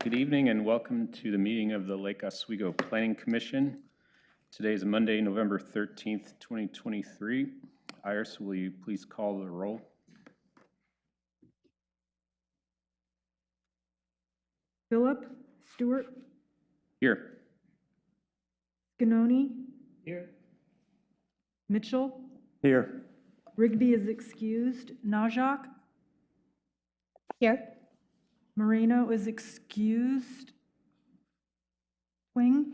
Good evening and welcome to the meeting of the Lake Oswego Planning Commission. Today is Monday, November 13th, 2023. Iris, will you please call the roll? Philip, Stewart. Here. Scanoni. Here. Mitchell. Here. Rigby is excused. Najak. Here. Moreno is excused. Wing.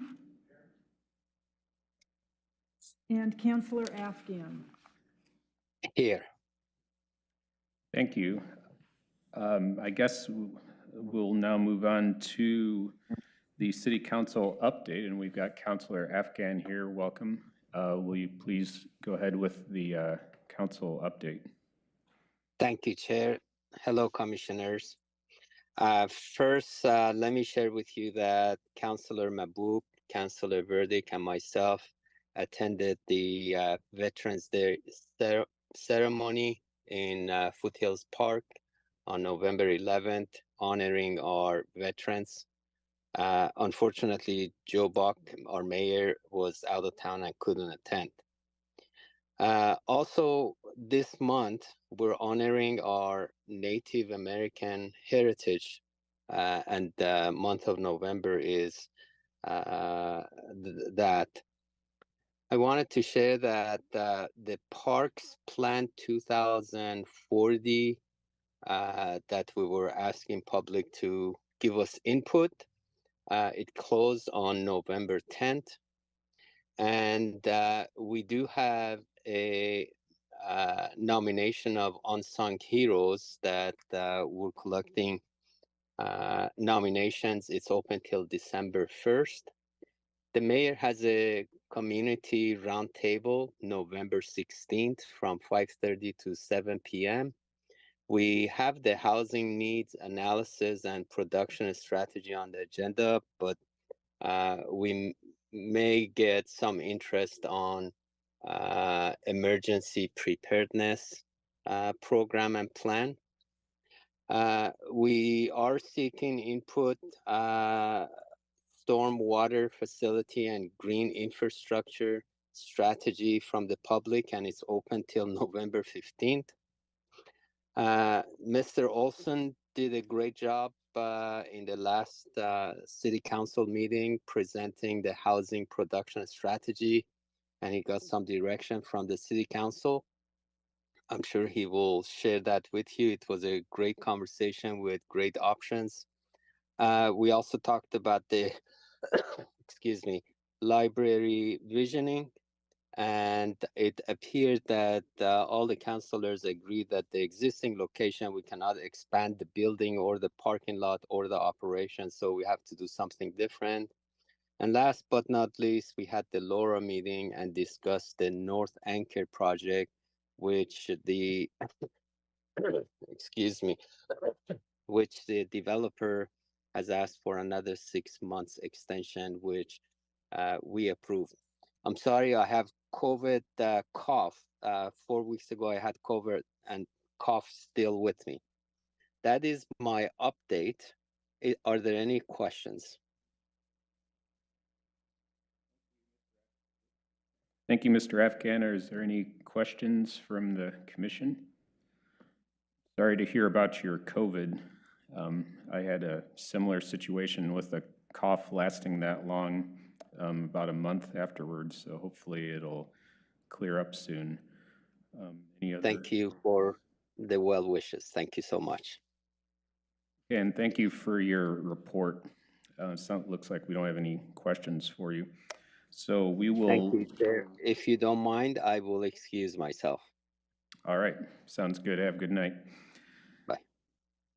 And Councillor Afghan. Here. Thank you. I guess we'll now move on to the City Council update, and we've got Councillor Afghan here. Welcome. Will you please go ahead with the council update? Thank you, Chair. Hello, Commissioners. First, let me share with you that Councillor Mahboub, Councillor Verdick, and myself attended the Veterans Day ceremony in Foothills Park on November 11th, honoring our veterans. Unfortunately, Joe Buck, our mayor, was out of town and couldn't attend. Also, this month, we're honoring our Native American heritage, and the month of November is that. I wanted to share that the Parks Plan 2040 that we were asking public to give us input, it closed on November 10th. And we do have a nomination of unsung heroes that we're collecting nominations. It's open till December 1st. The mayor has a community roundtable November 16th from 5:30 to 7 p.m. We have the housing needs analysis and production strategy on the agenda, but we may get some interest on emergency preparedness program and plan. We are seeking input, stormwater facility and green infrastructure strategy from the public, and it's open till November 15th. Mr. Olson did a great job in the last city council meeting presenting the housing production strategy, and he got some direction from the city council. I'm sure he will share that with you. It was a great conversation with great options. We also talked about the excuse me, library visioning, and it appeared that all the councillors agreed that the existing location, we cannot expand the building or the parking lot or the operation, so we have to do something different. And last but not least, we had the LoRa meeting and discussed the North Anchor project, which the excuse me, which the developer has asked for another 6 months extension, which we approved. I'm sorry, I have COVID cough. 4 weeks ago, I had COVID and cough still with me. That is my update. Are there any questions? Thank you, Mr. Afghan. Is there any questions from the commission? Sorry to hear about your COVID. I had a similar situation with a cough lasting that long, about a month afterwards, so hopefully it'll clear up soon. Thank you for the well wishes. Thank you so much. And thank you for your report. Looks like we don't have any questions for you. So we will... Thank you, Chair. If you don't mind, I will excuse myself. All right, sounds good. Have a good night. Bye.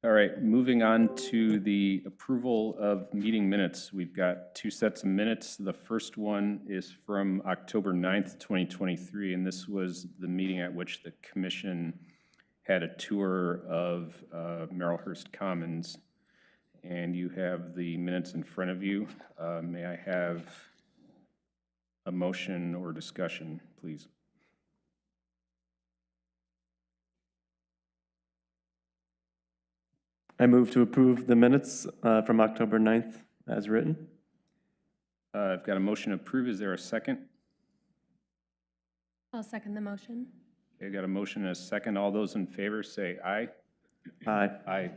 All right, moving on to the approval of meeting minutes. We've got 2 sets of minutes. The first one is from October 9th, 2023, and this was the meeting at which the commission had a tour of Merrillhurst Commons, and you have the minutes in front of you. May I have a motion or discussion, please? I move to approve the minutes from October 9th as written. I've got a motion to approve. Is there a second? I'll second the motion. Okay, I've got a motion and a second. All those in favor say aye. Aye. Aye.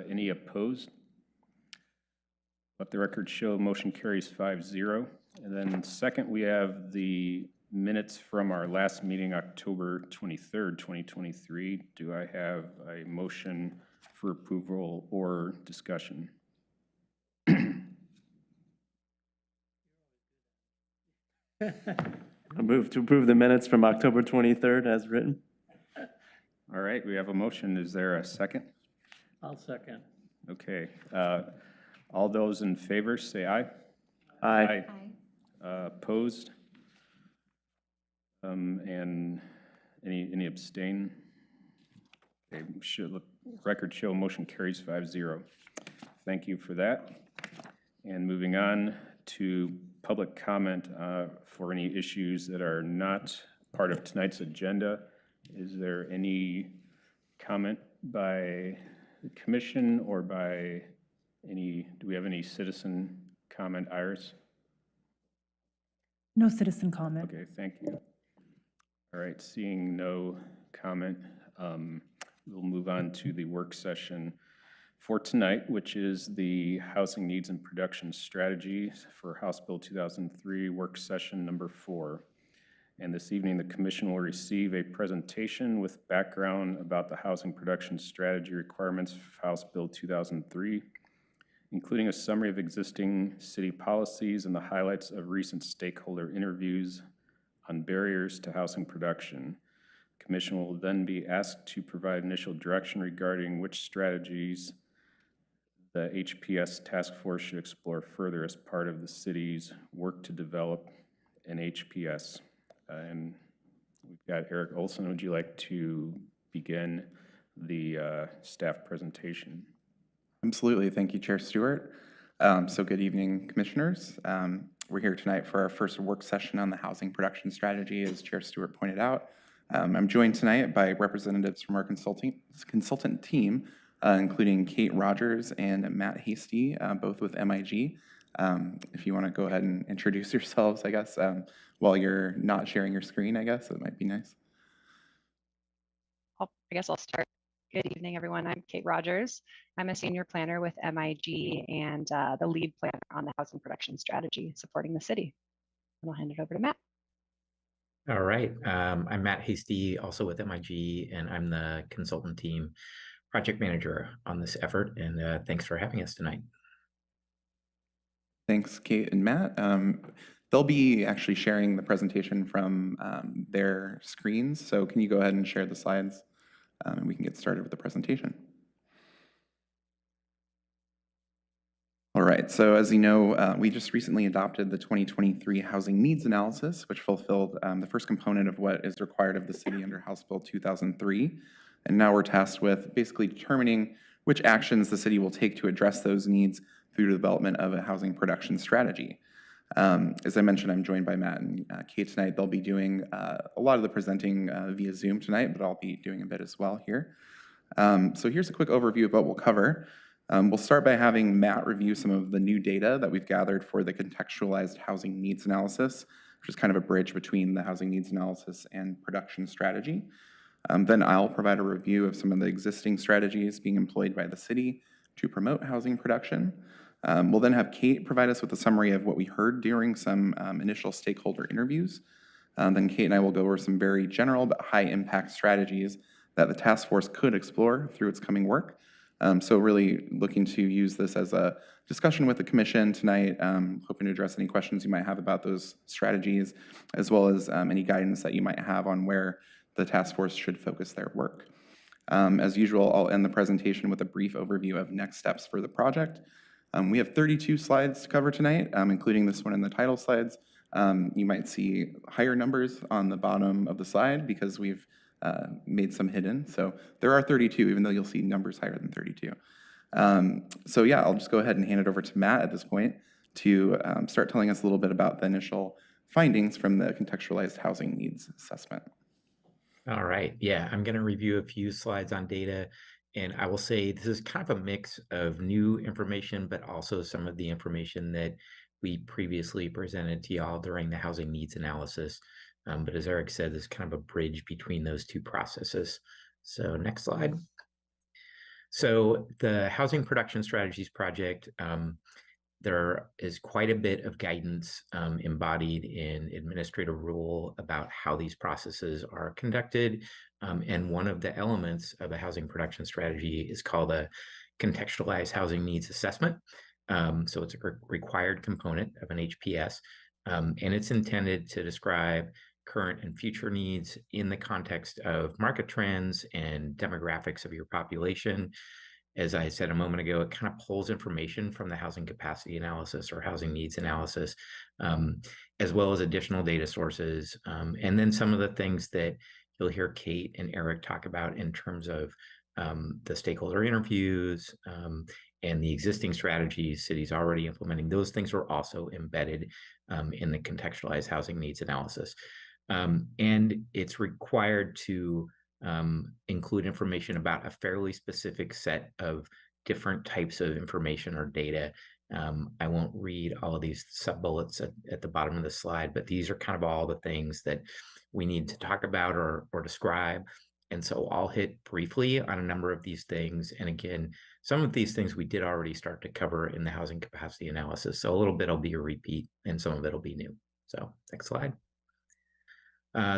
Any opposed? Let the record show motion carries 5-0. And then second, we have the minutes from our last meeting, October 23rd, 2023. Do I have a motion for approval or discussion? I move to approve the minutes from October 23rd as written. All right, we have a motion. Is there a second? I'll second. Okay. All those in favor say aye. Aye. Opposed? And any abstain? Okay, record show motion carries 5-0. Thank you for that. And moving on to public comment for any issues that are not part of tonight's agenda. Is there any comment by the commission or by do we have any citizen comment, Iris? No citizen comment. Okay, thank you. All right, seeing no comment, we'll move on to the work session for tonight, which is the Housing Needs and Production Strategy for House Bill 2003, work session number 4. And this evening, the commission will receive a presentation with background about the housing production strategy requirements of House Bill 2003, including a summary of existing city policies and the highlights of recent stakeholder interviews on barriers to housing production. The commission will then be asked to provide initial direction regarding which strategies the HPS Task Force should explore further as part of the city's work to develop an HPS. And we've got Erik Olson. Would you like to begin the staff presentation? Absolutely. Thank you, Chair Stewart. So good evening, commissioners. We're here tonight for our first work session on the housing production strategy, as Chair Stewart pointed out. I'm joined tonight by representatives from our consultant team, including Kate Rogers and Matt Hasty, both with MIG. If you want to go ahead and introduce yourselves, I guess, while you're not sharing your screen, I guess, it might be nice. I guess I'll start. Good evening, everyone. I'm Kate Rogers. I'm a senior planner with MIG and the lead planner on the housing production strategy supporting the city. And I'll hand it over to Matt. All right. I'm Matt Hasty, also with MIG, and I'm the consultant team project manager on this effort. And thanks for having us tonight. Thanks, Kate and Matt. They'll be actually sharing the presentation from their screens. So can you go ahead and share the slides? And we can get started with the presentation. All right, so as you know, we just recently adopted the 2023 Housing Needs Analysis, which fulfilled the first component of what is required of the city under House Bill 2003. And now we're tasked with basically determining which actions the city will take to address those needs through the development of a housing production strategy. As I mentioned, I'm joined by Matt and Kate tonight. They'll be doing a lot of the presenting via Zoom tonight, but I'll be doing a bit as well here. So here's a quick overview of what we'll cover. We'll start by having Matt review some of the new data that we've gathered for the contextualized housing needs analysis, which is kind of a bridge between the housing needs analysis and production strategy. Then I'll provide a review of some of the existing strategies being employed by the city to promote housing production. We'll then have Kate provide us with a summary of what we heard during some initial stakeholder interviews. Then Kate and I will go over some very general but high impact strategies that the task force could explore through its coming work. So really looking to use this as a discussion with the commission tonight, hoping to address any questions you might have about those strategies, as well as any guidance that you might have on where the task force should focus their work. As usual, I'll end the presentation with a brief overview of next steps for the project. We have 32 slides to cover tonight, including this one in the title slides. You might see higher numbers on the bottom of the slide because we've made some hidden. So there are 32, even though you'll see numbers higher than 32. So yeah, I'll just go ahead and hand it over to Matt at this point to start telling us a little bit about the initial findings from the contextualized housing needs assessment. All right. Yeah, I'm going to review a few slides on data And I will say this is kind of a mix of new information, but also some of the information that we previously presented to y'all during the housing needs analysis. But as Erik said, this is kind of a bridge between those two processes. So next slide. So the Housing Production Strategies Project, there is quite a bit of guidance embodied in administrative rule about how these processes are conducted. And one of the elements of a housing production strategy is called a contextualized housing needs assessment. So it's a required component of an HPS, and it's intended to describe current and future needs in the context of market trends and demographics of your population. As I said a moment ago, it kind of pulls information from the housing capacity analysis or housing needs analysis, as well as additional data sources. And then some of the things that you'll hear Kate and Erik talk about in terms of the stakeholder interviews and the existing strategies cities already implementing. Those things are also embedded in the contextualized housing needs analysis. And it's required to include information about a fairly specific set of different types of information or data. I won't read all of these sub-bullets at the bottom of the slide, but these are kind of all the things that we need to talk about or describe. And so I'll hit briefly on a number of these things. And again, some of these things we did already start to cover in the housing capacity analysis. So a little bit will be a repeat and some of it will be new. So next slide.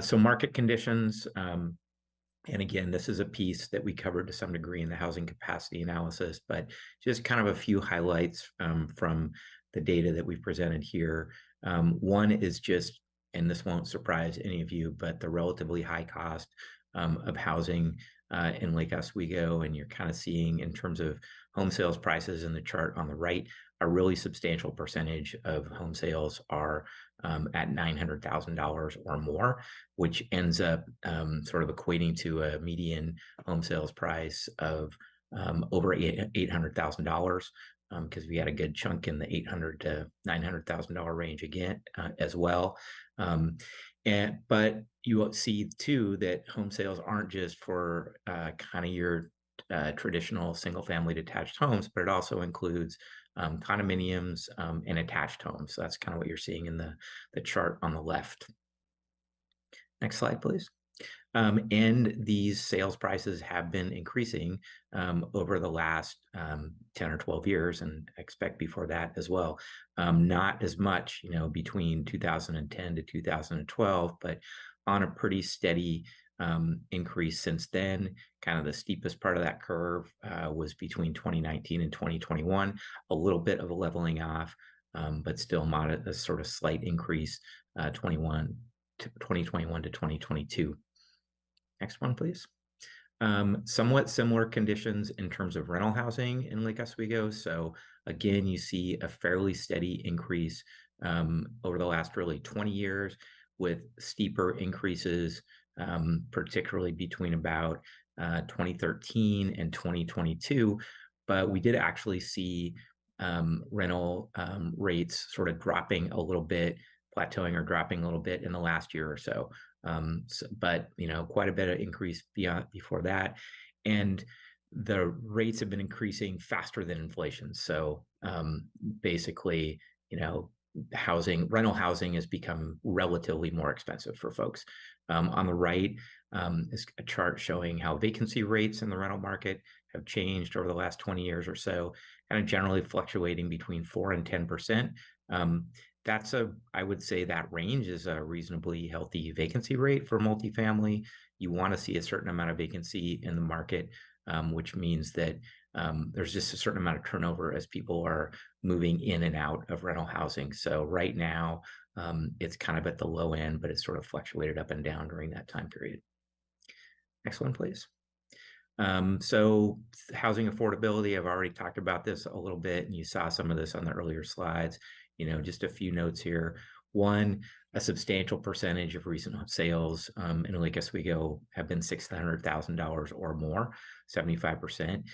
So market conditions. And again, this is a piece that we covered to some degree in the housing capacity analysis, but just kind of a few highlights from the data that we've presented here. One is just, and this won't surprise any of you, but the relatively high cost of housing in Lake Oswego, and you're kind of seeing in terms of home sales prices in the chart on the right, a really substantial percentage of home sales are at $900,000 or more, which ends up sort of equating to a median home sales price of over $800,000, because we had a good chunk in the $800,000 to $900,000 range again as well. But you will see too that home sales aren't just for kind of your traditional single-family detached homes, but it also includes condominiums and attached homes. So that's kind of what you're seeing in the chart on the left. Next slide, please. And these sales prices have been increasing over the last 10 or 12 years, and expect before that as well. Not as much, between 2010 to 2012, but on a pretty steady increase since then. Kind of the steepest part of that curve was between 2019 and 2021, a little bit of a leveling off, but still a sort of slight increase 2021 to 2022. Next one, please. Somewhat similar conditions in terms of rental housing in Lake Oswego. So again, you see a fairly steady increase over the last really 20 years, with steeper increases, particularly between about 2013 and 2022. But we did actually see rental rates sort of dropping a little bit, plateauing or dropping a little bit in the last year or so. But quite a bit of increase before that, and the rates have been increasing faster than inflation. So basically, rental housing has become relatively more expensive for folks. On the right is a chart showing how vacancy rates in the rental market have changed over the last 20 years or so, kind of generally fluctuating between 4 and 10%. I would say that range is a reasonably healthy vacancy rate for multifamily. You want to see a certain amount of vacancy in the market, which means that there's just a certain amount of turnover as people are moving in and out of rental housing. So right now, it's kind of at the low end, but it's sort of fluctuated up and down during that time period. Next one, please. So housing affordability, I've already talked about this a little bit, and you saw some of this on the earlier slides. Just a few notes here. One, a substantial percentage of recent sales in Lake Oswego have been $600,000 or more, 75%.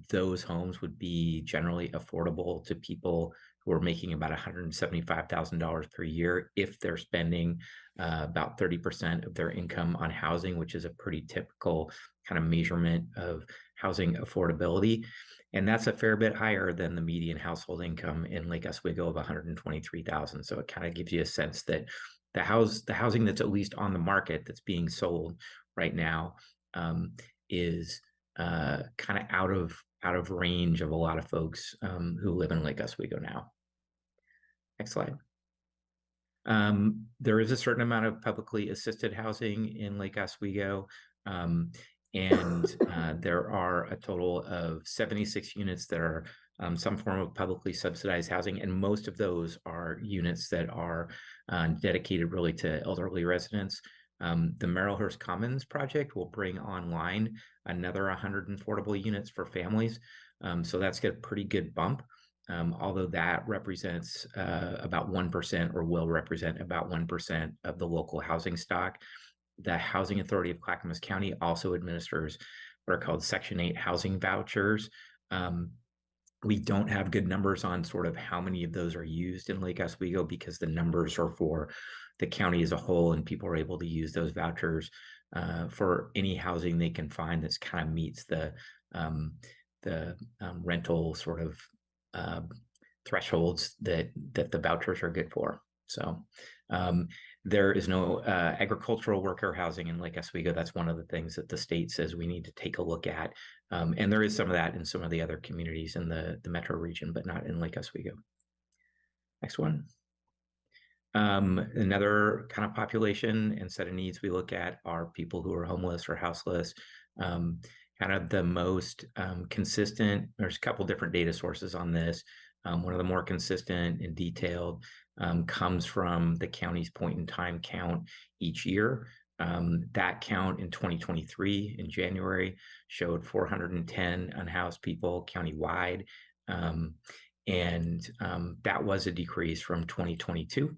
Those homes would be generally affordable to people who are making about $175,000 per year if they're spending about 30% of their income on housing, which is a pretty typical kind of measurement of housing affordability. And that's a fair bit higher than the median household income in Lake Oswego of $123,000. So it kind of gives you a sense that the housing that's at least on the market that's being sold right now is kind of out of range of a lot of folks who live in Lake Oswego now. Next slide. There is a certain amount of publicly assisted housing in Lake Oswego. There are a total of 76 units that are some form of publicly subsidized housing, and most of those are units that are dedicated really to elderly residents. The Merrillhurst Commons project will bring online another 100 affordable units for families. So that's got a pretty good bump. Although that represents about 1% or will represent about 1% of the local housing stock. The Housing Authority of Clackamas County also administers what are called Section 8 housing vouchers. We don't have good numbers on sort of how many of those are used in Lake Oswego because the numbers are for the county as a whole, and people are able to use those vouchers for any housing they can find that's kind of meets the rental sort of thresholds that the vouchers are good for. So there is no agricultural worker housing in Lake Oswego. That's one of the things that the state says we need to take a look at. And there is some of that in some of the other communities in the metro region, but not in Lake Oswego. Next one. Another kind of population and set of needs we look at are people who are homeless or houseless. Kind of the most consistent, there's a couple different data sources on this. One of the more consistent and detailed comes from the county's point in time count each year. That count in 2023 in January showed 410 unhoused people countywide. That was a decrease from 2022.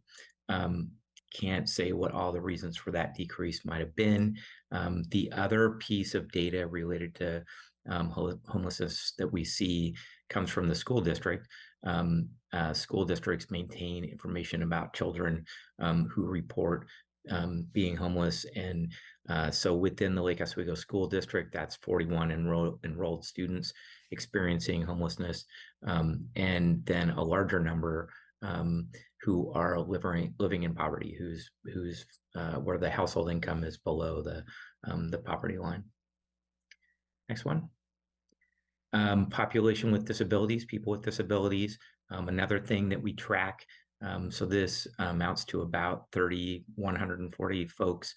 Can't say what all the reasons for that decrease might have been. The other piece of data related to homelessness that we see comes from the school district. School districts maintain information about children who report being homeless. And so within the Lake Oswego School District, that's 41 enrolled students experiencing homelessness. And then a larger number who are living in poverty, who's where the household income is below the poverty line. Next one. Population with disabilities, people with disabilities. Another thing that we track. So this amounts to about 3,140 folks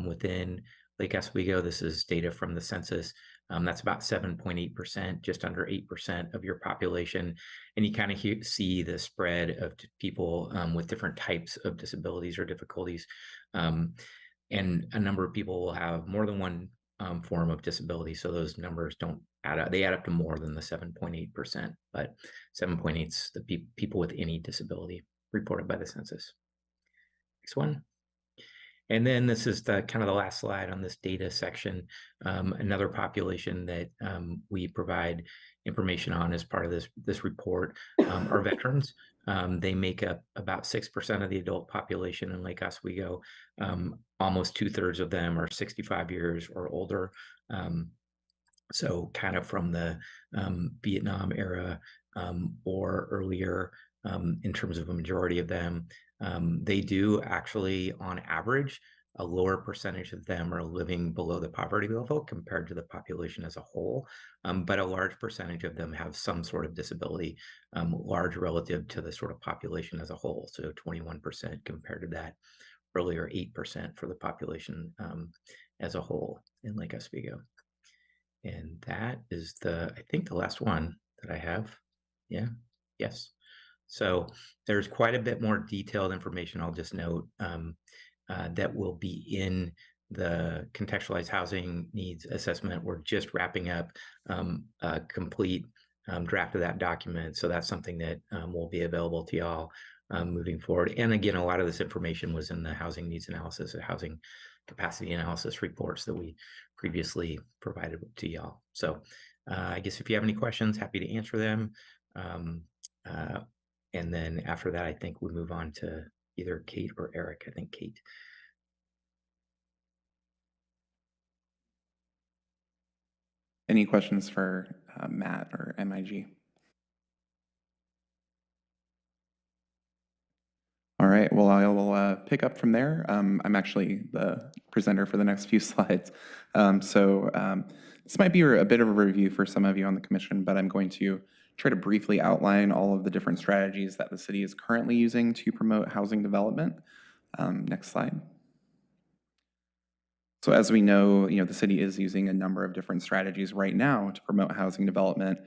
within Lake Oswego. This is data from the census. That's about 7.8%, just under 8% of your population. And you kind of see the spread of people with different types of disabilities or difficulties. And a number of people will have more than one form of disability. So those numbers don't add up. They add up to more than the 7.8%, but 7.8 is the people with any disability reported by the census. Next one. And then this is the kind of the last slide on this data section. Another population that we provide information on as part of this report are veterans. They make up about 6% of the adult population in Lake Oswego. Almost 2/3 of them are 65 years or older. So kind of from the Vietnam era or earlier in terms of a majority of them. They do actually, on average, a lower percentage of them are living below the poverty level compared to the population as a whole. But a large percentage of them have some sort of disability, large relative to the sort of population as a whole. So 21% compared to that earlier 8% for the population as a whole in Lake Oswego. And that is I think the last one that I have. Yeah, yes. So there's quite a bit more detailed information, I'll just note, that will be in the contextualized housing needs assessment. We're just wrapping up a complete draft of that document. So that's something that will be available to y'all moving forward. And again, a lot of this information was in the housing needs analysis and housing capacity analysis reports that we previously provided to y'all. So I guess if you have any questions, happy to answer them. And then after that, I think we move on to either Kate or Erik. I think Kate. Any questions for Matt or MIG? All right, well, I will pick up from there. I'm actually the presenter for the next few slides. This might be a bit of a review for some of you on the commission, but I'm going to try to briefly outline all of the different strategies that the city is currently using to promote housing development. Next slide. So as we know, the city is using a number of different strategies right now to promote housing development.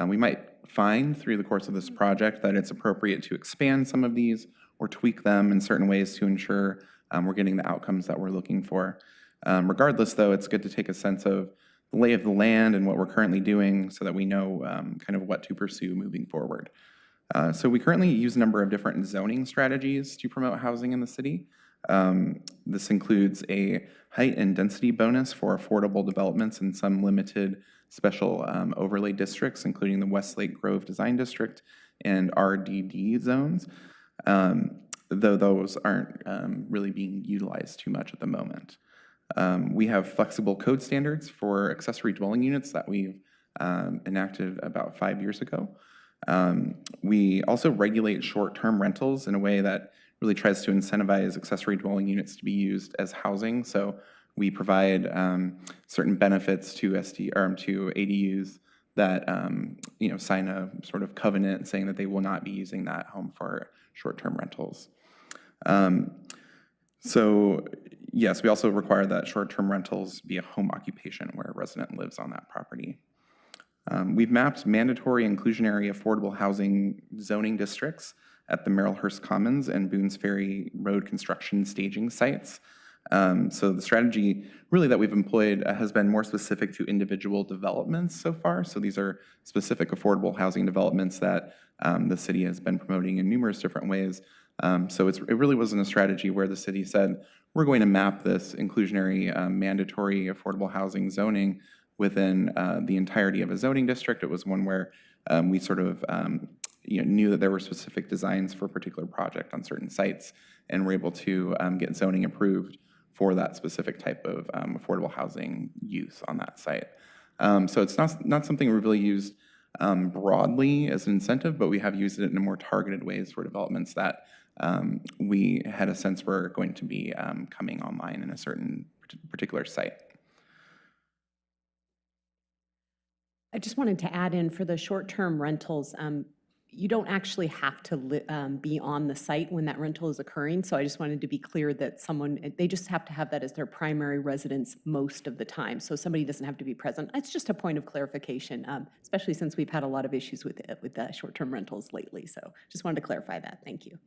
We might find through the course of this project that it's appropriate to expand some of these or tweak them in certain ways to ensure we're getting the outcomes that we're looking for. Regardless, though, it's good to take a sense of the lay of the land and what we're currently doing so that we know kind of what to pursue moving forward. So we currently use a number of different zoning strategies to promote housing in the city. This includes a height and density bonus for affordable developments in some limited special overlay districts, including the Westlake Grove Design District and RDD zones, though those aren't really being utilized too much at the moment. We have flexible code standards for accessory dwelling units that we've enacted about 5 years ago. We also regulate short-term rentals in a way that really tries to incentivize accessory dwelling units to be used as housing. So we provide certain benefits to ADUs that sign a sort of covenant saying that they will not be using that home for short-term rentals. So yes, we also require that short-term rentals be a home occupation where a resident lives on that property. We've mapped mandatory inclusionary affordable housing zoning districts at the Merrillhurst Commons and Boones Ferry Road construction staging sites. So the strategy really that we've employed has been more specific to individual developments so far. So these are specific affordable housing developments that the city has been promoting in numerous different ways. So it really wasn't a strategy where the city said, we're going to map this inclusionary mandatory affordable housing zoning within the entirety of a zoning district. It was one where we sort of knew that there were specific designs for a particular project on certain sites and were able to get zoning approved for that specific type of affordable housing use on that site. So it's not something we've really used broadly as an incentive, but we have used it in a more targeted ways for developments that we had a sense were going to be coming online in a certain particular site. I just wanted to add in for the short-term rentals, you don't actually have to be on the site when that rental is occurring. So I just wanted to be clear that they just have to have that as their primary residence most of the time. So somebody doesn't have to be present. It's just a point of clarification, especially since we've had a lot of issues with the short-term rentals lately. So just wanted to clarify that. Thank you.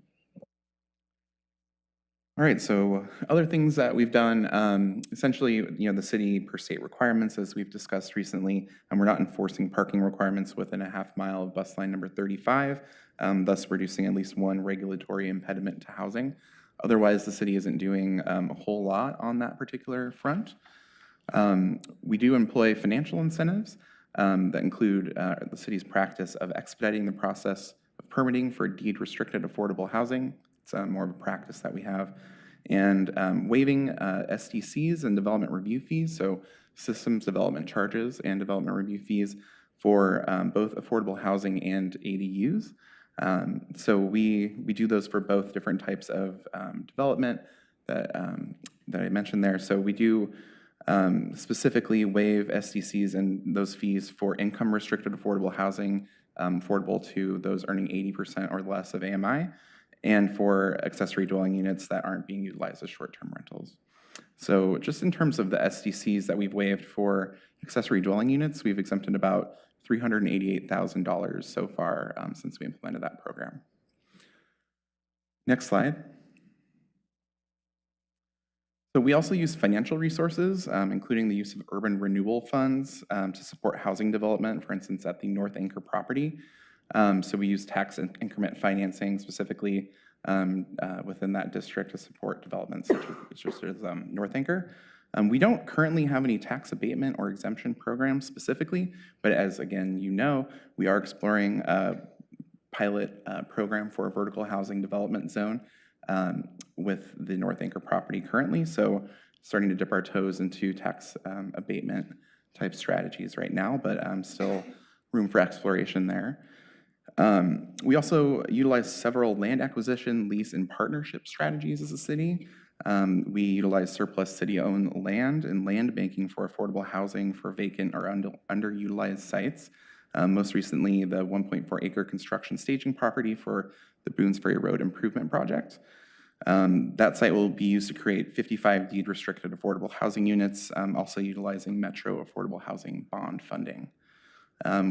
All right, so other things that we've done, essentially, the city per state requirements, as we've discussed recently, and we're not enforcing parking requirements within a half mile of bus line number 35, thus reducing at least one regulatory impediment to housing. Otherwise, the city isn't doing a whole lot on that particular front. We do employ financial incentives that include the city's practice of expediting the process of permitting for deed-restricted affordable housing. It's more of a practice that we have. And waiving SDCs and development review fees, so systems development charges and development review fees for both affordable housing and ADUs. So we do those for both different types of development that I mentioned there. So we do specifically waive SDCs and those fees for income-restricted affordable housing, affordable to those earning 80% or less of AMI, and for accessory dwelling units that aren't being utilized as short-term rentals. So just in terms of the SDCs that we've waived for accessory dwelling units, we've exempted about $388,000 so far since we implemented that program. Next slide. So we also use financial resources, including the use of urban renewal funds to support housing development, for instance, at the North Anchor property. So we use tax increment financing specifically within that district to support developments such as North Anchor. We don't currently have any tax abatement or exemption programs specifically, but as again, we are exploring pilot program for a vertical housing development zone with the North Anchor property currently. So starting to dip our toes into tax abatement type strategies right now, but still room for exploration there. We also utilize several land acquisition, lease, and partnership strategies as a city. We utilize surplus city-owned land and land banking for affordable housing for vacant or underutilized sites. Most recently, the 1.4-acre construction staging property for the Boones Ferry Road Improvement Project. That site will be used to create 55 deed-restricted affordable housing units, also utilizing Metro Affordable Housing Bond funding.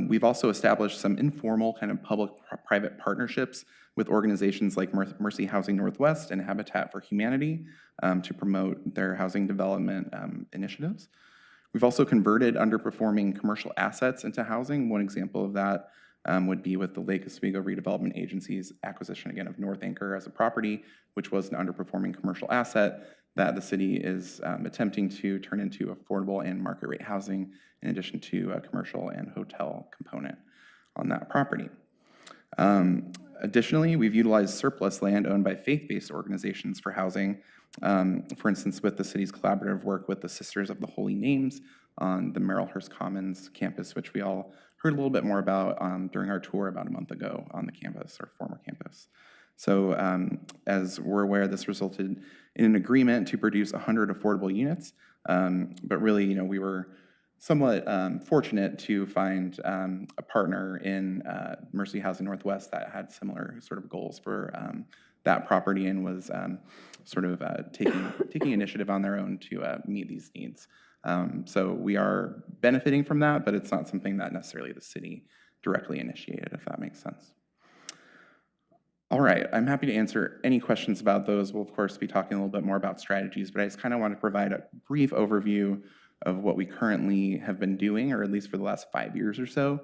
We've also established some informal kind of public-private partnerships with organizations like Mercy Housing Northwest and Habitat for Humanity to promote their housing development initiatives. We've also converted underperforming commercial assets into housing. One example of that would be with the Lake Oswego Redevelopment Agency's acquisition, again, of North Anchor as a property, which was an underperforming commercial asset that the city is attempting to turn into affordable and market rate housing, in addition to a commercial and hotel component on that property. Additionally, we've utilized surplus land owned by faith-based organizations for housing. For instance, with the city's collaborative work with the Sisters of the Holy Names on the Merrillhurst Commons campus, which we all heard a little bit more about during our tour about a month ago on the campus, our former campus. So as we're aware, this resulted in an agreement to produce 100 affordable units, but really, we were somewhat fortunate to find a partner in Mercy Housing Northwest that had similar sort of goals for that property and was sort of taking initiative on their own to meet these needs. So we are benefiting from that, but it's not something that necessarily the city directly initiated, if that makes sense. All right, I'm happy to answer any questions about those. We'll, of course, be talking a little bit more about strategies, but I just kind of want to provide a brief overview of what we currently have been doing, or at least for the last 5 years or so,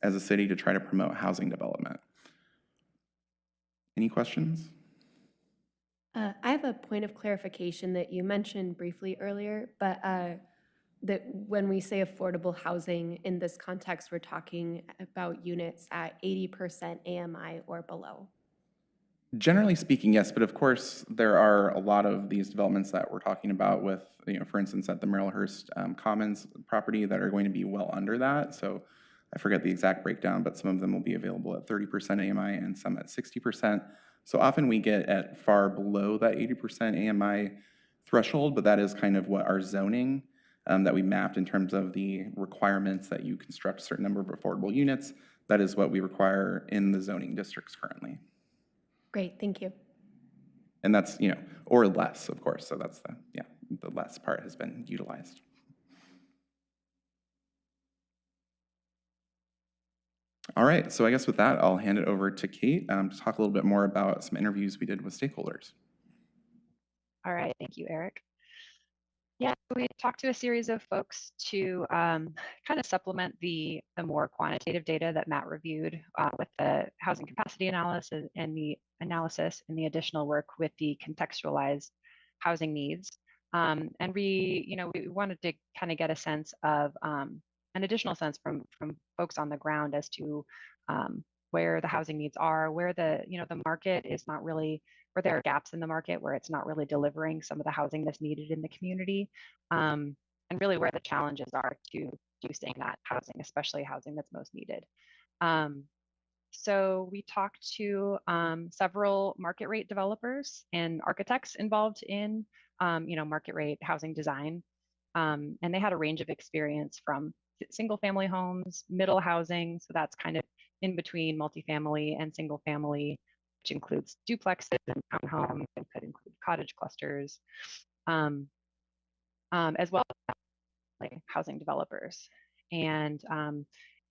as a city to try to promote housing development. Any questions? I have a point of clarification that you mentioned briefly earlier, but that when we say affordable housing in this context, we're talking about units at 80% AMI or below. Generally speaking, yes, but of course, there are a lot of these developments that we're talking about with, for instance, at the Merrillhurst Commons property that are going to be well under that. So I forget the exact breakdown, but some of them will be available at 30% AMI and some at 60%. So often we get at far below that 80% AMI threshold, but that is kind of what our zoning that we mapped in terms of the requirements that you construct a certain number of affordable units. That is what we require in the zoning districts currently. Great, thank you. And that's, or less, of course. So that's the less part has been utilized. All right, so I guess with that, I'll hand it over to Kate to talk a little bit more about some interviews we did with stakeholders. All right, thank you, Eric. Yeah, we talked to a series of folks to kind of supplement the more quantitative data that Matt reviewed with the housing capacity analysis and the additional work with the contextualized housing needs. And we wanted to kind of get a sense of an additional sense from folks on the ground as to where the housing needs are, where the market is not really, where there are gaps in the market where it's not really delivering some of the housing that's needed in the community, and really where the challenges are to producing that housing, especially housing that's most needed. So we talked to several market rate developers and architects involved in market rate housing design, and they had a range of experience from single family homes, middle housing, so that's kind of in between multifamily and single family, which includes duplexes and townhomes, and could include cottage clusters, as well as housing developers. And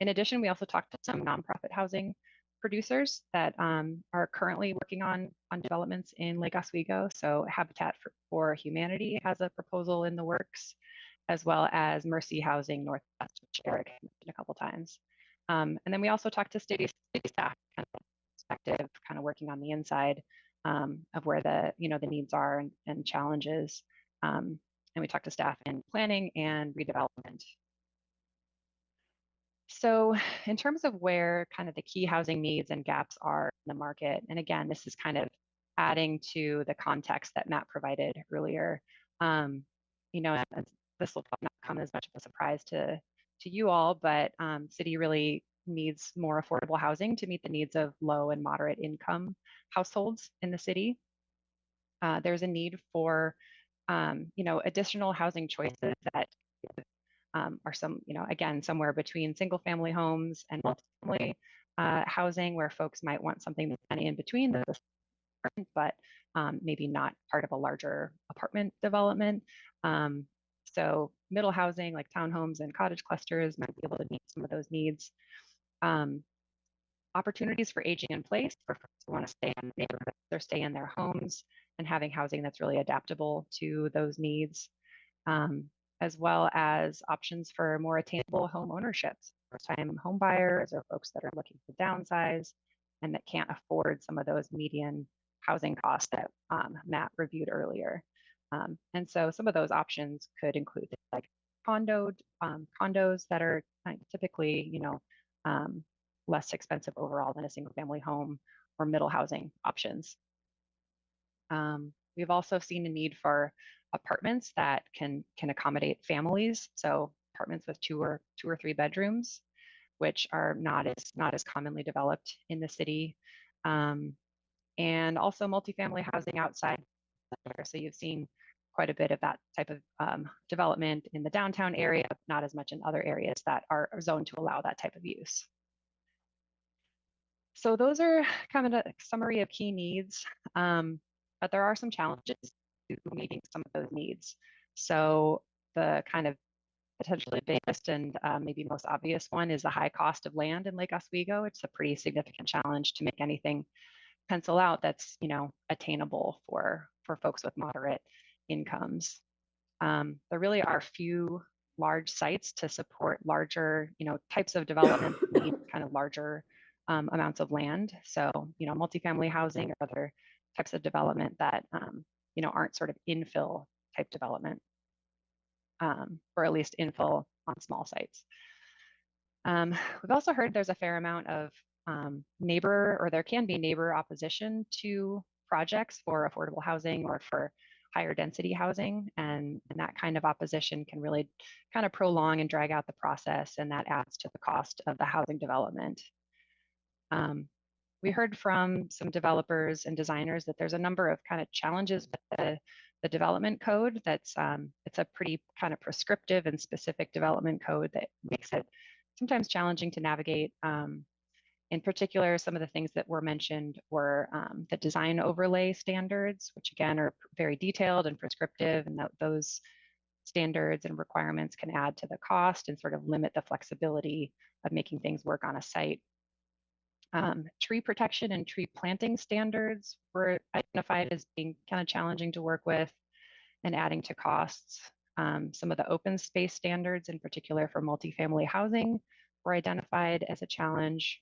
in addition, we also talked to some nonprofit housing producers that are currently working on developments in Lake Oswego. So Habitat for Humanity has a proposal in the works, as well as Mercy Housing Northwest, which Eric mentioned a couple times. And then we also talked to city staff, kind of perspective, kind of working on the inside of where the needs are and challenges. And we talked to staff in planning and redevelopment. So in terms of where kind of the key housing needs and gaps are in the market, and again, this is kind of adding to the context that Matt provided earlier. You know, this will not come as much of a surprise to you all, but city really needs more affordable housing to meet the needs of low and moderate income households in the city. There's a need for, you know, additional housing choices that are again, somewhere between single family homes and multifamily housing, where folks might want something that's kind of in between those, but maybe not part of a larger apartment development. So middle housing like townhomes and cottage clusters might be able to meet some of those needs. Opportunities for aging in place for folks who want to stay in neighborhoods or stay in their homes, and having housing that's really adaptable to those needs, as well as options for more attainable home ownership. First-time home buyers or folks that are looking to downsize and that can't afford some of those median housing costs that Matt reviewed earlier. And so some of those options could include like condos that are typically, you know, less expensive overall than a single family home, or middle housing options. We've also seen a need for apartments that can accommodate families. So apartments with two or three bedrooms, which are not as commonly developed in the city. And also multifamily housing outside. So you've seen quite a bit of that type of development in the downtown area, not as much in other areas that are zoned to allow that type of use. So those are kind of a summary of key needs, but there are some challenges to meeting some of those needs. So the kind of potentially biggest and maybe most obvious one is the high cost of land in Lake Oswego. It's a pretty significant challenge to make anything pencil out that's, you know, attainable for folks with moderate incomes. There really are few large sites to support larger, you know, types of development that need kind of larger amounts of land. So, you know, multifamily housing or other types of development that, you know, aren't sort of infill type development, or at least infill on small sites. We've also heard there's a fair amount of there can be neighbor opposition to projects for affordable housing or for higher density housing, and that kind of opposition can really kind of prolong and drag out the process, and that adds to the cost of the housing development. We heard from some developers and designers that there's a number of kind of challenges with the development code. That's it's a pretty kind of prescriptive and specific development code that makes it sometimes challenging to navigate. In particular, some of the things that were mentioned were the design overlay standards, which again are very detailed and prescriptive, and those standards and requirements can add to the cost and sort of limit the flexibility of making things work on a site. Tree protection and tree planting standards were identified as being kind of challenging to work with and adding to costs. Some of the open space standards, in particular for multifamily housing, were identified as a challenge,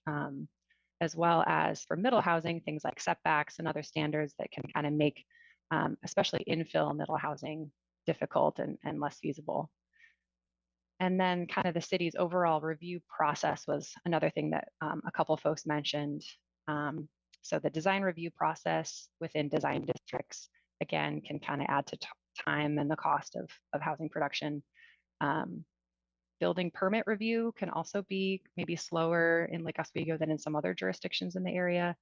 as well as for middle housing, things like setbacks and other standards that can kind of make, especially infill middle housing, difficult and less feasible. And then kind of the city's overall review process was another thing that a couple of folks mentioned. So the design review process within design districts, again, can kind of add to time and the cost of housing production. Building permit review can also be maybe slower in Lake Oswego than in some other jurisdictions in the area.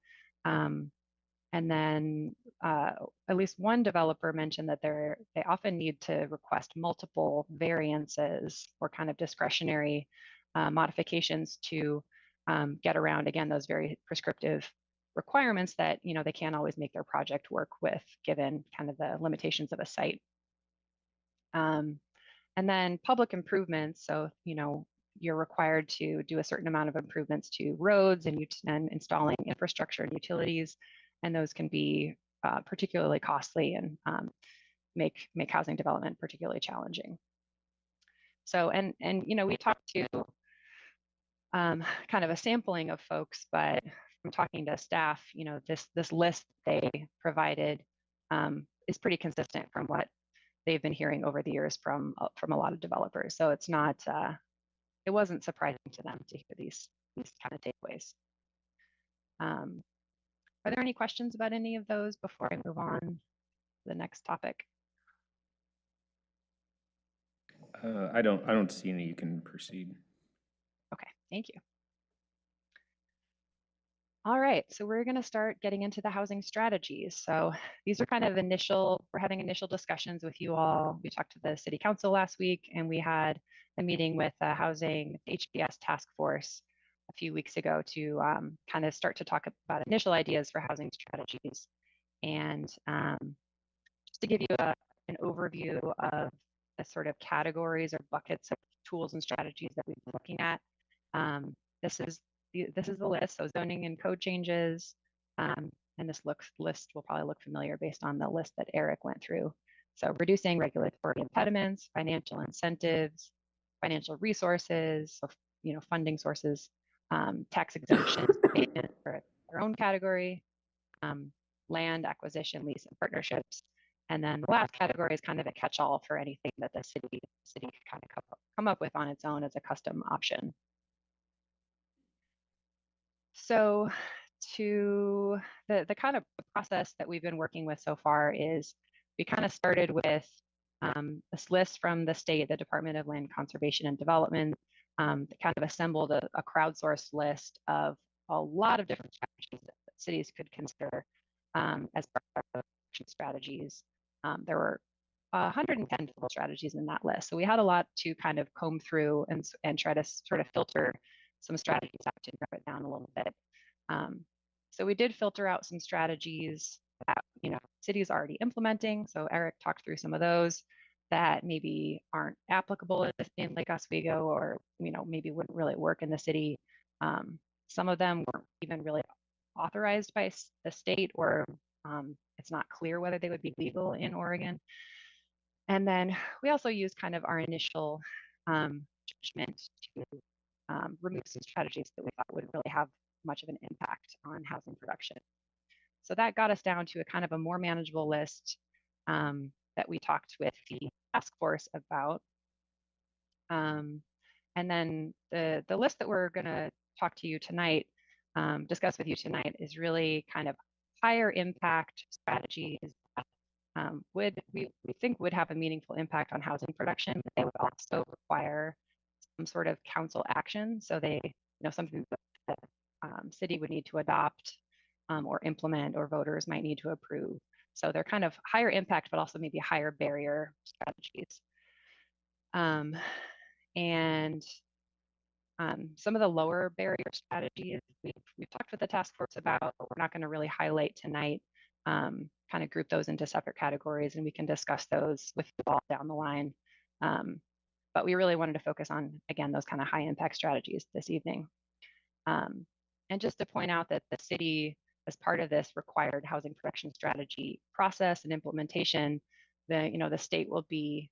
And then at least one developer mentioned that they often need to request multiple variances or kind of discretionary modifications to get around, again, those very prescriptive requirements that, you know, they can't always make their project work with, given kind of the limitations of a site. And then public improvements. So, you know, you're required to do a certain amount of improvements to roads and installing infrastructure and utilities. And those can be particularly costly and make housing development particularly challenging. So, and you know, we talked to kind of a sampling of folks, but from talking to staff, you know, this list they provided is pretty consistent from what they've been hearing over the years from a lot of developers. So it's not, it wasn't surprising to them to hear these kind of takeaways. Are there any questions about any of those before I move on to the next topic? I don't see any. You can proceed. Okay, thank you. All right, so we're going to start getting into the housing strategies. So these are kind of we're having initial discussions with you all. We talked to the city council last week, and we had a meeting with the housing HPS Task Force a few weeks ago to kind of start to talk about initial ideas for housing strategies. And just to give you an overview of the sort of categories or buckets of tools and strategies that we've been looking at. This is the list. So zoning and code changes, and this list will probably look familiar based on the list that Erik went through. So reducing regulatory impediments, financial incentives, financial resources, so, funding sources, tax exemptions for their own category, land acquisition, lease, and partnerships. And then the last category is kind of a catch-all for anything that the city could kind of come up with on its own as a custom option. So the kind of process that we've been working with so far is we kind of started with this list from the state, the Department of Land Conservation and Development, that kind of assembled a crowdsourced list of a lot of different strategies that cities could consider as part of strategies. There were 110 total strategies in that list. So we had a lot to kind of comb through and try to sort of filter some strategies out to narrow it down a little bit. So we did filter out some strategies that cities are already implementing. So Erik talked through some of those that maybe aren't applicable in Lake Oswego, or maybe wouldn't really work in the city. Some of them weren't even really authorized by the state, or it's not clear whether they would be legal in Oregon. And then we also used kind of our initial judgment to remove some strategies that we thought wouldn't really have much of an impact on housing production. So that got us down to a kind of a more manageable list that we talked with the task force about. And then the list that we're going to talk to you tonight, discuss with you tonight, is really kind of higher impact strategies that we think would have a meaningful impact on housing production, but they would also require some sort of council action. So they, something that the city would need to adopt or implement, or voters might need to approve. So they're kind of higher impact, but also maybe higher barrier strategies. And some of the lower barrier strategies we've talked with the task force about, but we're not going to really highlight tonight. Kind of group those into separate categories, and we can discuss those with you all down the line. But we really wanted to focus on, again, those kind of high impact strategies this evening. And just to point out that the city, as part of this required housing production strategy process and implementation, the state will need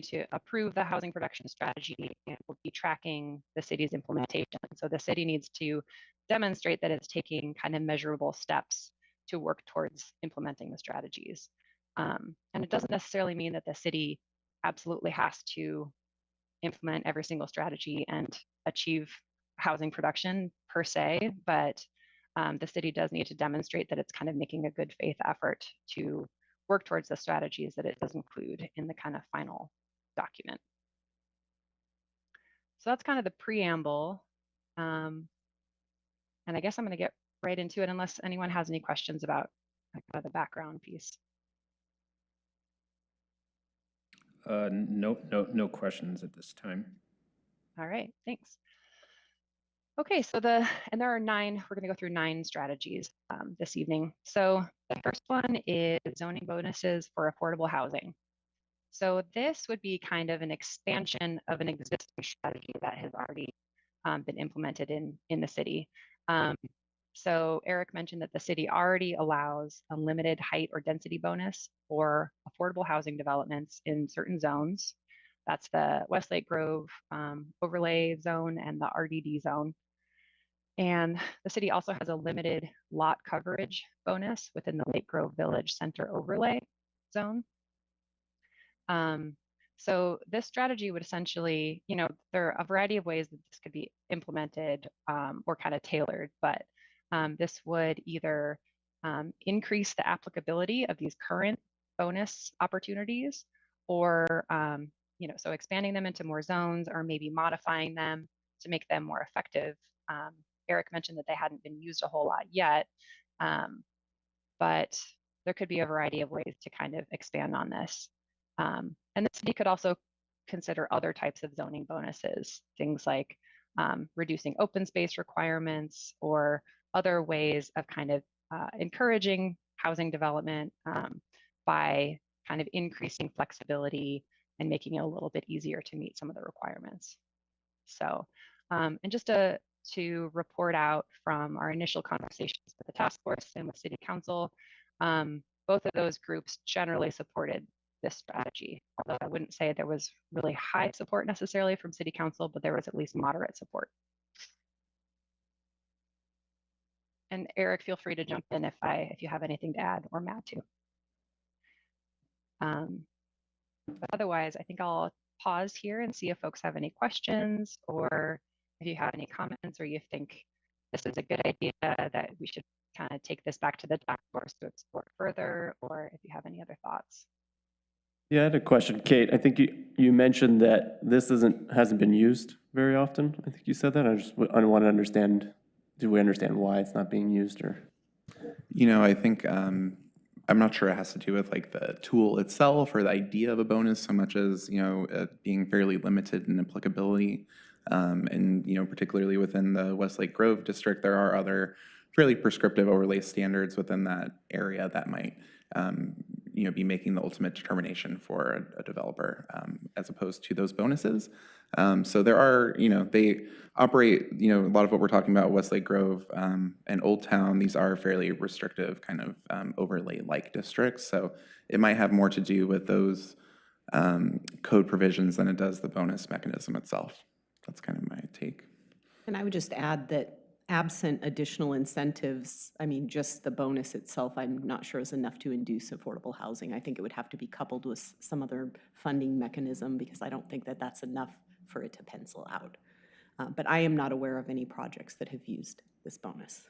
to approve the housing production strategy, and will be tracking the city's implementation. So the city needs to demonstrate that it's taking kind of measurable steps to work towards implementing the strategies. And it doesn't necessarily mean that the city absolutely has to implement every single strategy and achieve housing production per se, but the city does need to demonstrate that it's kind of making a good faith effort to work towards the strategies that it does include in the kind of final document. So that's kind of the preamble. And I guess I'm going to get right into it, unless anyone has any questions about the background piece. No questions at this time. All right, thanks. Okay, so there are 9, we're going to go through 9 strategies this evening. So the first one is zoning bonuses for affordable housing. So this would be kind of an expansion of an existing strategy that has already been implemented in the city. So Erik mentioned that the city already allows a limited height or density bonus for affordable housing developments in certain zones. That's the Westlake Grove overlay zone and the RDD zone. And the city also has a limited lot coverage bonus within the Lake Grove Village Center overlay zone. So this strategy would essentially, there are a variety of ways that this could be implemented or kind of tailored, but this would either increase the applicability of these current bonus opportunities, or so expanding them into more zones, or maybe modifying them to make them more effective. Erik mentioned that they hadn't been used a whole lot yet, but there could be a variety of ways to kind of expand on this. And the city could also consider other types of zoning bonuses, things like reducing open space requirements, or other ways of kind of encouraging housing development by kind of increasing flexibility and making it a little bit easier to meet some of the requirements. So, and just to report out from our initial conversations with the task force and with city council, both of those groups generally supported this strategy. Although I wouldn't say there was really high support necessarily from city council, but there was at least moderate support. And Erik, feel free to jump in if you have anything to add, or Matt too. But otherwise, I think I'll pause here and see if folks have any questions, or if you have any comments, or you think this is a good idea that we should kind of take this back to the task force to explore further, or if you have any other thoughts. Yeah, I had a question, Kate. I think you mentioned that this hasn't been used very often. I think you said that. I want to understand. Do we understand why it's not being used, or? I think I'm not sure it has to do with like the tool itself or the idea of a bonus so much as being fairly limited in applicability. And particularly within the Westlake Grove district, there are other fairly prescriptive overlay standards within that area that might be making the ultimate determination for a developer as opposed to those bonuses. So there are, they operate, a lot of what we're talking about, Westlake Grove and Old Town, these are fairly restrictive kind of overlay-like districts. So it might have more to do with those code provisions than it does the bonus mechanism itself. That's kind of my take. And I would just add that absent additional incentives, I mean, just the bonus itself, I'm not sure is enough to induce affordable housing. I think it would have to be coupled with some other funding mechanism, because I don't think that that's enough for it to pencil out. But I am not aware of any projects that have used this bonus.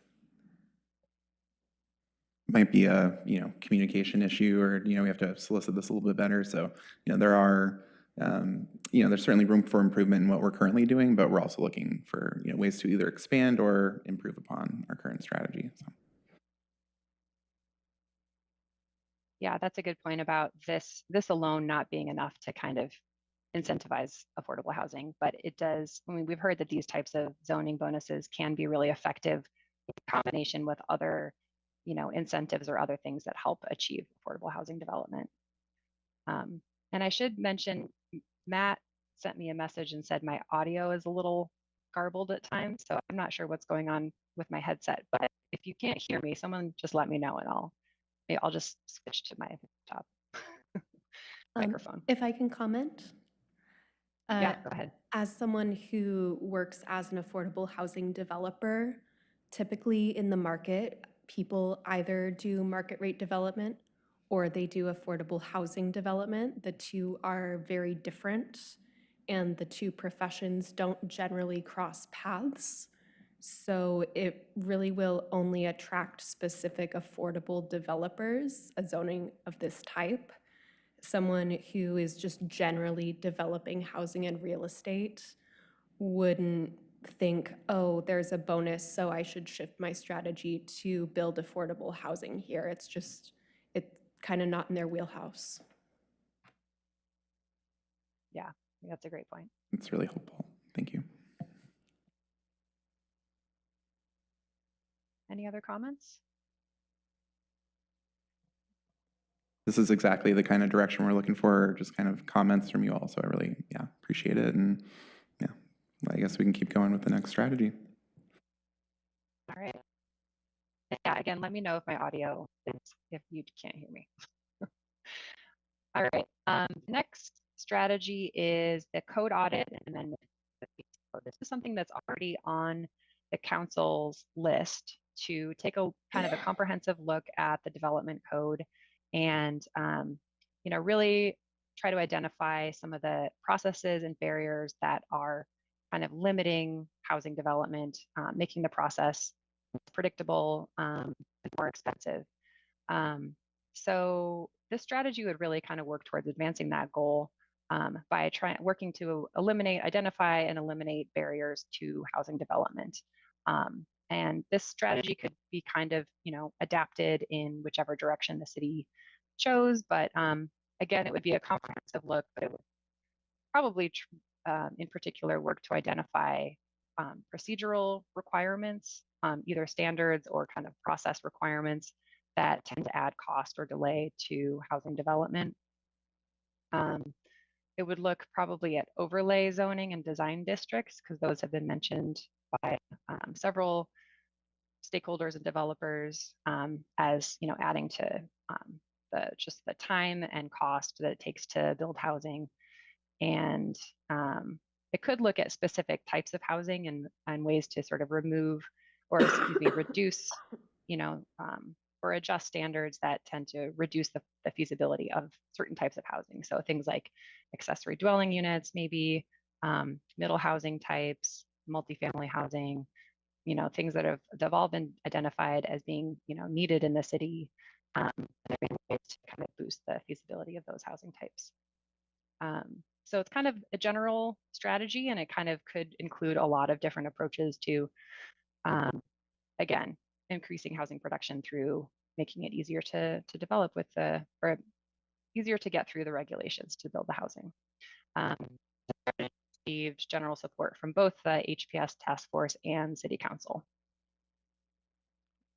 Might be a communication issue, or we have to solicit this a little bit better. So there are there's certainly room for improvement in what we're currently doing, but we're also looking for ways to either expand or improve upon our current strategy. So. Yeah, that's a good point about this alone not being enough to kind of incentivize affordable housing, but it does. I mean, we've heard that these types of zoning bonuses can be really effective in combination with other incentives or other things that help achieve affordable housing development. And I should mention, Matt sent me a message and said my audio is a little garbled at times, so I'm not sure what's going on with my headset, but if you can't hear me, someone just let me know, and I'll just switch to my laptop microphone. If I can comment? Yeah, go ahead. As someone who works as an affordable housing developer, typically in the market, people either do market rate development or they do affordable housing development. The two are very different, and the two professions don't generally cross paths. So it really will only attract specific affordable developers, a zoning of this type. Someone who is just generally developing housing and real estate wouldn't think, oh, there's a bonus, so I should shift my strategy to build affordable housing here. It's kind of not in their wheelhouse. Yeah, that's a great point. It's really helpful. Thank you. Any other comments? This is exactly the kind of direction we're looking for, just kind of comments from you all. So I really, appreciate it. And I guess we can keep going with the next strategy. All right. Yeah, again, let me know if my audio if you can't hear me. All right. Next strategy is the code audit and amendment. This is something that's already on the council's list to take a kind of a comprehensive look at the development code and really try to identify some of the processes and barriers that are kind of limiting housing development, making the process predictable and more expensive. So this strategy would really kind of work towards advancing that goal by working to identify and eliminate barriers to housing development. And this strategy could be kind of, adapted in whichever direction the city chose. But again, it would be a comprehensive look, but it would probably, in particular, work to identify procedural requirements, either standards or kind of process requirements that tend to add cost or delay to housing development. It would look probably at overlay zoning and design districts, because those have been mentioned by several stakeholders and developers as adding to just the time and cost that it takes to build housing. And it could look at specific types of housing and ways to sort of remove or reduce, or adjust standards that tend to reduce the feasibility of certain types of housing. So things like accessory dwelling units, maybe middle housing types, multifamily housing, things that have all been identified as being, needed in the city, and ways to kind of boost the feasibility of those housing types. So it's kind of a general strategy, and it kind of could include a lot of different approaches to, again, increasing housing production through making it easier to develop or easier to get through the regulations to build the housing. Received general support from both the HPS Task Force and City Council.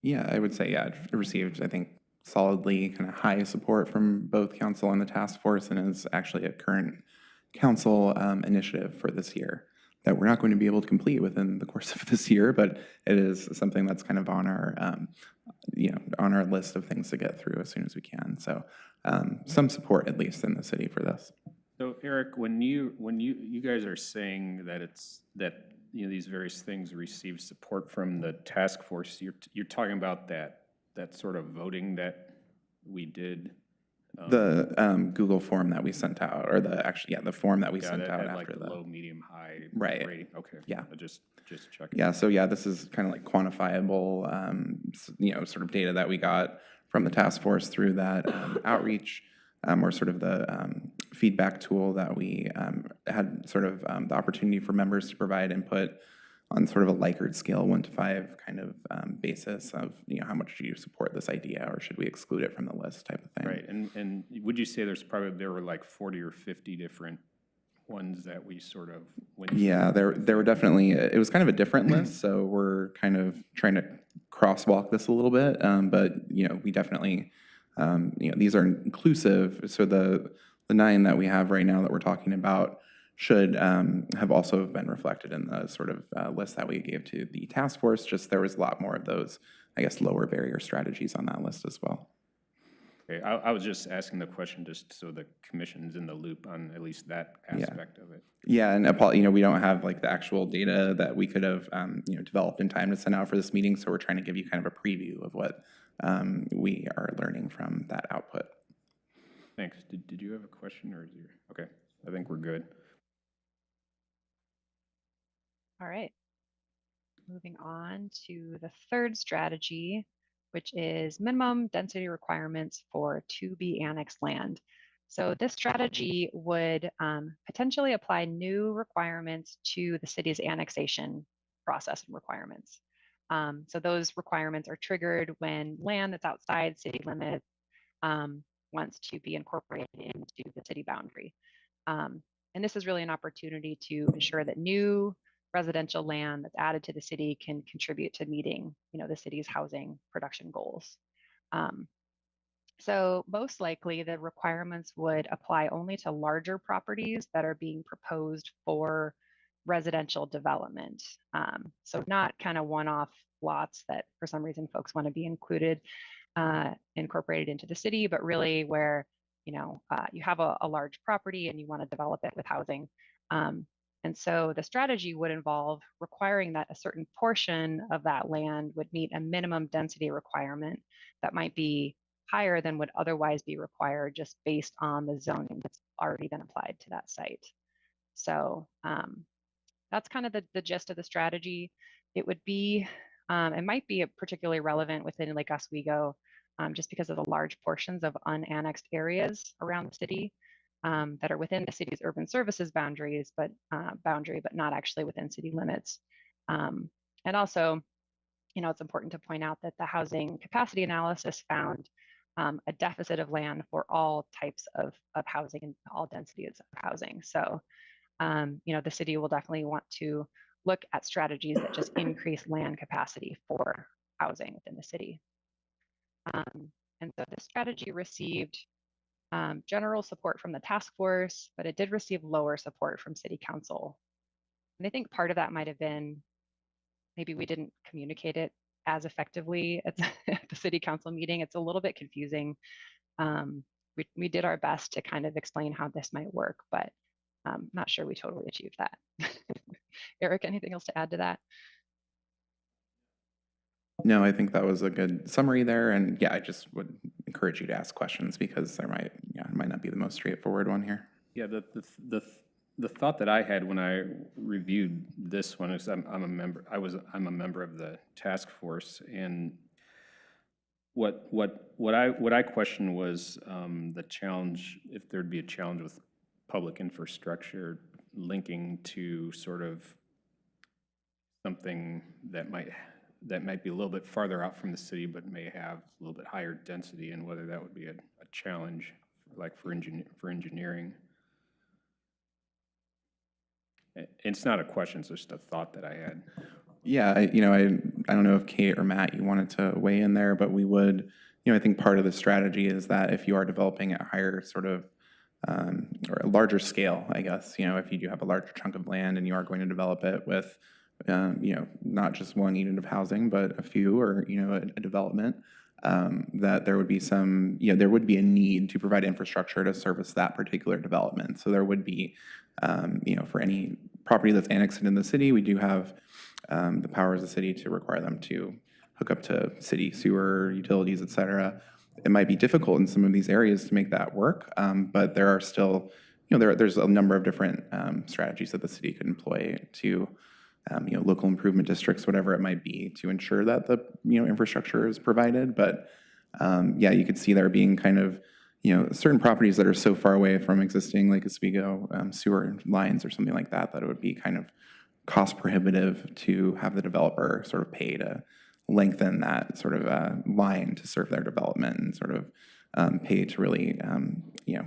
Yeah, I would say, yeah, it received, I think, solidly kind of high support from both council and the task force, and is actually a current council initiative for this year that we're not going to be able to complete within the course of this year, but it is something that's kind of on our, on our list of things to get through as soon as we can. So some support, at least in the city, for this. So Erik, when you guys are saying that these various things receive support from the task force, you're talking about that sort of voting that we did. The Google form that we sent out, or the form that we sent out after after the the low, medium, high Right. rating. Okay. Yeah. Just checking. Yeah, so yeah, this is kind of like quantifiable, sort of data that we got from the task force through that outreach, or sort of the feedback tool that we had sort of the opportunity for members to provide input on sort of a Likert scale, 1 to 5 kind of basis of, how much do you support this idea, or should we exclude it from the list type of thing. Right, and would you say there were like 40 or 50 different ones that we sort of went through? Yeah, there were definitely, it was kind of a different list, so we're kind of trying to crosswalk this a little bit, but, we definitely, these are inclusive, so the 9 that we have right now that we're talking about should have also been reflected in the sort of list that we gave to the task force, just there was a lot more of those, I guess, lower barrier strategies on that list as well. Okay, I was just asking the question just so the commission's in the loop on at least that aspect of it. Yeah, and we don't have like the actual data that we could have developed in time to send out for this meeting, so we're trying to give you kind of a preview of what we are learning from that output. Thanks. Did you have a question, or is your okay? I think we're good. All right. Moving on to the third strategy, which is minimum density requirements for to-be annexed land. So this strategy would potentially apply new requirements to the city's annexation process and requirements. So those requirements are triggered when land that's outside city limits wants to be incorporated into the city boundary. And this is really an opportunity to ensure that new residential land that's added to the city can contribute to meeting, the city's housing production goals. So most likely the requirements would apply only to larger properties that are being proposed for residential development. So not kind of one-off lots that for some reason folks want to be incorporated into the city, but really where, you have a large property and you want to develop it with housing. And so the strategy would involve requiring that a certain portion of that land would meet a minimum density requirement that might be higher than would otherwise be required just based on the zoning that's already been applied to that site. So that's kind of the gist of the strategy. It would be, it might be particularly relevant within Lake Oswego, just because of the large portions of unannexed areas around the city that are within the city's urban services boundaries, but not actually within city limits. And also, it's important to point out that the housing capacity analysis found a deficit of land for all types of housing and all densities of housing. So, the city will definitely want to look at strategies that just increase land capacity for housing within the city. And so this strategy received general support from the task force, but it did receive lower support from city council. And I think part of that might have been maybe we didn't communicate it as effectively at the city council meeting. It's a little bit confusing. We did our best to kind of explain how this might work, but I'm not sure we totally achieved that. Erik, anything else to add to that? No, I think that was a good summary there. And yeah, I just would encourage you to ask questions because there might not be the most straightforward one here. Yeah, the thought that I had when I reviewed this one is I'm a member of the task force, and what I questioned was the challenge, if there'd be a challenge with public infrastructure linking to sort of something that might be a little bit farther out from the city but may have a little bit higher density, and whether that would be a challenge like for engineering. It's not a question, it's just a thought that I had. Yeah, I don't know if Kate or Matt, you wanted to weigh in there, but we would, I think part of the strategy is that if you are developing at a higher sort of, or a larger scale, I guess, if you do have a larger chunk of land and you are going to develop it with, not just one unit of housing, but a few or, a development, that there would be there would be a need to provide infrastructure to service that particular development. So there would be, for any property that's annexed in the city, we do have the power as a city to require them to hook up to city sewer, utilities, et cetera. It might be difficult in some of these areas to make that work, but there are still, there's a number of different strategies that the city could employ to, local improvement districts, whatever it might be, to ensure that the, infrastructure is provided. But yeah, you could see there being kind of, certain properties that are so far away from existing Lake Oswego sewer lines or something like that, that it would be kind of cost prohibitive to have the developer sort of pay to lengthen that sort of line to serve their development and sort of pay to really,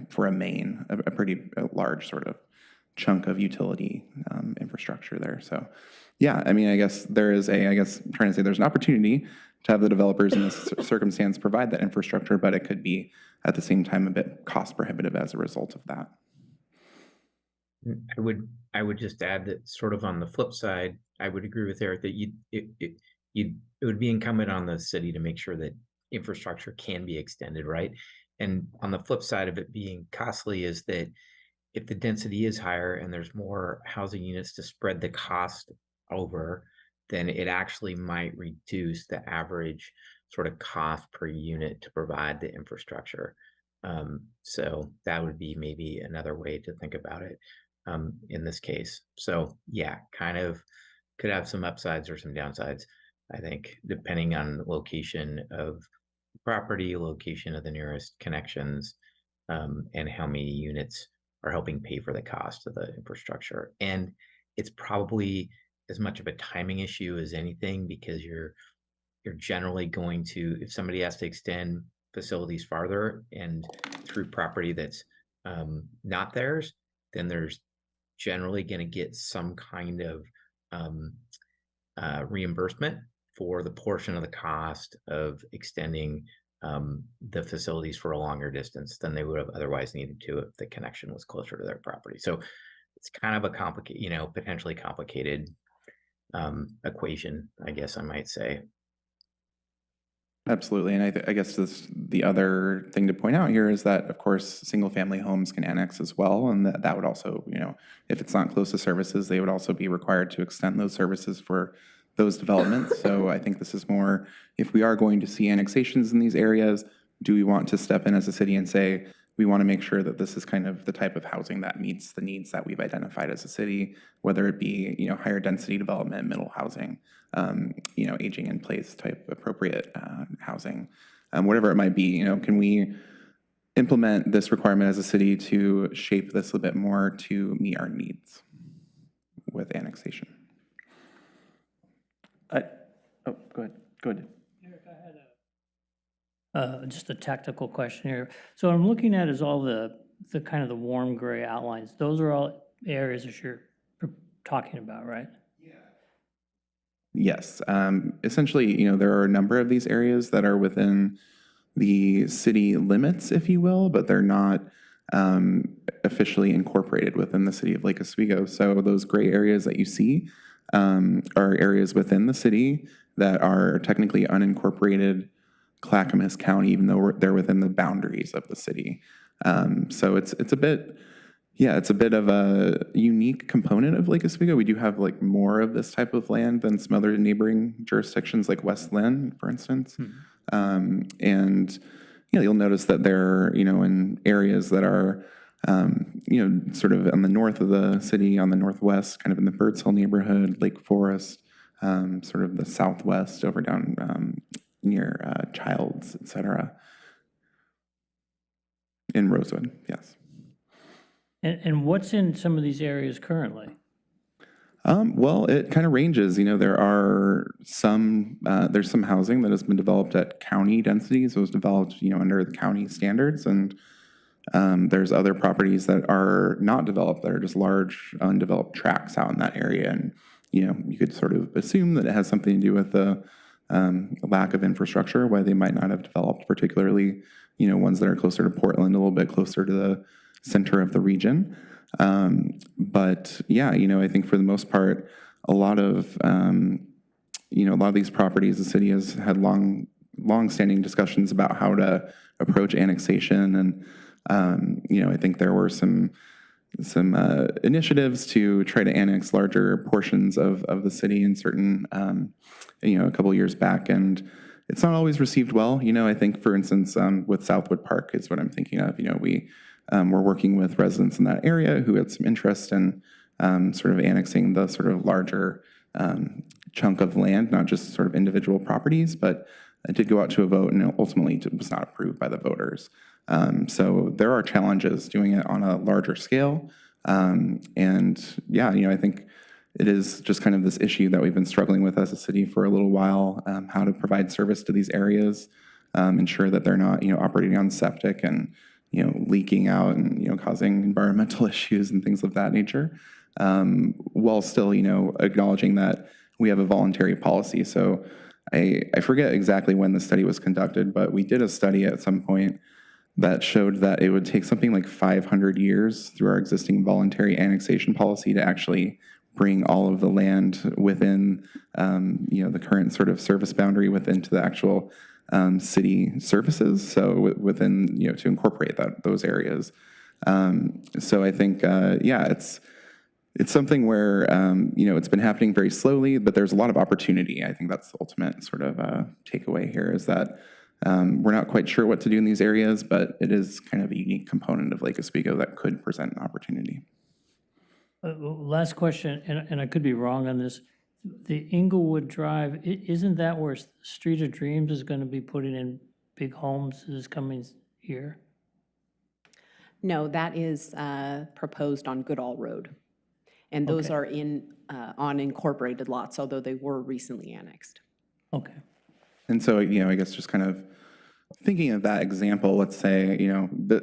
for a main, a pretty large sort of chunk of utility infrastructure there. So yeah, I mean, I guess there is I'm trying to say there's an opportunity to have the developers in this circumstance provide that infrastructure, but it could be at the same time a bit cost prohibitive as a result of that. I would just add that sort of on the flip side, I would agree with Erik that it would be incumbent on the city to make sure that infrastructure can be extended, right? And on the flip side of it being costly is that if the density is higher and there's more housing units to spread the cost over, then it actually might reduce the average sort of cost per unit to provide the infrastructure. So that would be maybe another way to think about it in this case. So yeah, kind of could have some upsides or some downsides, I think, depending on location of property, location of the nearest connections, and how many units are helping pay for the cost of the infrastructure. And it's probably as much of a timing issue as anything, because you're generally going to, if somebody has to extend facilities farther and through property that's not theirs, then there's generally going to get some kind of reimbursement for the portion of the cost of extending the facilities for a longer distance than they would have otherwise needed to if the connection was closer to their property. So it's kind of a complicated, potentially complicated equation, I guess I might say. Absolutely, and I guess the other thing to point out here is that, of course, single-family homes can annex as well, and that would also, if it's not close to services, they would also be required to extend those services for those developments. So I think this is more, if we are going to see annexations in these areas, do we want to step in as a city and say, we want to make sure that this is kind of the type of housing that meets the needs that we've identified as a city, whether it be, higher density development, middle housing, aging in place type appropriate housing, whatever it might be. Can we implement this requirement as a city to shape this a bit more to meet our needs with annexation? Go ahead. Eric, I had just a tactical question here. So what I'm looking at is all the kind of the warm gray outlines. Those are all areas that you're talking about, right? Yes. Essentially, there are a number of these areas that are within the city limits, if you will, but they're not officially incorporated within the city of Lake Oswego. So those gray areas that you see are areas within the city that are technically unincorporated Clackamas County, even though they're within the boundaries of the city. So it's a bit, it's a bit of a unique component of Lake Oswego. We do have like more of this type of land than some other neighboring jurisdictions, like West Lynn, for instance. And you'll notice that they're in areas that are sort of on the north of the city, on the northwest, kind of in the Birds Hill neighborhood, Lake Forest, sort of the southwest over down near Childs, et cetera. In Rosewood, yes. And what's in some of these areas currently? Well, it kind of ranges. There are some, there's some housing that has been developed at county densities. It was developed, under the county standards. And there's other properties that are not developed, that are just large, undeveloped tracts out in that area. And, you could sort of assume that it has something to do with the lack of infrastructure, why they might not have developed, particularly, ones that are closer to Portland, a little bit closer to the center of the region. But yeah, I think for the most part, a lot of these properties, the city has had long-standing discussions about how to approach annexation. And, I think there were some initiatives to try to annex larger portions of the city in certain, a couple of years back. And it's not always received well. I think, for instance, with Southwood Park is what I'm thinking of. We're working with residents in that area who had some interest in sort of annexing the sort of larger chunk of land, not just sort of individual properties, but it did go out to a vote and ultimately it was not approved by the voters. So there are challenges doing it on a larger scale. And yeah, I think it is just kind of this issue that we've been struggling with as a city for a little while, how to provide service to these areas, ensure that they're not, operating on septic and, leaking out and, causing environmental issues and things of that nature, while still, acknowledging that we have a voluntary policy. So I forget exactly when the study was conducted, but we did a study at some point that showed that it would take something like 500 years through our existing voluntary annexation policy to actually bring all of the land within, the current sort of service boundary within to the actual city services. So within, to incorporate those areas. So I think, it's something where, it's been happening very slowly, but there's a lot of opportunity. I think that's the ultimate sort of takeaway here is that we're not quite sure what to do in these areas, but it is kind of a unique component of Lake Oswego that could present an opportunity. Last question, and I could be wrong on this. The Inglewood Drive, isn't that where Street of Dreams is going to be putting in big homes this coming year? No, that is proposed on Goodall Road. And those Okay. are in on incorporated lots, although they were recently annexed. Okay. And so, I guess just kind of thinking of that example, let's say,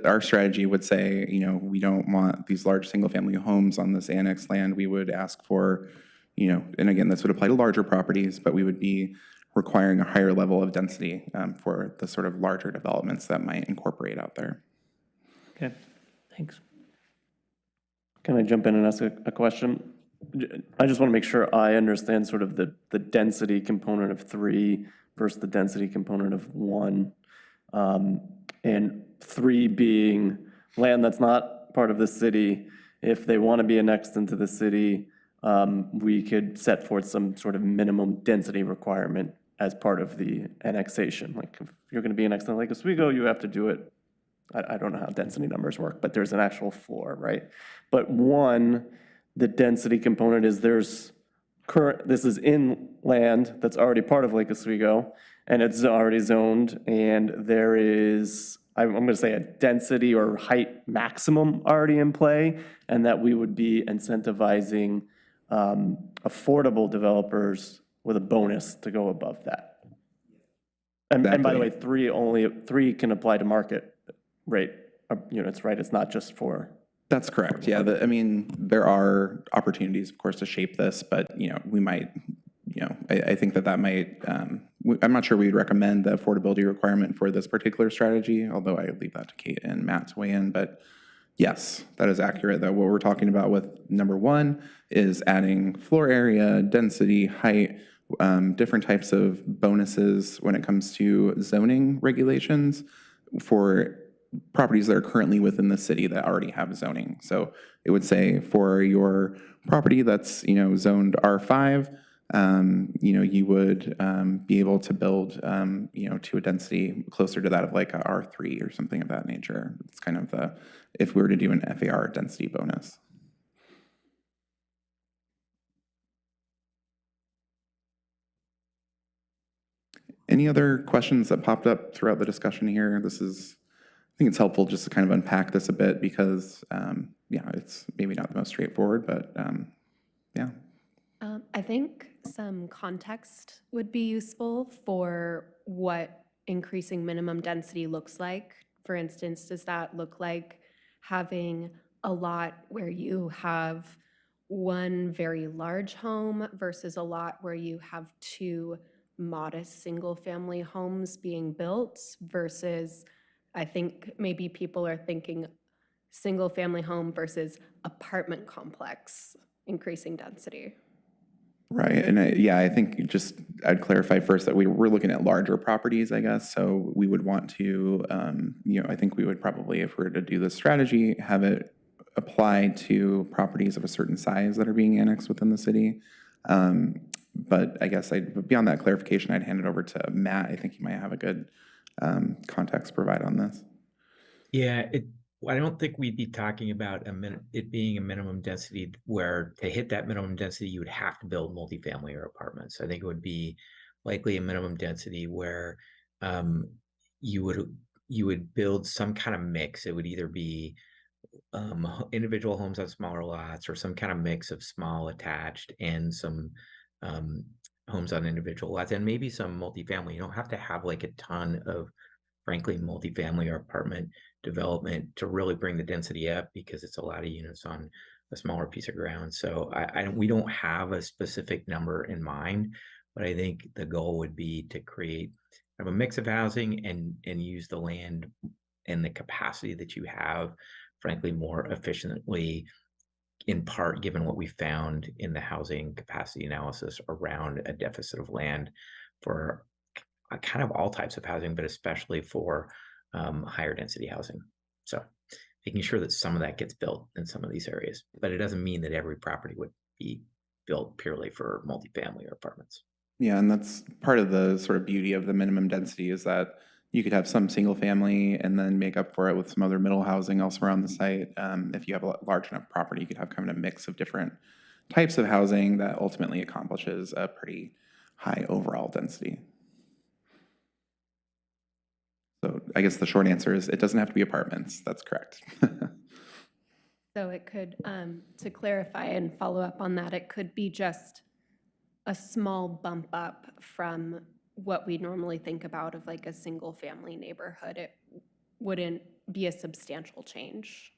our strategy would say, we don't want these large single-family homes on this annexed land. We would ask for, and again, this would apply to larger properties, but we would be requiring a higher level of density for the sort of larger developments that might incorporate out there. Okay, thanks. Can I jump in and ask a question? I just want to make sure I understand sort of the density component of 3 versus the density component of 1. And 3 being land that's not part of the city. If they want to be annexed into the city, we could set forth some sort of minimum density requirement as part of the annexation. Like if you're going to be annexed in Lake Oswego, you have to do it I don't know how density numbers work, but there's an actual floor, right? But one, the density component is this is in land that's already part of Lake Oswego, and it's already zoned, and there is, I'm going to say, a density or height maximum already in play, and that we would be incentivizing affordable developers with a bonus to go above that. And by the way, three can apply to market rate units, right? It's not just for. That's correct. Yeah, I mean, there are opportunities, of course, to shape this, but, we might, I think that might, I'm not sure we'd recommend the affordability requirement for this particular strategy, although I would leave that to Kate and Matt to weigh in. But yes, that is accurate, that what we're talking about with number one is adding floor area, density, height, different types of bonuses when it comes to zoning regulations for properties that are currently within the city that already have zoning. So it would say for your property that's, zoned R5, you would be able to build, to a density closer to that of like a R3 or something of that nature. It's kind of if we were to do an FAR density bonus. Any other questions that popped up throughout the discussion here? I think it's helpful just to kind of unpack this a bit because, it's maybe not the most straightforward, but yeah. I think some context would be useful for what increasing minimum density looks like. For instance, does that look like having a lot where you have one very large home versus a lot where you have two modest single-family homes being built versus, I think maybe people are thinking single-family home versus apartment complex increasing density. Right, and I think I'd clarify first that we're looking at larger properties, I guess, so we would want to, I think we would probably, if we were to do this strategy, have it apply to properties of a certain size that are being annexed within the city. But I guess beyond that clarification, I'd hand it over to Matt. I think he might have a good context to provide on this. Yeah, I don't think we'd be talking about it being a minimum density where to hit that minimum density, you would have to build multifamily or apartments. I think it would be likely a minimum density where you would build some kind of mix. It would either be individual homes on smaller lots or some kind of mix of small attached and some homes on individual lots and maybe some multifamily. You don't have to have like a ton of, frankly, multifamily or apartment development to really bring the density up because it's a lot of units on a smaller piece of ground. So we don't have a specific number in mind, but I think the goal would be to create a mix of housing and use the land and the capacity that you have, frankly, more efficiently, in part given what we found in the housing capacity analysis around a deficit of land for kind of all types of housing, but especially for higher density housing. So making sure that some of that gets built in some of these areas, but it doesn't mean that every property would be built purely for multifamily or apartments. Yeah, and that's part of the sort of beauty of the minimum density is that you could have some single family and then make up for it with some other middle housing elsewhere on the site. If you have a large enough property, you could have kind of a mix of different types of housing that ultimately accomplishes a pretty high overall density. So I guess the short answer is it doesn't have to be apartments. That's correct. So it could, to clarify and follow up on that, it could be just a small bump up from what we normally think about of like a single family neighborhood. It wouldn't be a substantial change.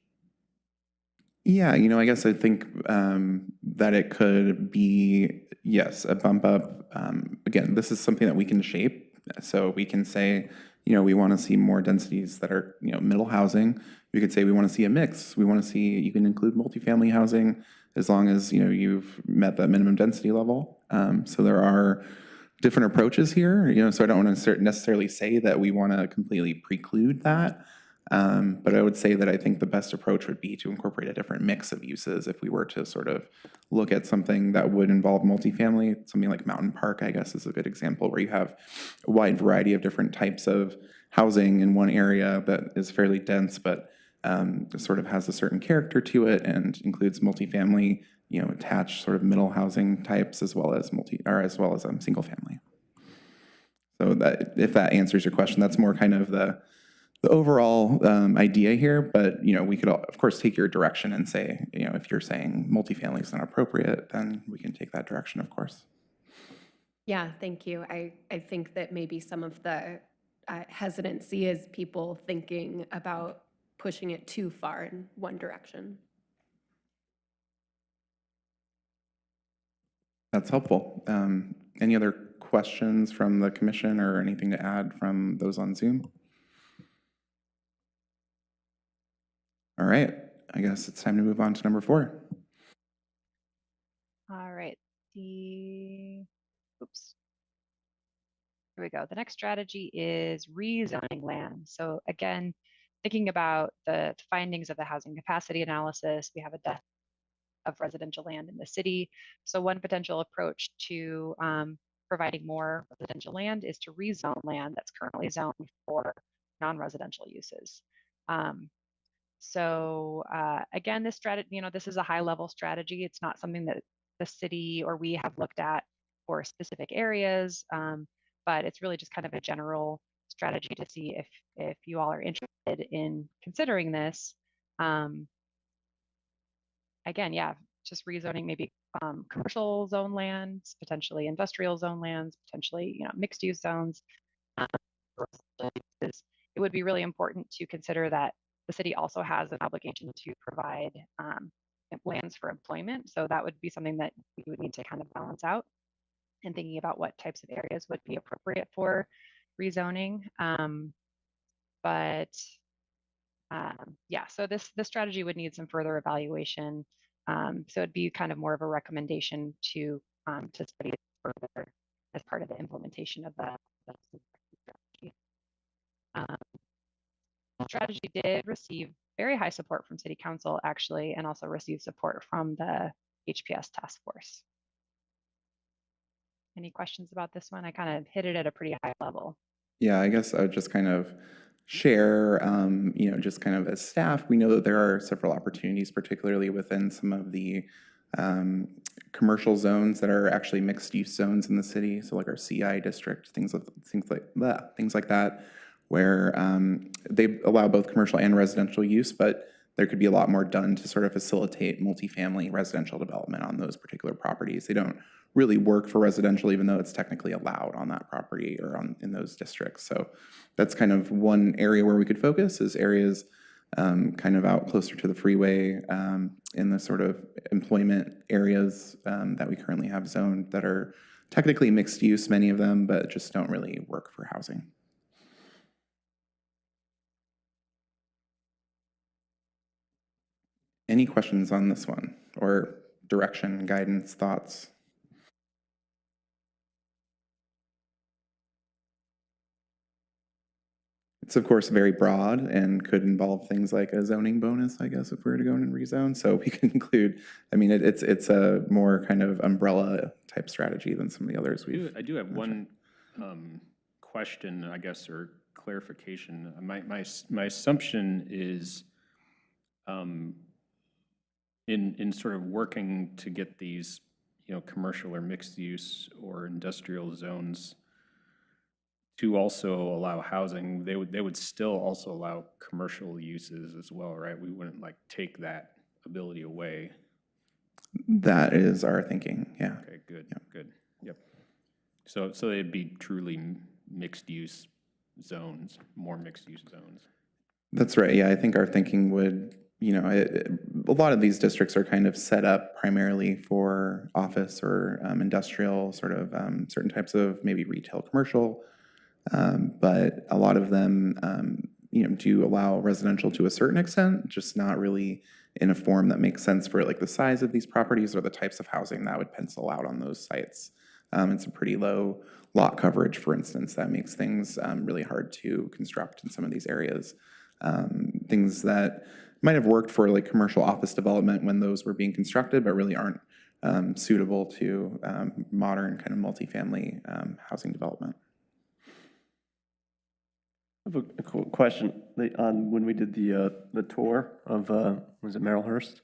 Yeah, I guess I think that it could be, yes, a bump up. Again, this is something that we can shape. So we can say, we want to see more densities that are, middle housing. We could say we want to see a mix. We want to see, you can include multifamily housing as long as, you've met that minimum density level. So there are different approaches here, so I don't want to necessarily say that we want to completely preclude that. But I would say that I think the best approach would be to incorporate a different mix of uses if we were to sort of look at something that would involve multifamily. Something like Mountain Park, I guess, is a good example, where you have a wide variety of different types of housing in one area that is fairly dense, but sort of has a certain character to it and includes multifamily, attached sort of middle housing types as well as single family. So that, if that answers your question, that's more kind of the overall idea here. But we could, of course, take your direction and say, if you're saying multifamily is not appropriate, then we can take that direction, of course. Yeah, thank you. I think that maybe some of the hesitancy is people thinking about pushing it too far in one direction. That's helpful. Any other questions from the commission or anything to add from those on Zoom? All right, I guess it's time to move on to number 4. All right, here we go. The next strategy is rezoning land. So again, thinking about the findings of the housing capacity analysis, we have a dearth of residential land in the city. So one potential approach to providing more residential land is to rezone land that's currently zoned for non-residential uses. Again, this strategy, this is a high-level strategy. It's not something that the city or we have looked at for specific areas, but it's really just kind of a general strategy to see if you all are interested in considering this. Again, yeah, just rezoning maybe commercial zone lands, potentially industrial zone lands, potentially mixed-use zones. It would be really important to consider that the city also has an obligation to provide lands for employment. So that would be something that we would need to kind of balance out and thinking about what types of areas would be appropriate for rezoning. Yeah, so this strategy would need some further evaluation. So it'd be kind of more of a recommendation to study it further as part of the implementation of the strategy. The strategy did receive very high support from City Council, actually, and also received support from the HPS Task Force. Any questions about this one? I kind of hit it at a pretty high level. Yeah, I guess I would just kind of share, just kind of as staff, we know that there are several opportunities, particularly within some of the commercial zones that are actually mixed-use zones in the city. So like our CI district, things like that, where they allow both commercial and residential use, but there could be a lot more done to sort of facilitate multifamily residential development on those particular properties. They don't really work for residential, even though it's technically allowed on that property or in those districts. So that's kind of one area where we could focus, is areas kind of out closer to the freeway in the sort of employment areas that we currently have zoned that are technically mixed use, many of them, but just don't really work for housing. Any questions on this one, or direction, guidance, thoughts? It's of course very broad and could involve things like a zoning bonus, I guess, if we were to go in and rezone. So we can include, I mean, it's a more kind of umbrella type strategy than some of the others we've. I do have one question, I guess, or clarification. My assumption is in sort of working to get these, commercial or mixed use or industrial zones to also allow housing, they would still also allow commercial uses as well, right? We wouldn't like take that ability away. That is our thinking, yeah. Okay, good, good, yep. So they'd be truly mixed use zones, more mixed use zones. That's right, yeah, I think our thinking would, a lot of these districts are kind of set up primarily for office or industrial, sort of certain types of maybe retail, commercial, but a lot of them, do allow residential to a certain extent, just not really in a form that makes sense for like the size of these properties or the types of housing that would pencil out on those sites. It's a pretty low lot coverage, for instance, that makes things really hard to construct in some of these areas. things that might have worked for like commercial office development when those were being constructed, but really aren't suitable to modern kind of multifamily housing development. I have a question on when we did the tour of, was it Merrillhurst?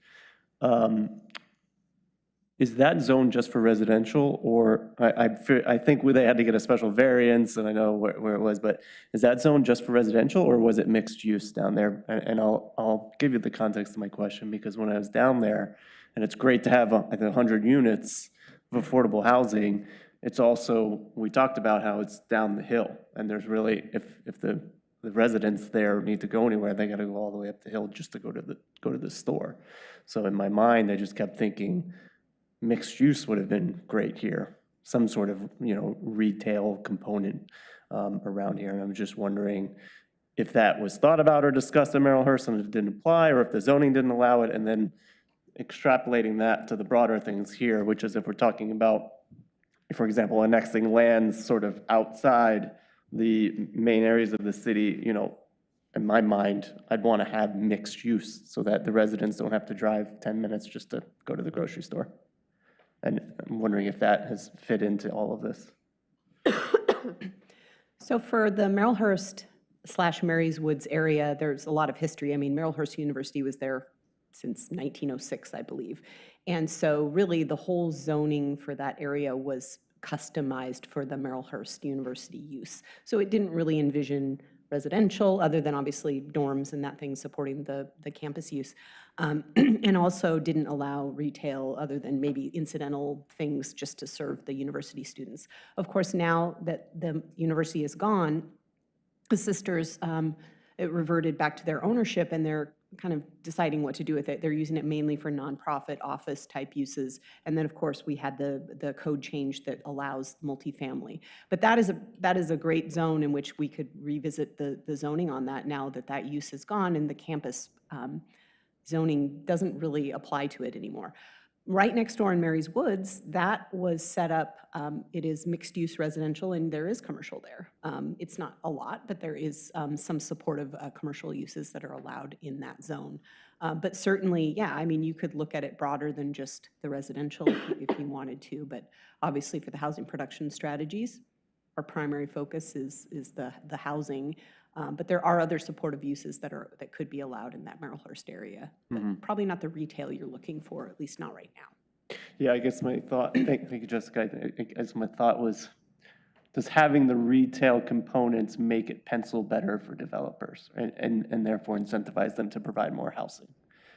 Is that zone just for residential, or I think they had to get a special variance, and I know where it was, but is that zone just for residential, or was it mixed use down there? And I'll give you the context of my question, because when I was down there, and it's great to have, I think, 100 units of affordable housing, it's also, we talked about how it's down the hill, and there's really, if the residents there need to go anywhere, they got to go all the way up the hill just to go to the store. So in my mind, I just kept thinking, mixed use would have been great here, some sort of, retail component around here. And I'm just wondering if that was thought about or discussed in Merrillhurst and it didn't apply, or if the zoning didn't allow it, and then extrapolating that to the broader things here, which is if we're talking about, for example, annexing lands sort of outside the main areas of the city, in my mind, I'd want to have mixed use so that the residents don't have to drive 10 minutes just to go to the grocery store. And I'm wondering if that has fit into all of this. So for the Merrillhurst/Marys Woods area, there's a lot of history. I mean, Merrillhurst University was there since 1906, I believe. And so really the whole zoning for that area was customized for the Merrillhurst University use. So it didn't really envision residential, other than obviously dorms and that thing supporting the campus use, and also didn't allow retail other than maybe incidental things just to serve the university students. Of course, now that the university is gone, the sisters, it reverted back to their ownership, and they're kind of deciding what to do with it. They're using it mainly for nonprofit office type uses. And then of course we had the code change that allows multifamily. But that is a great zone in which we could revisit the zoning on that now that that use is gone and the campus zoning doesn't really apply to it anymore. Right next door in Marys Woods, that was set up, it is mixed-use residential, and there is commercial there. It's not a lot, but there is some supportive commercial uses that are allowed in that zone. But certainly, yeah, I mean, you could look at it broader than just the residential if you wanted to, but obviously for the housing production strategies, our primary focus is the housing. But there are other supportive uses that could be allowed in that Merrillhurst area. But probably not the retail you're looking for, at least not right now. Yeah, I guess my thought, thank you, Jessica. I guess my thought was, does having the retail components make it pencil better for developers and therefore incentivize them to provide more housing?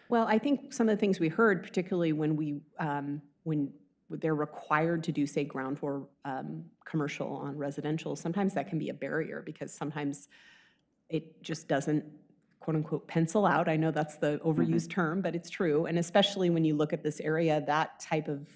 Well, I think some of the things we heard, particularly when they're required to do, say, ground floor commercial on residential, sometimes that can be a barrier because sometimes it just doesn't, quote unquote, pencil out. I know that's the overused term, but it's true. And especially when you look at this area, that type of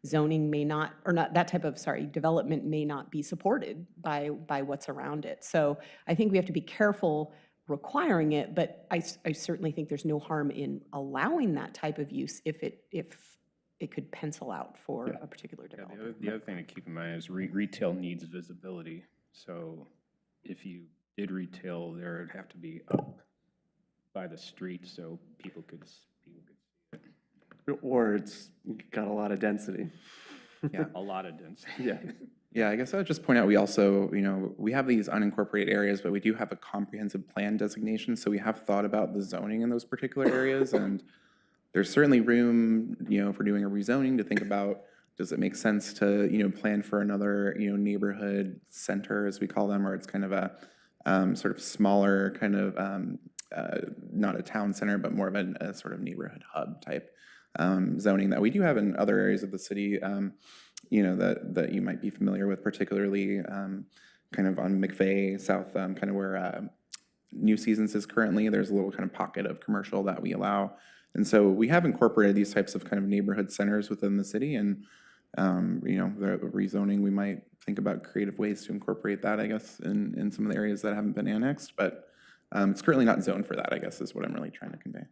zoning may not, or not, that type of, development may not be supported by what's around it. So I think we have to be careful requiring it, but I certainly think there's no harm in allowing that type of use if it could pencil out for a particular developer. The other thing to keep in mind is retail needs visibility. So if you did retail there, it'd have to be up by the street so people could see it. Or it's got a lot of density. Yeah. A lot of density. Yeah. Yeah, I guess I would just point out, we also, we have these unincorporated areas, but we do have a comprehensive plan designation. So we have thought about the zoning in those particular areas. And there's certainly room, for doing a rezoning to think about, does it make sense to, plan for another, neighborhood center, as we call them, or it's kind of a sort of smaller kind of, not a town center, but more of a sort of neighborhood hub type zoning that we do have in other areas of the city, that you might be familiar with, particularly kind of on McVeigh South, kind of where New Seasons is currently. There's a little kind of pocket of commercial that we allow. And so we have incorporated these types of kind of neighborhood centers within the city, and the rezoning, we might think about creative ways to incorporate that, I guess, in some of the areas that haven't been annexed, but it's currently not zoned for that, I guess, is what I'm really trying to convey.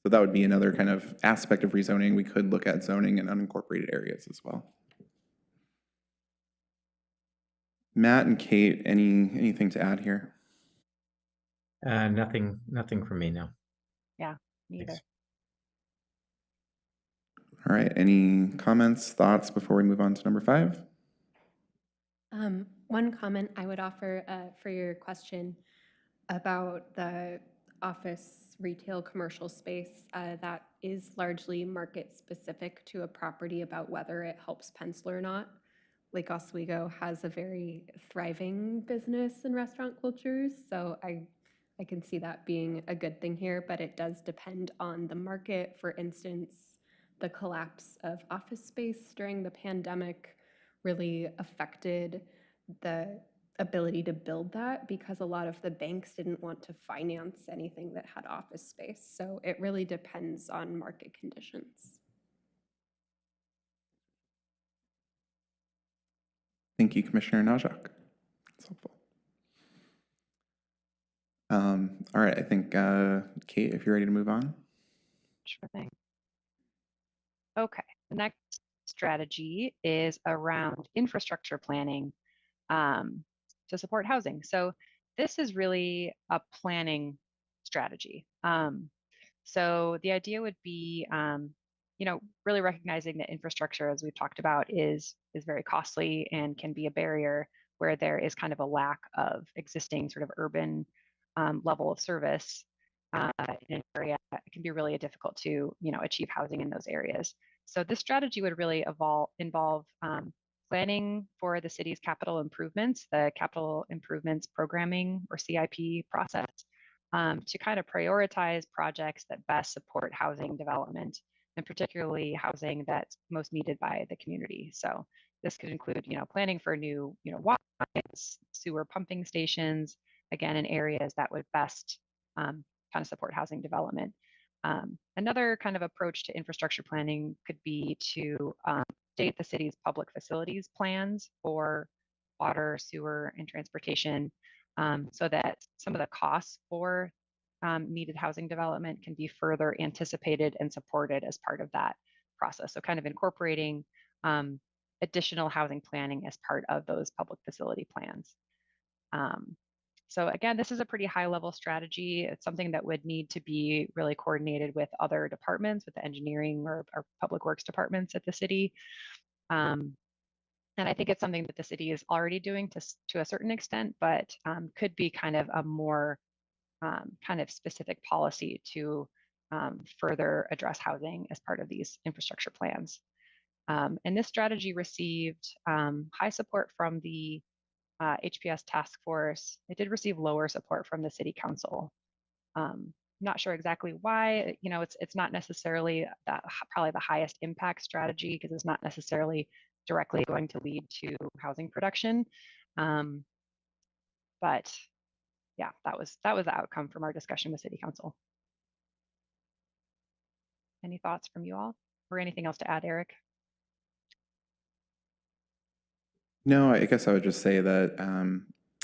So that would be another kind of aspect of rezoning. We could look at zoning in unincorporated areas as well. Matt and Kate, anything to add here? Nothing from me now. Neither. Thanks. All right, any comments, thoughts before we move on to number 5? One comment I would offer for your question about the office, retail, commercial space, that is largely market specific to a property about whether it helps pencil or not. Lake Oswego has a very thriving business and restaurant cultures, so I can see that being a good thing here, but it does depend on the market. For instance, the collapse of office space during the pandemic really affected the ability to build that because a lot of the banks didn't want to finance anything that had office space. So it really depends on market conditions. Thank you, Commissioner Najak. That's helpful. All right, I think, Kate, if you're ready to move on. Sure thing. Okay, the next strategy is around infrastructure planning to support housing. So this is really a planning strategy. So the idea would be, really recognizing that infrastructure, as we've talked about, is very costly and can be a barrier where there is kind of a lack of existing sort of urban level of service in an area. It can be really difficult to, achieve housing in those areas. So this strategy would really involve planning for the city's capital improvements, the capital improvements programming or CIP process, to kind of prioritize projects that best support housing development, and particularly housing that's most needed by the community. So this could include, planning for new, water lines, sewer pumping stations, again, in areas that would best kind of support housing development. Another kind of approach to infrastructure planning could be to update the city's public facilities plans for water, sewer, and transportation, so that some of the costs for needed housing development can be further anticipated and supported as part of that process. So kind of incorporating additional housing planning as part of those public facility plans. So again, this is a pretty high level strategy. It's something that would need to be really coordinated with other departments, with the engineering or public works departments at the city. And I think it's something that the city is already doing to a certain extent, but could be kind of a more kind of specific policy to further address housing as part of these infrastructure plans. And this strategy received high support from the HPS Task Force. It did receive lower support from the City Council. Not sure exactly why. It's not necessarily probably the highest impact strategy because it's not necessarily directly going to lead to housing production. But yeah, that was the outcome from our discussion with City Council. Any thoughts from you all, or anything else to add, Erik? No, I guess I would just say that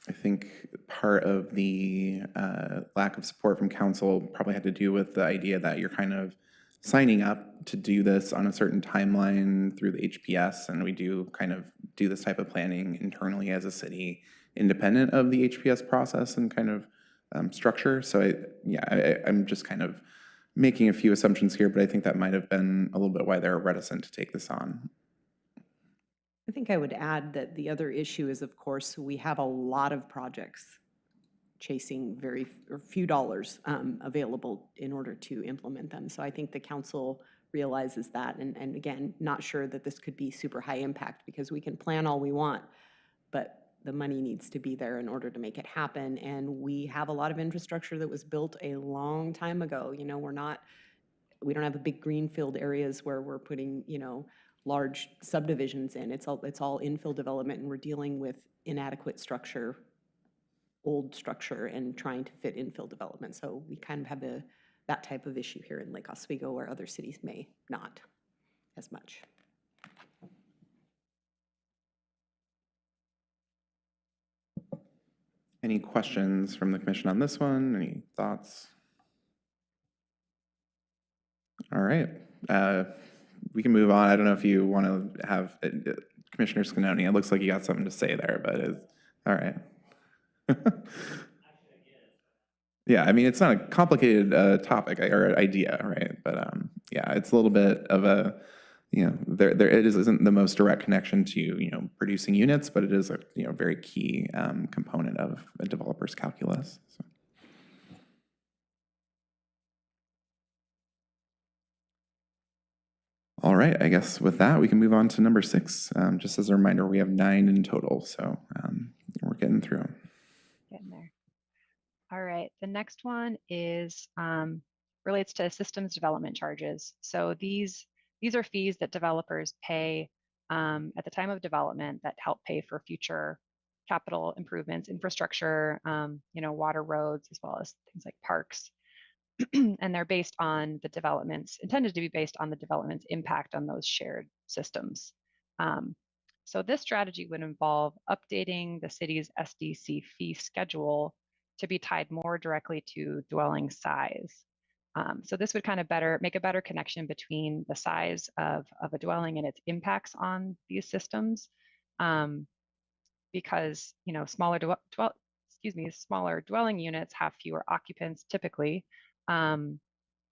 I think part of the lack of support from council probably had to do with the idea that you're kind of signing up to do this on a certain timeline through the HPS, and we do kind of do this type of planning internally as a city, independent of the HPS process and kind of structure. So I'm just kind of making a few assumptions here, but I think that might have been a little bit why they're reticent to take this on. I think I would add that the other issue is, of course, we have a lot of projects chasing very few dollars available in order to implement them. So I think the council realizes that, and again, not sure that this could be super high impact because we can plan all we want, but the money needs to be there in order to make it happen. And we have a lot of infrastructure that was built a long time ago. We don't have a big greenfield areas where we're putting, large subdivisions in. It's all infill development, and we're dealing with inadequate structure, old structure, and trying to fit infill development. So we kind of have that type of issue here in Lake Oswego where other cities may not as much. Any questions from the commission on this one? Any thoughts? All right. We can move on. I don't know if you want to have Commissioner Scanoni. It looks like you got something to say there, but All right. Yeah, I mean, it's not a complicated topic or idea, right? But yeah, it's a little bit of a, isn't the most direct connection to, producing units, but it is a, very key component of a developer's calculus. So. All right, I guess with that, we can move on to number 6. Just as a reminder, we have 9 in total, so we're getting through them. Getting there. All right, the next one is relates to systems development charges. So these are fees that developers pay at the time of development that help pay for future capital improvements, infrastructure, water, roads, as well as things like parks. And they're based on the developments, intended to be based on the development's impact on those shared systems. So this strategy would involve updating the city's SDC fee schedule to be tied more directly to dwelling size. So this would kind of make a better connection between the size of a dwelling and its impacts on these systems. Because smaller dwelling units have fewer occupants typically, and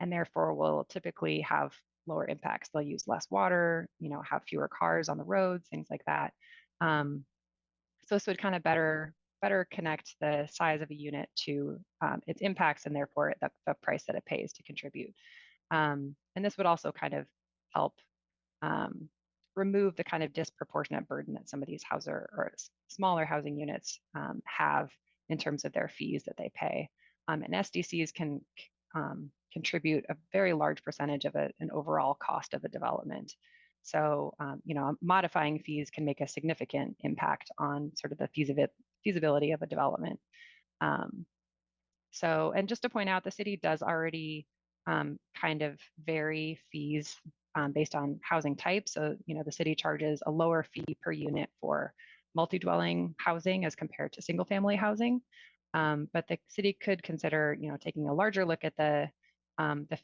therefore will typically have lower impacts. They'll use less water, have fewer cars on the roads, things like that. So this would kind of better connect the size of a unit to its impacts and therefore the price that it pays to contribute. And this would also kind of help remove the kind of disproportionate burden that some of these smaller housing units have in terms of their fees that they pay. And SDCs can contribute a very large percentage of an overall cost of a development. So, modifying fees can make a significant impact on sort of the feasibility of a development. And just to point out, the city does already kind of vary fees based on housing type. So, the city charges a lower fee per unit for multi-dwelling housing as compared to single-family housing. But the city could consider, taking a larger look at the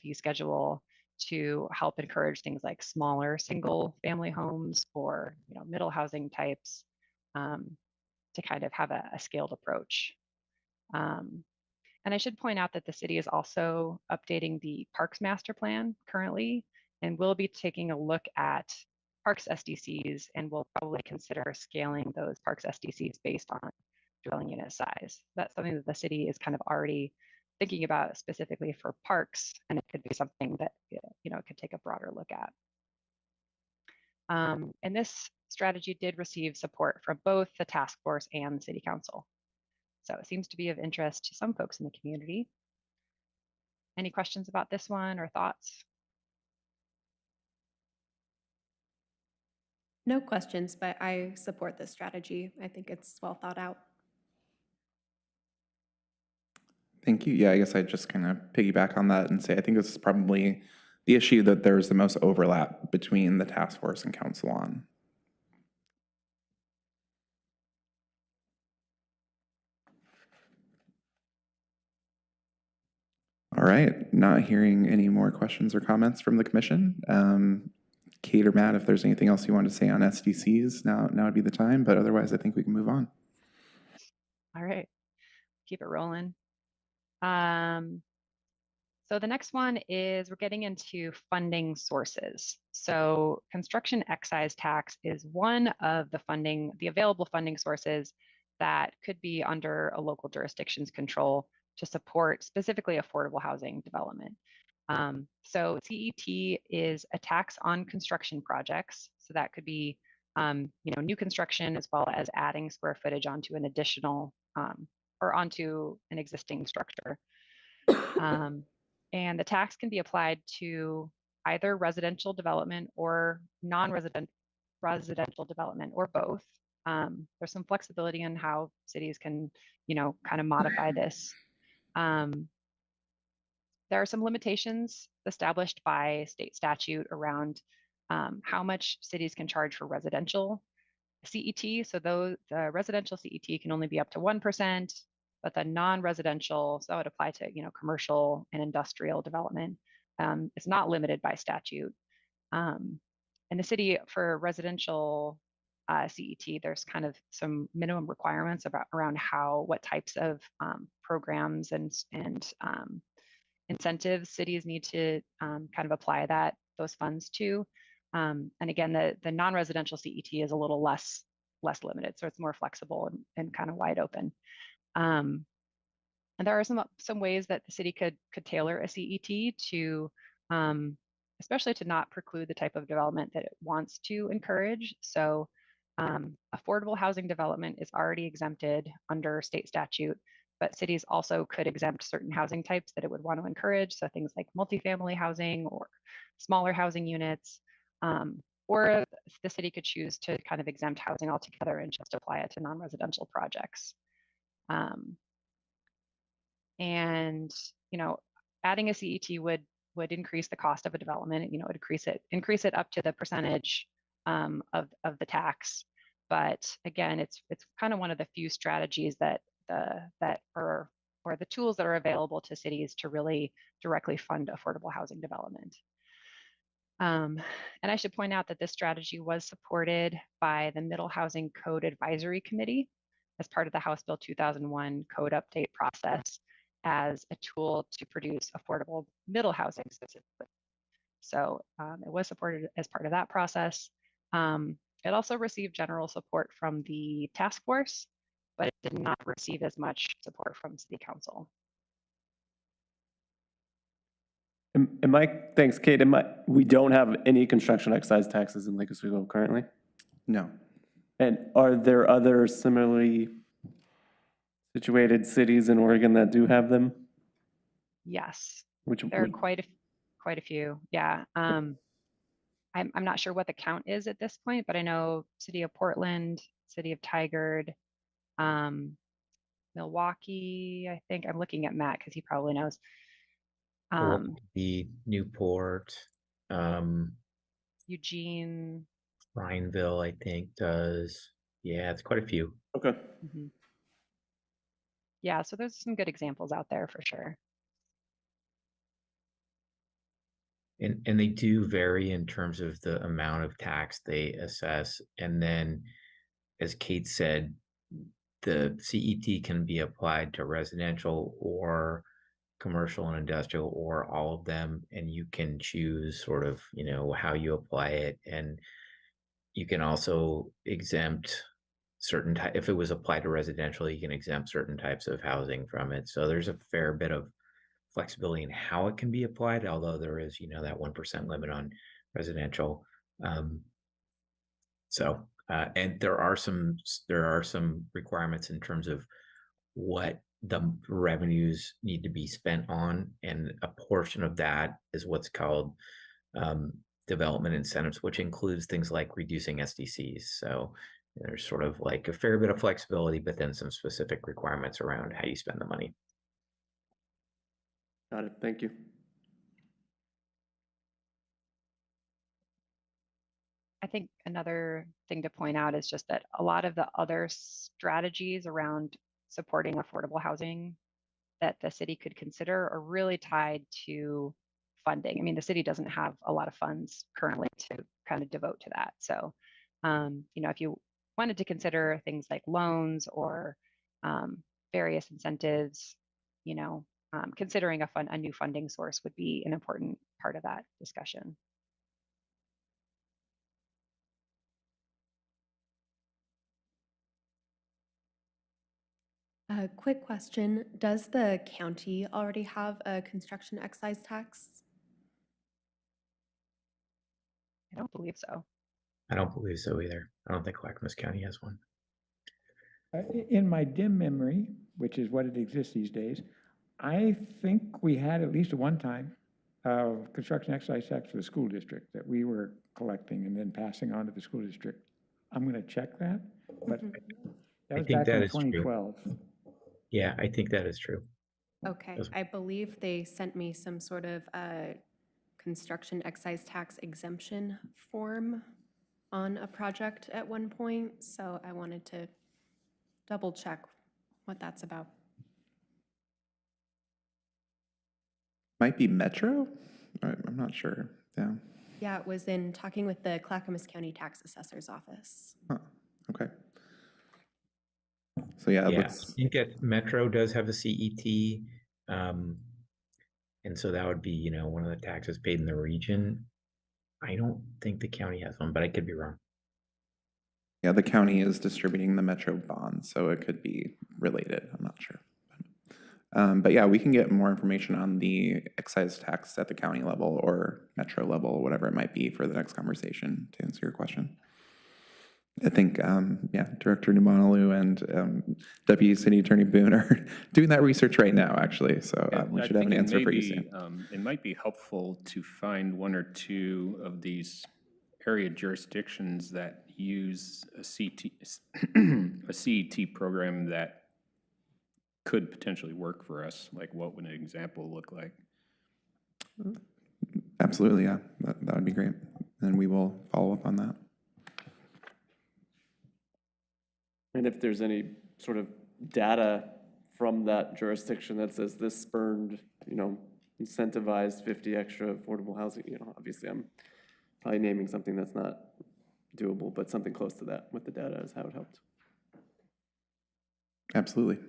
fee schedule to help encourage things like smaller single-family homes or, middle housing types to kind of have a scaled approach. And I should point out that the city is also updating the Parks Master Plan currently, and we'll be taking a look at Parks SDCs, and we'll probably consider scaling those Parks SDCs based on dwelling unit size. That's something that the city is kind of already thinking about specifically for parks, and it could be something that it could take a broader look at. And this strategy did receive support from both the task force and the city council. So it seems to be of interest to some folks in the community. Any questions about this one or thoughts? No questions, but I support this strategy. I think it's well thought out. Thank you. Yeah, I guess I'd just kind of piggyback on that and say I think this is probably the issue that there's the most overlap between the task force and council on. All right, not hearing any more questions or comments from the commission. Kate or Matt, if there's anything else you want to say on SDCs, now would be the time, but otherwise I think we can move on. All right, keep it rolling. So the next one is we're getting into funding sources. So construction excise tax is one of the available funding sources that could be under a local jurisdiction's control to support specifically affordable housing development. So CET is a tax on construction projects. So that could be, new construction as well as adding square footage onto an additional or onto an existing structure. And the tax can be applied to either residential development or non-residential development or both. There's some flexibility in how cities can, kind of modify this. There are some limitations established by state statute around how much cities can charge for residential CET. So the residential CET can only be up to 1%, but the non-residential, so that would apply to commercial and industrial development, is not limited by statute. And the city for residential CET, there's kind of some minimum requirements around what types of programs and incentives cities need to kind of apply those funds to. And again, the non-residential CET is a little less limited, so it's more flexible and kind of wide open. And there are some ways that the city could tailor a CET to, especially to not preclude the type of development that it wants to encourage. So affordable housing development is already exempted under state statute, but cities also could exempt certain housing types that it would want to encourage. So things like multifamily housing or smaller housing units, or the city could choose to kind of exempt housing altogether and just apply it to non-residential projects. And adding a CET would increase the cost of a development. Increase it up to the percentage of the tax. But again, it's kind of one of the few strategies that are, or the tools that are available to cities to really directly fund affordable housing development. And I should point out that this strategy was supported by the Middle Housing Code Advisory Committee as part of the House Bill 2001 code update process as a tool to produce affordable middle housing specifically. So it was supported as part of that process. It also received general support from the task force, but it did not receive as much support from City Council. Thanks, Kate. We don't have any construction excise taxes in Lake Oswego currently? No. And are there other similarly situated cities in Oregon that do have them? Yes, there are quite a few. Yeah. I'm not sure what the count is at this point, but I know City of Portland, City of Tigard, Milwaukee, I think. I'm looking at Matt because he probably knows. The Newport, Eugene, Rhineville, I think does. Yeah, it's quite a few. Okay. Mm-hmm. Yeah, so there's some good examples out there for sure. And they do vary in terms of the amount of tax they assess. And then, as Kate said, the CET can be applied to residential or commercial and industrial or all of them. And you can choose sort of, how you apply it. And you can also exempt certain type. If it was applied to residential, you can exempt certain types of housing from it. So there's a fair bit of flexibility in how it can be applied, although there is, that 1% limit on residential. And there are some requirements in terms of what the revenues need to be spent on, and a portion of that is what's called development incentives, which includes things like reducing SDCs. So there's sort of like a fair bit of flexibility, but then some specific requirements around how you spend the money. Got it. Thank you. I think another thing to point out is just that a lot of the other strategies around supporting affordable housing that the city could consider are really tied to funding. I mean, the city doesn't have a lot of funds currently to kind of devote to that. So, if you wanted to consider things like loans or various incentives, considering a new funding source would be an important part of that discussion. A quick question. Does the county already have a construction excise tax? I don't believe so. I don't believe so either. I don't think Clackamas County has one. In my dim memory, which is what it exists these days, I think we had at least one time construction excise tax for the school district that we were collecting and then passing on to the school district. I'm going to check that, but that was back in 2012. True. Yeah, I think that is true. Okay, I believe they sent me some sort of construction excise tax exemption form on a project at one point, so I wanted to double check what that's about. Might be Metro? I'm not sure. Yeah. Yeah, it was in talking with the Clackamas County Tax Assessor's Office. Huh. Okay. So yeah, Yeah, I let's, think that Metro does have a CET. And so that would be, one of the taxes paid in the region. I don't think the county has one, but I could be wrong. yeah, the county is distributing the Metro bond, so it could be related. I'm not sure. But yeah, we can get more information on the excise tax at the county level or Metro level, whatever it might be for the next conversation to answer your question. I think, yeah, Director Numonolu and Deputy City Attorney Boone are doing that research right now, actually. So we should have an answer for you soon. It might be helpful to find one or two of these area jurisdictions that use a a CET program that could potentially work for us. Like, what would an example look like? Absolutely, yeah, that would be great. And we will follow up on that. And if there's any sort of data from that jurisdiction that says this spurned, incentivized 50 extra affordable housing, obviously I'm probably naming something that's not doable, but something close to that with the data is how it helped. Absolutely.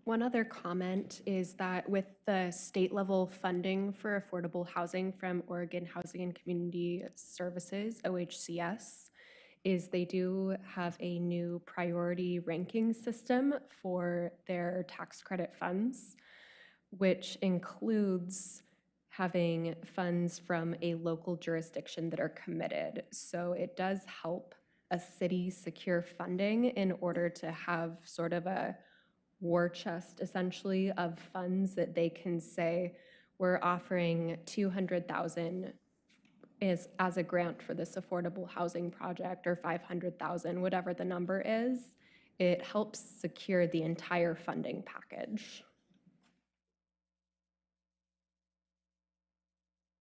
One other comment is that with the state level funding for affordable housing from Oregon Housing and Community Services, OHCS, is they do have a new priority ranking system for their tax credit funds, which includes having funds from a local jurisdiction that are committed. So it does help a city secure funding in order to have sort of a war chest, essentially, of funds that they can say, we're offering 200,000 as a grant for this affordable housing project, or 500,000, whatever the number is. It helps secure the entire funding package.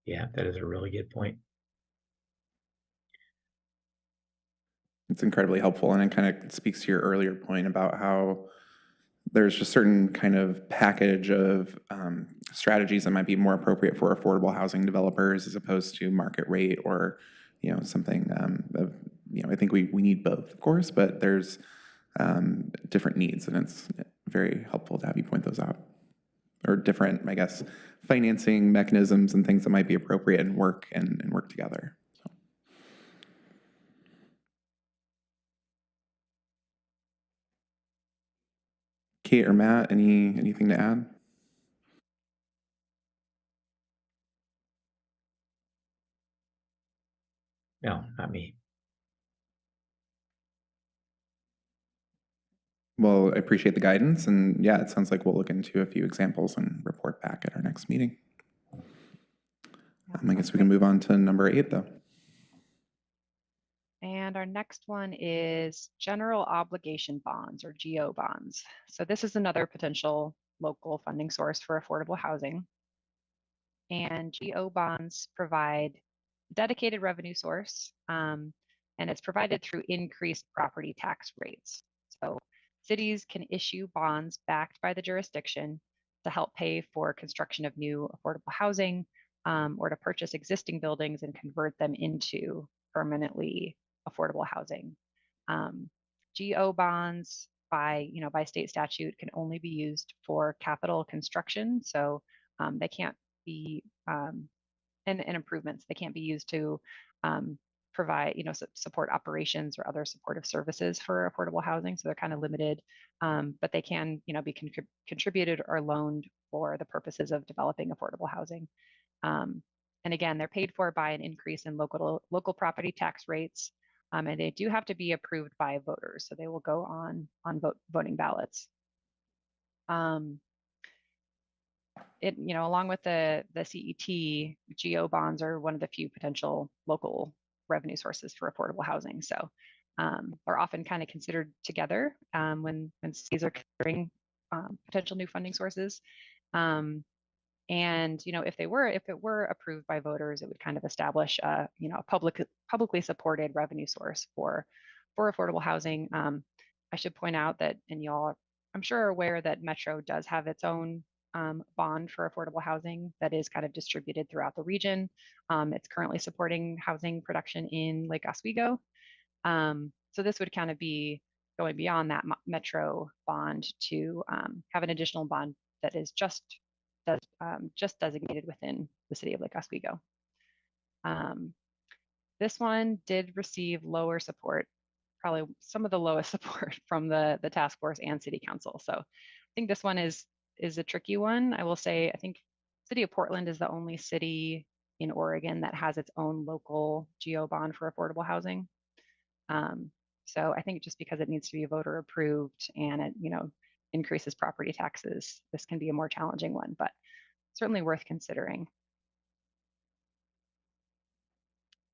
Yeah, that is a really good point. It's incredibly helpful, and it kind of speaks to your earlier point about how there's just certain kind of package of strategies that might be more appropriate for affordable housing developers as opposed to market rate or, something of, I think we need both, of course, but there's different needs, and it's very helpful to have you point those out. Or different, I guess, financing mechanisms and things that might be appropriate and work together. So. Kate or Matt, anything to add? No, not me. Well, I appreciate the guidance, and yeah, it sounds like we'll look into a few examples and report back at our next meeting. I guess we can move on to number 8, though. And our next one is general obligation bonds, or GO bonds. So this is another potential local funding source for affordable housing. And GO bonds provide dedicated revenue source, and it's provided through increased property tax rates. So cities can issue bonds backed by the jurisdiction to help pay for construction of new affordable housing, or to purchase existing buildings and convert them into permanently affordable housing. GO bonds by state statute can only be used for capital construction, so they can't be and improvements. They can't be used to provide, support operations or other supportive services for affordable housing. So they're kind of limited, but they can, be contributed or loaned for the purposes of developing affordable housing. And again, they're paid for by an increase in local property tax rates, and they do have to be approved by voters. So they will go on voting ballots. Along with the CET, GO bonds are one of the few potential local revenue sources for affordable housing. So are often kind of considered together when cities are considering potential new funding sources. And if it were approved by voters, it would kind of establish a publicly supported revenue source for affordable housing. I should point out that, and y'all, I'm sure, are aware that Metro does have its own bond for affordable housing that is kind of distributed throughout the region. It's currently supporting housing production in Lake Oswego. So this would kind of be going beyond that metro bond to have an additional bond that is just designated within the city of Lake Oswego. This one did receive lower support, probably some of the lowest support from the task force and city council. So I think this one is a tricky one. I will say, I think City of Portland is the only city in Oregon that has its own local geo bond for affordable housing. So I think just because it needs to be voter approved and it, increases property taxes, this can be a more challenging one, but certainly worth considering.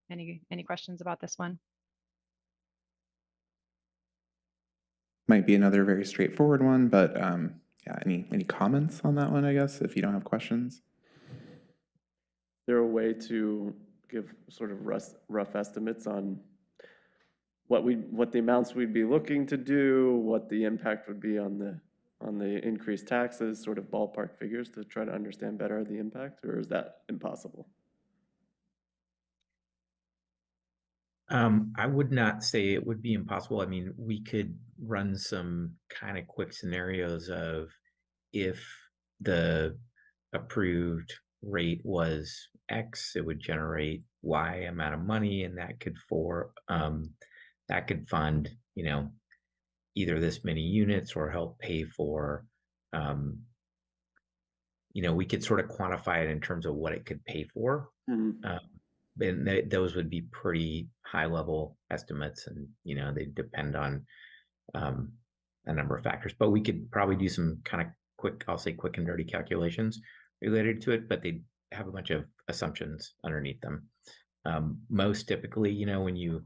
Any questions about this one? Might be another very straightforward one, but yeah, any comments on that one, I guess, if you don't have questions? Is there a way to give sort of rough estimates on what the amounts we'd be looking to do, what the impact would be on the increased taxes, sort of ballpark figures to try to understand better the impact, or is that impossible? I would not say it would be impossible. I mean, we could run some kind of quick scenarios of if the approved rate was X, it would generate Y amount of money, and that could fund, either this many units or help pay for, we could sort of quantify it in terms of what it could pay for. And those would be pretty high level estimates, and they depend on a number of factors. But we could probably do some kind of quick and dirty calculations related to it, but they have a bunch of assumptions underneath them. Most typically, when you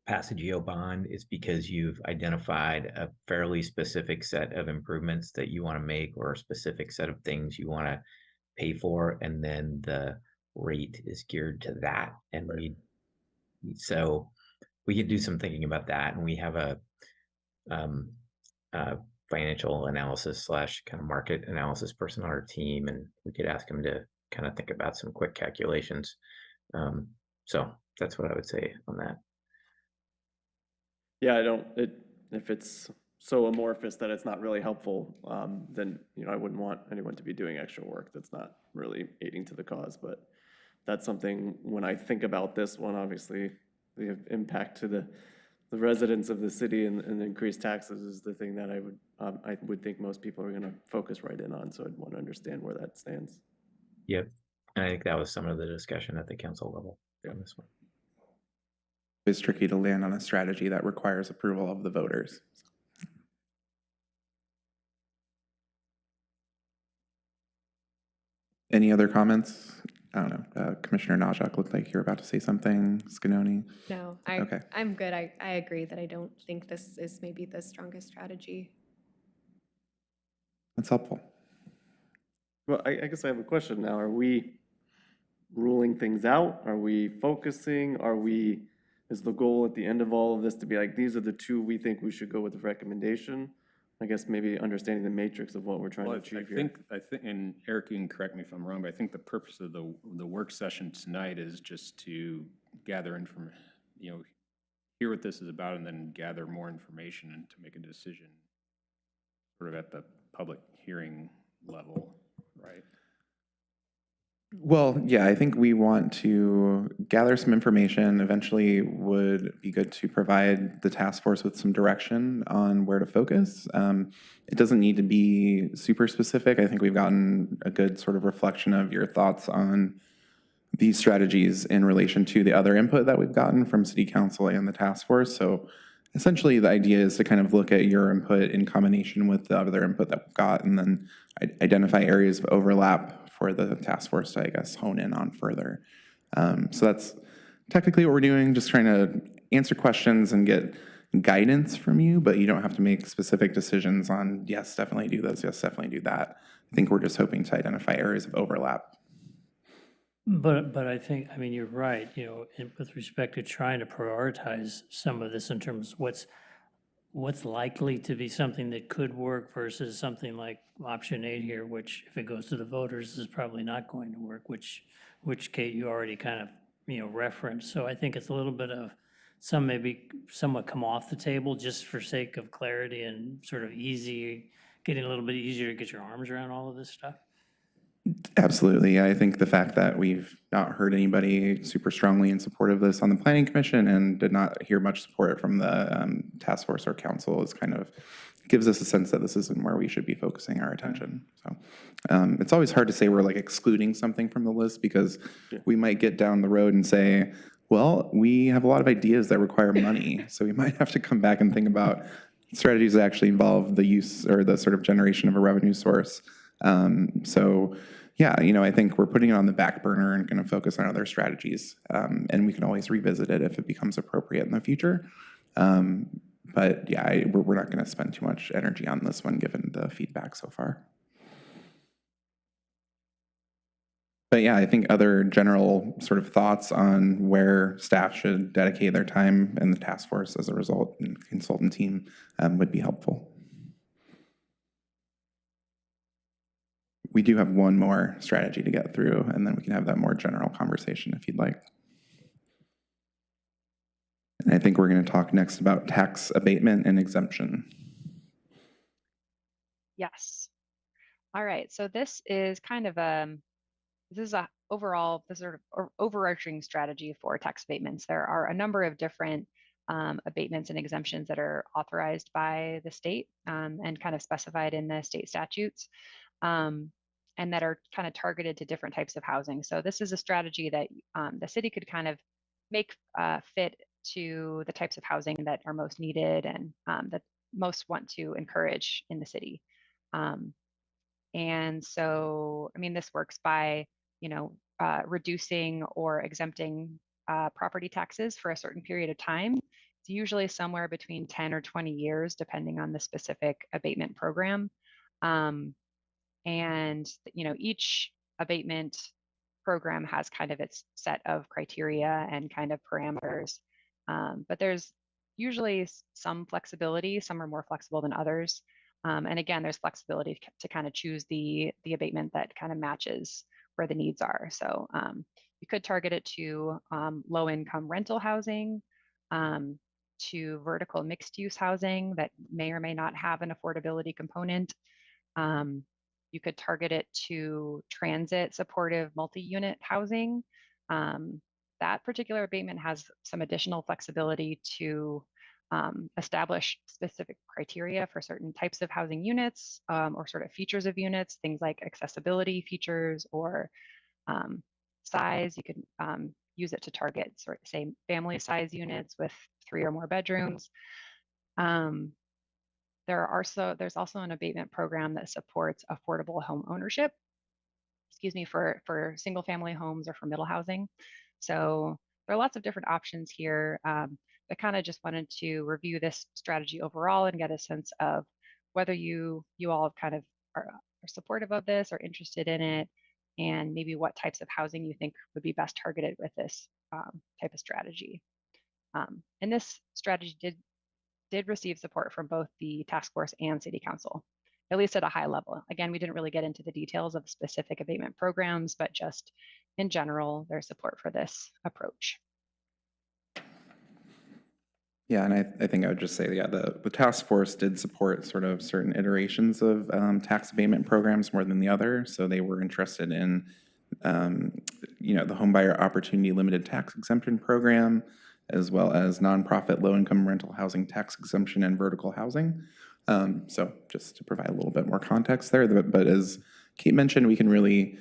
pass a geo bond, it's because you've identified a fairly specific set of improvements that you want to make, or a specific set of things you want to pay for, and then the rate is geared to that. And so we could do some thinking about that, and we have a financial analysis / kind of market analysis person on our team, and we could ask him to kind of think about some quick calculations. So that's what I would say on that. Yeah, if it's so amorphous that it's not really helpful, then, I wouldn't want anyone to be doing extra work that's not really aiding to the cause. But that's something, when I think about this one, obviously, the impact to the residents of the city and increased taxes is the thing that I would think most people are going to focus right in on. So I'd want to understand where that stands. Yep. And I think that was some of the discussion at the council level on this one. It's tricky to land on a strategy that requires approval of the voters. Any other comments? I don't know. Commissioner Najak looked like you're about to say something. Scanoni? No, Okay. I'm good. I agree that I don't think this is maybe the strongest strategy. That's helpful. Well, I guess I have a question now. Are we ruling things out? Are we focusing? Is the goal at the end of all of this to be like, these are the two we think we should go with the recommendation? I guess maybe understanding the matrix of what we're trying to achieve here. I think, and Eric, you can correct me if I'm wrong, but I think the purpose of the work session tonight is just to gather information, hear what this is about, and then gather more information and to make a decision sort of at the public hearing level, right? Well, yeah, I think we want to gather some information. Eventually would be good to provide the task force with some direction on where to focus. It doesn't need to be super specific. I think we've gotten a good sort of reflection of your thoughts on these strategies in relation to the other input that we've gotten from City Council and the task force. So essentially the idea is to kind of look at your input in combination with the other input that we've got, and then identify areas of overlap for the task force to, I guess, hone in on further. So that's technically what we're doing, just trying to answer questions and get guidance from you, but you don't have to make specific decisions on, yes, definitely do this, yes, definitely do that. I think we're just hoping to identify areas of overlap. But I think, you're right, with respect to trying to prioritize some of this in terms of what's likely to be something that could work versus something like option 8 here, which if it goes to the voters is probably not going to work, which Kate, you already kind of, referenced. So I think it's a little bit of some maybe somewhat come off the table just for sake of clarity and sort of getting a little bit easier to get your arms around all of this stuff? Absolutely. I think the fact that we've not heard anybody super strongly in support of this on the Planning Commission and did not hear much support from the task force or council is kind of gives us a sense that this isn't where we should be focusing our attention. So it's always hard to say we're like excluding something from the list because we might get down the road and say, well, we have a lot of ideas that require money. So we might have to come back and think about strategies that actually involve the use or the sort of generation of a revenue source. So yeah, I think we're putting it on the back burner and going to focus on other strategies. And we can always revisit it if it becomes appropriate in the future. But yeah, we're not going to spend too much energy on this one given the feedback so far. But yeah, I think other general sort of thoughts on where staff should dedicate their time and the task force as a result and consultant team would be helpful. We do have one more strategy to get through, and then we can have that more general conversation if you'd like. And I think we're going to talk next about tax abatement and exemption. Yes. All right. So this is kind of this is a overall this sort of overarching strategy for tax abatements. There are a number of different abatements and exemptions that are authorized by the state and kind of specified in the state statutes. And that are kind of targeted to different types of housing. So this is a strategy that the city could kind of make fit to the types of housing that are most needed and that most want to encourage in the city. And so, I mean, this works by, reducing or exempting property taxes for a certain period of time. It's usually somewhere between 10 or 20 years, depending on the specific abatement program. And each abatement program has kind of its set of criteria and kind of parameters. But there's usually some flexibility. Some are more flexible than others. And again, there's flexibility to kind of choose the abatement that kind of matches where the needs are. So you could target it to low income rental housing, to vertical mixed use housing that may or may not have an affordability component. You could target it to transit supportive multi-unit housing. That particular abatement has some additional flexibility to establish specific criteria for certain types of housing units or sort of features of units, things like accessibility features or size. You could use it to target sort of say family size units with 3 or more bedrooms. There's also an abatement program that supports affordable home ownership, for single family homes or for middle housing. So there are lots of different options here. I kind of just wanted to review this strategy overall and get a sense of whether you all kind of are supportive of this or interested in it, and maybe what types of housing you think would be best targeted with this type of strategy. And this strategy did receive support from both the task force and city council, at least at a high level. Again, we didn't really get into the details of specific abatement programs, but just in general, there's support for this approach. Yeah, and I think I would just say, yeah, the task force did support sort of certain iterations of tax abatement programs more than the other. So they were interested in, the Homebuyer Opportunity Limited Tax Exemption Program, as well as nonprofit low-income rental housing tax exemption and vertical housing. So just to provide a little bit more context there, but as Kate mentioned, we can really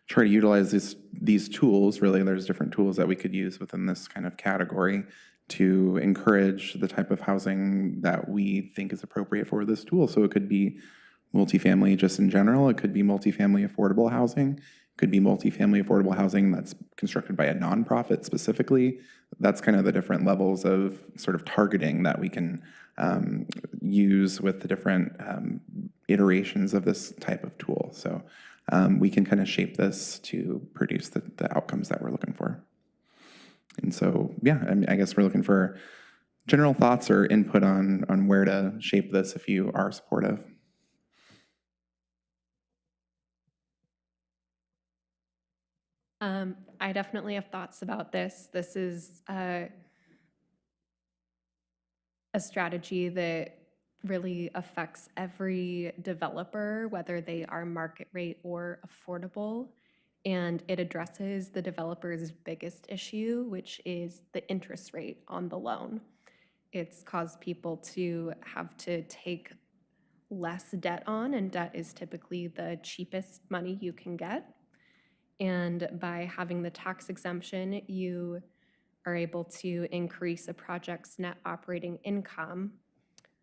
try to utilize these tools. Really, there's different tools that we could use within this kind of category to encourage the type of housing that we think is appropriate for this tool. So it could be multifamily just in general. It could be multifamily affordable housing. It could be multifamily affordable housing that's constructed by a nonprofit specifically. That's kind of the different levels of sort of targeting that we can use with the different iterations of this type of tool. So we can kind of shape this to produce the outcomes that we're looking for. And so, yeah, I guess we're looking for general thoughts or input on where to shape this if you are supportive. I definitely have thoughts about this. This is a strategy that really affects every developer, whether they are market rate or affordable. And it addresses the developer's biggest issue, which is the interest rate on the loan. It's caused people to have to take less debt on, and debt is typically the cheapest money you can get. And by having the tax exemption, you are able to increase a project's net operating income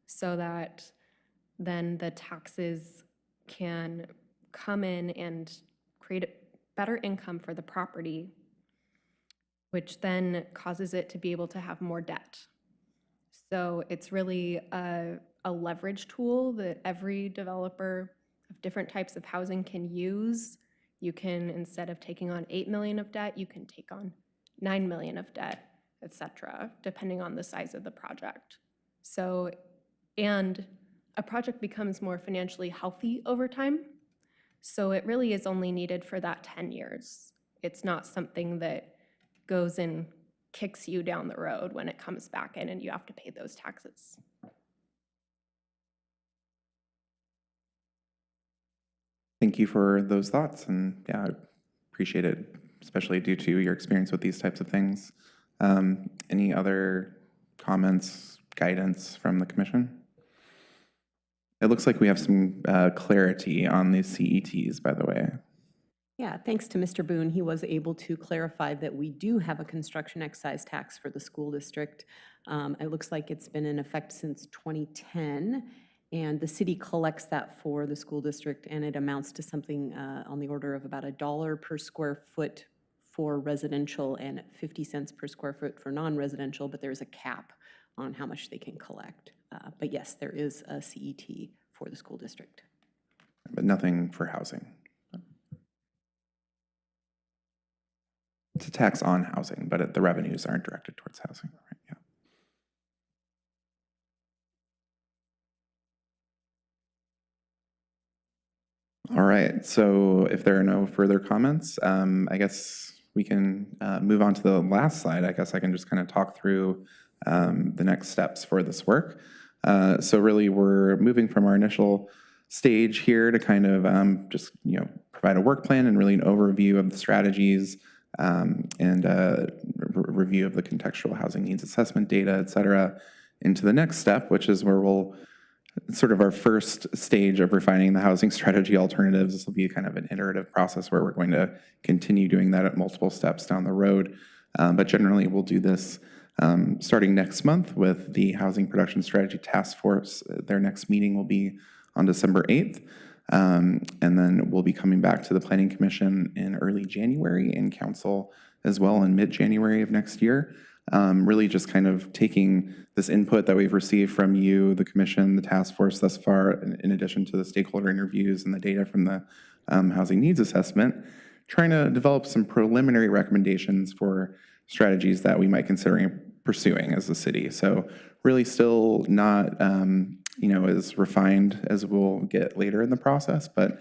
so that then the taxes can come in and create a better income for the property, which then causes it to be able to have more debt. So it's really a leverage tool that every developer of different types of housing can use. You can, instead of taking on 8 million of debt, you can take on 9 million of debt, et cetera, depending on the size of the project. So, and a project becomes more financially healthy over time. So it really is only needed for that 10 years. It's not something that goes and kicks you down the road when it comes back in and you have to pay those taxes. Thank you for those thoughts, and yeah, I appreciate it, especially due to your experience with these types of things. Any other comments, guidance from the commission? It looks like we have some clarity on these CETs, by the way. Yeah, thanks to Mr. Boone, he was able to clarify that we do have a construction excise tax for the school district. It looks like it's been in effect since 2010, and the city collects that for the school district, and it amounts to something on the order of about $1 per square foot for residential and 50 cents per square foot for non-residential, but there's a cap on how much they can collect. But yes, there is a CET for the school district. But nothing for housing. It's a tax on housing, but the revenues aren't directed towards housing, right? Yeah. All right, so if there are no further comments, I guess we can move on to the last slide. I guess I can just kind of talk through the next steps for this work. So really, we're moving from our initial stage here to kind of just provide a work plan and really an overview of the strategies and review of the contextual housing needs assessment data, et cetera, into the next step, which is where we'll sort of our first stage of refining the housing strategy alternatives. This will be kind of an iterative process where we're going to continue doing that at multiple steps down the road. But generally, we'll do this starting next month with the Housing Production Strategy Task Force. Their next meeting will be on December 8th. And then we'll be coming back to the Planning Commission in early January and Council as well in mid-January of next year. Really just kind of taking this input that we've received from you, the Commission, the task force thus far, in addition to the stakeholder interviews and the data from the Housing Needs Assessment, trying to develop some preliminary recommendations for strategies that we might consider pursuing as a city. So really still not as refined as we'll get later in the process, but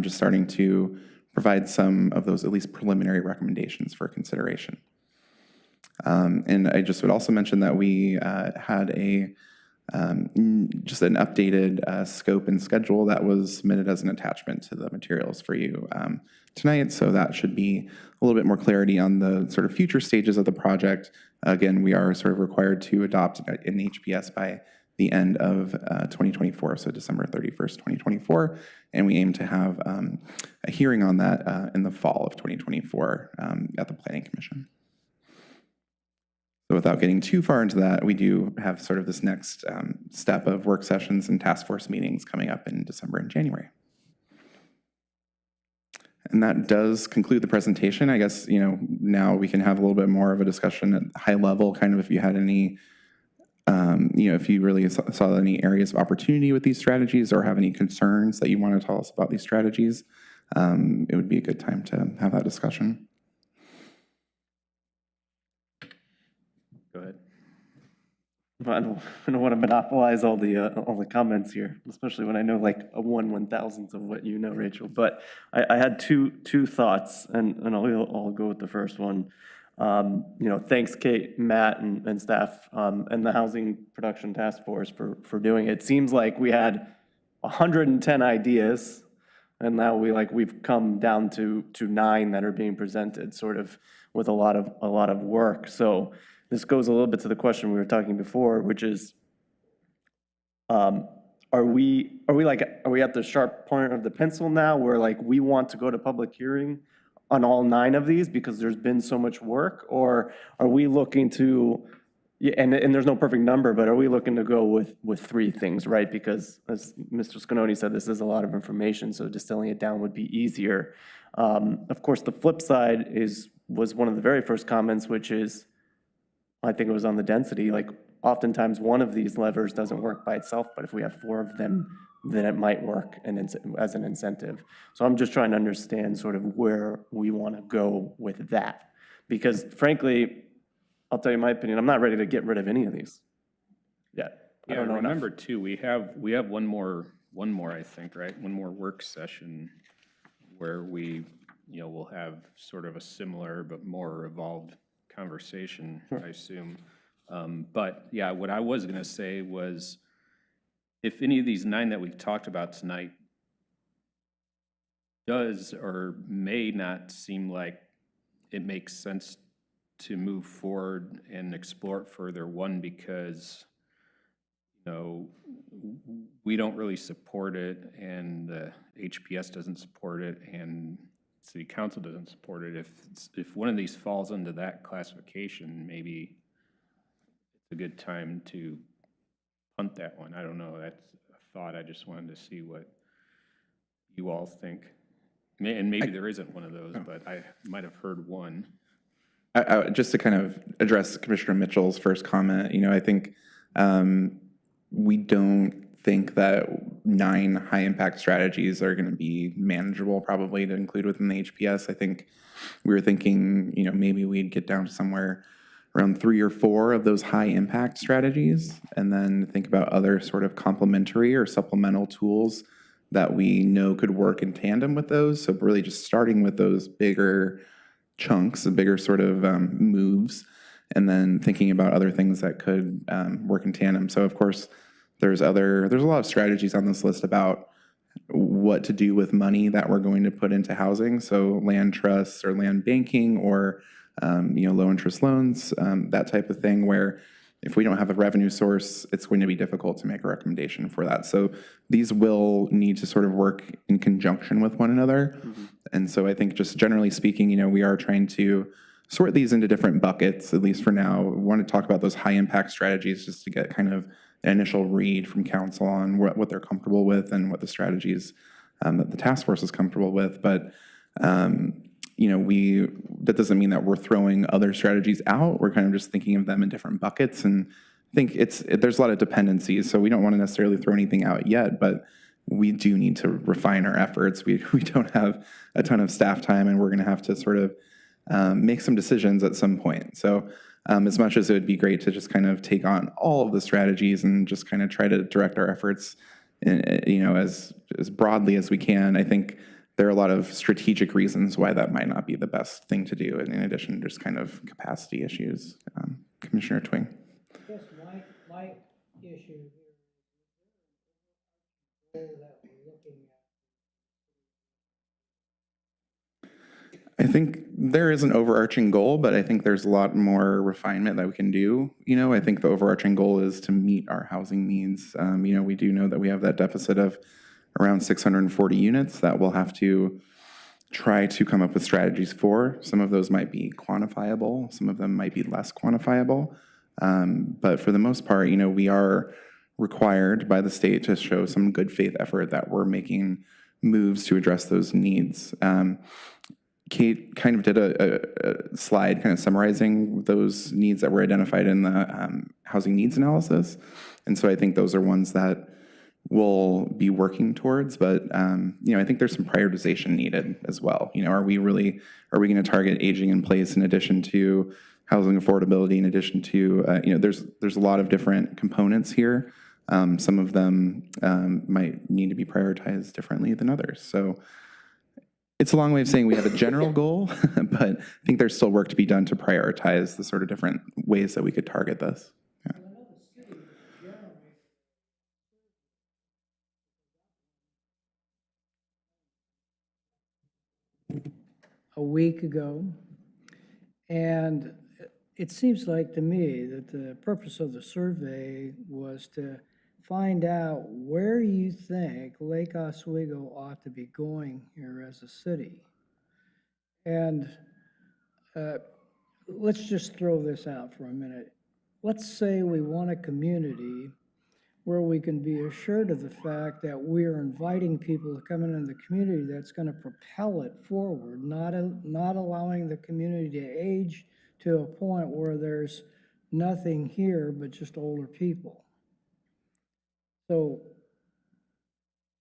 just starting to provide some of those at least preliminary recommendations for consideration. And I just would also mention that we had just an updated scope and schedule that was submitted as an attachment to the materials for you tonight. So that should be a little bit more clarity on the sort of future stages of the project. Again, we are sort of required to adopt an HPS by the end of 2024, so December 31st, 2024. And we aim to have a hearing on that in the fall of 2024 at the Planning Commission. So without getting too far into that, we do have sort of this next step of work sessions and task force meetings coming up in December and January. And that does conclude the presentation. I guess, now we can have a little bit more of a discussion at high level, kind of if you had any, if you really saw any areas of opportunity with these strategies or have any concerns that you want to tell us about these strategies, it would be a good time to have that discussion. Go ahead. I don't want to monopolize all the comments here, especially when I know like a 1/1000th of what you know, Rachel. But I had two thoughts, and I'll go with the first one. Thanks Kate, Matt, and staff, and the Housing Production Task Force for doing it. It seems like we had 110 ideas, and now we've come down to 9 that are being presented, sort of with a lot of work. So this goes a little bit to the question we were talking before, which is, are we at the sharp point of the pencil now where we want to go to public hearing on all 9 of these because there's been so much work? Or are we looking to, and there's no perfect number, but are we looking to go with 3 things, right? Because as Mr. Scanoni said, this is a lot of information, so distilling it down would be easier. Of course, the flip side was one of the very first comments, which is, I think it was on the density, oftentimes one of these levers doesn't work by itself, but if we have 4 of them, then it might work as an incentive. So I'm just trying to understand sort of where we want to go with that. Because frankly, I'll tell you my opinion, I'm not ready to get rid of any of these yet. I don't know enough. Remember too, we have one more, I think, right? One more work session where we, we'll have sort of a similar but more evolved conversation, I assume. But yeah, what I was going to say was, if any of these 9 that we talked about tonight does or may not seem like it makes sense to move forward and explore it further, one, because we don't really support it, and the HPS doesn't support it, and City Council doesn't support it. If one of these falls into that classification, maybe it's a good time to punt that one. I don't know. That's a thought. I just wanted to see what you all think. And maybe there isn't one of those, but I might have heard one. Just to kind of address Commissioner Mitchell's first comment, I think we don't think that 9 high-impact strategies are going to be manageable probably to include within the HPS. I think we were thinking, maybe we'd get down to somewhere around 3 or 4 of those high-impact strategies, and then think about other sort of complementary or supplemental tools that we know could work in tandem with those. So really just starting with those bigger chunks, the bigger sort of moves, and then thinking about other things that could work in tandem. So of course, there's a lot of strategies on this list about what to do with money that we're going to put into housing. So land trusts or land banking or low interest loans, that type of thing, where if we don't have a revenue source, it's going to be difficult to make a recommendation for that. So these will need to sort of work in conjunction with one another. Mm-hmm. And so I think just generally speaking, we are trying to sort these into different buckets, at least for now. We want to talk about those high impact strategies just to get kind of an initial read from council on what they're comfortable with and what the strategies that the task force is comfortable with. But that doesn't mean that we're throwing other strategies out. We're kind of just thinking of them in different buckets. And I think there's a lot of dependencies, so we don't want to necessarily throw anything out yet, but we do need to refine our efforts. We don't have a ton of staff time, and we're going to have to sort of make some decisions at some point. So as much as it would be great to just kind of take on all of the strategies and just kind of try to direct our efforts as broadly as we can, I think there are a lot of strategic reasons why that might not be the best thing to do, in addition to just kind of capacity issues. Commissioner Twing. Yes, my issue here is that we're looking at. I think there is an overarching goal, but I think there's a lot more refinement that we can do. I think the overarching goal is to meet our housing needs. We do know that we have that deficit of around 640 units that we'll have to try to come up with strategies for. Some of those might be quantifiable, some of them might be less quantifiable. But for the most part, we are required by the state to show some good faith effort that we're making moves to address those needs. Kate kind of did a slide kind of summarizing those needs that were identified in the housing needs analysis. And so I think those are ones that we'll be working towards, but I think there's some prioritization needed as well. Are we going to target aging in place in addition to housing affordability, in addition to, there's a lot of different components here. Some of them might need to be prioritized differently than others. So It's a long way of saying we have a general goal, but I think there's still work to be done to prioritize the sort of different ways that we could target this. Yeah. A week ago, and it seems like to me that the purpose of the survey was to find out where you think Lake Oswego ought to be going here as a city. And let's just throw this out for a minute. Let's say we want a community where we can be assured of the fact that we're inviting people to come into the community that's going to propel it forward, not allowing the community to age to a point where there's nothing here but just older people. So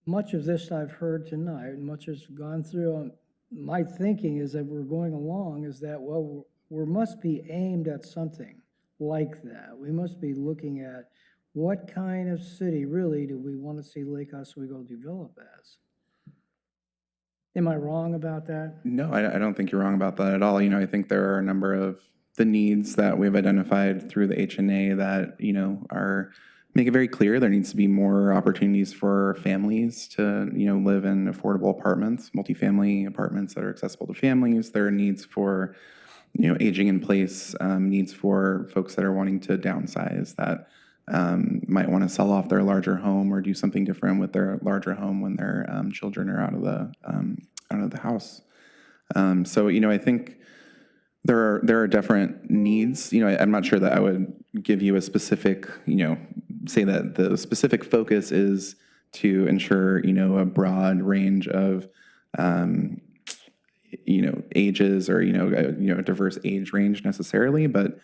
much of this I've heard tonight, much has gone through, my thinking is that we're going along is that, well, we must be aimed at something like that. We must be looking at what kind of city really do we want to see Lake Oswego develop as? Am I wrong about that? No, I don't think you're wrong about that at all. You know, I think there are a number of the needs that we've identified through the HNA that, you know, make it very clear there needs to be more opportunities for families to, you know, live in affordable apartments, multifamily apartments that are accessible to families. There are needs for, you know, aging in place, needs for folks that are wanting to downsize that might want to sell off their larger home or do something different with their larger home when their children are out of the house. So, you know, I think there are different needs. You know, I'm not sure that I would give you a specific, you know, say that the specific focus is to ensure, you know, a broad range of, you know, ages or, you know, a diverse age range necessarily, but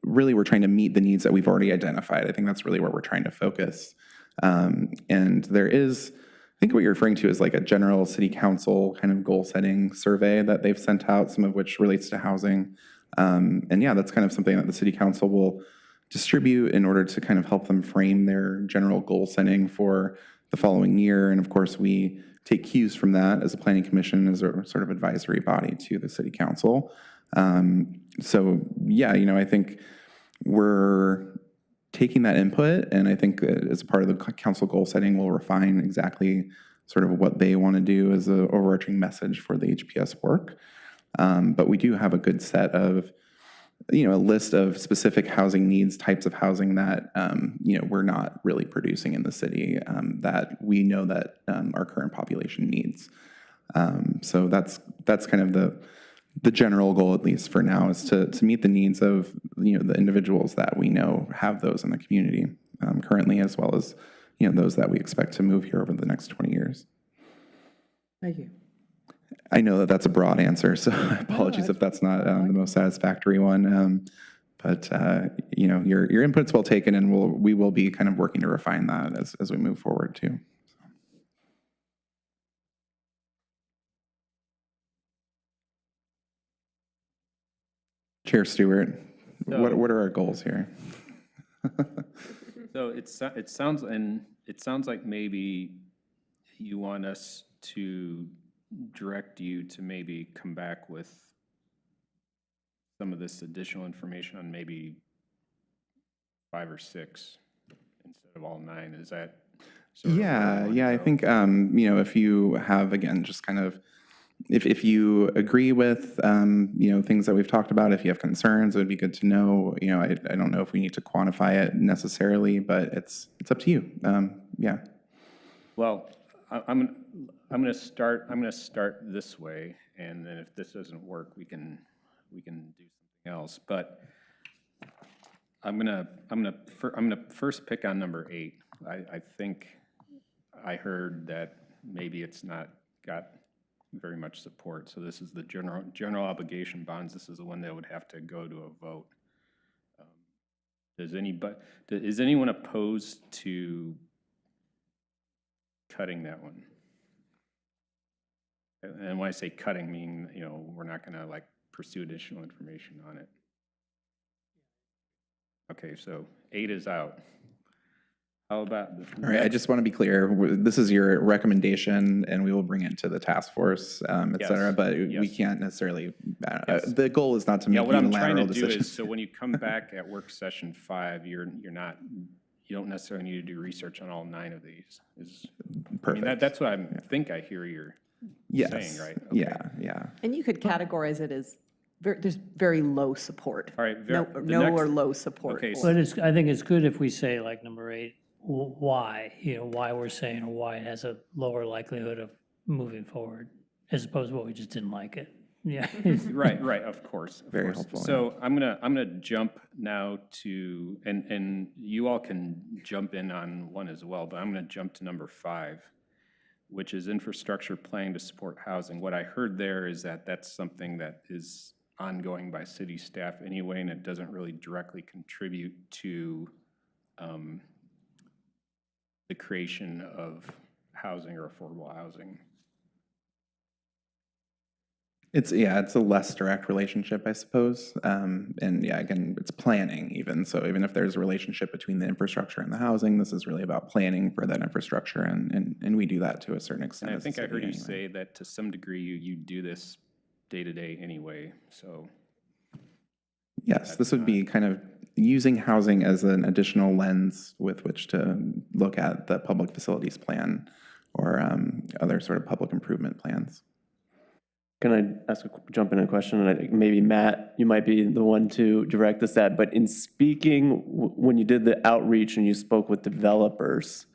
really we're trying to meet the needs that we've already identified. I think that's really where we're trying to focus. And there is, I think what you're referring to is like a general city council kind of goal setting survey that they've sent out, some of which relates to housing. And yeah, that's kind of something that the city council will distribute in order to kind of help them frame their general goal setting for the following year. And of course, we take cues from that as a planning commission, as a sort of advisory body to the city council. So yeah, you know, I think we're taking that input, and I think as a part of the council goal setting, we'll refine exactly sort of what they want to do as an overarching message for the HPS work. But we do have a good set of, you know, a list of specific housing needs, types of housing that, you know, we're not really producing in the city that we know that our current population needs. So that's kind of the general goal, at least for now, is to meet the needs of, you know, the individuals that we know have those in the community currently, as well as, you know, those that we expect to move here over the next 20 years. Thank you. I know that that's a broad answer, so apologies if that's not the most satisfactory one. But you know, your input's well taken, and we will be kind of working to refine that as we move forward too. Chair Stewart, what are our goals here? So it sounds like maybe you want us to direct you to maybe come back with some of this additional information on maybe 5 or 6 instead of all 9. Is that? Yeah, I think, you know, if you have, again, just kind of, if you agree with, you know, things that we've talked about, if you have concerns, it would be good to know. You know, I don't know if we need to quantify it necessarily, but it's up to you. Yeah. Well, I'm going to start this way, and then if this doesn't work, we can do something else. But I'm gonna first pick on number 8. I think I heard that maybe it's not got very much support. So this is the general obligation bonds. This is the one that would have to go to a vote. Is anyone opposed to cutting that one? And when I say cutting, meaning, you know, we're not going to like pursue additional information on it. Okay, so 8 is out. How about? All right, I just want to be clear, this is your recommendation, and we will bring it to the task force, et cetera, Yes, but we yes. can't necessarily, Yes. the goal is not to Yeah, make what I'm trying unilateral to do decisions. is, so when you come back at work session 5, you don't necessarily need to do research on all 9 of these. I mean, Perfect. that's what I think I hear you're saying, Yes, right? Okay. yeah. And you could categorize it as, there's very low support. All right, No the no or next- low support. Okay, But I think it's good if we say like number 8, why, why we're saying, or why it has a lower likelihood of moving forward, as opposed to what we just didn't like it. Yeah. Right, of course. Very helpful, So I'm gonna jump now to, and you all can jump in on one as well, but I'm gonna jump to number 5, which is infrastructure planning to support housing. What I heard there is that that's something that is ongoing by city staff anyway, and it doesn't really directly contribute to the creation of housing or affordable housing. It's a less direct relationship, I suppose. And yeah, again, it's planning even. So even if there's a relationship between the infrastructure and the housing, this is really about planning for that infrastructure. And we do that to a certain extent. And I as a think I city heard you anyway. say that to some degree you do this day to day anyway, so. Yes, this would be kind of using housing as an additional lens with which to look at the public facilities plan or other sort of public improvement plans. Can I jump in a question? And I think maybe Matt, you might be the one to direct this at, but in speaking, when you did the outreach and you spoke with developers,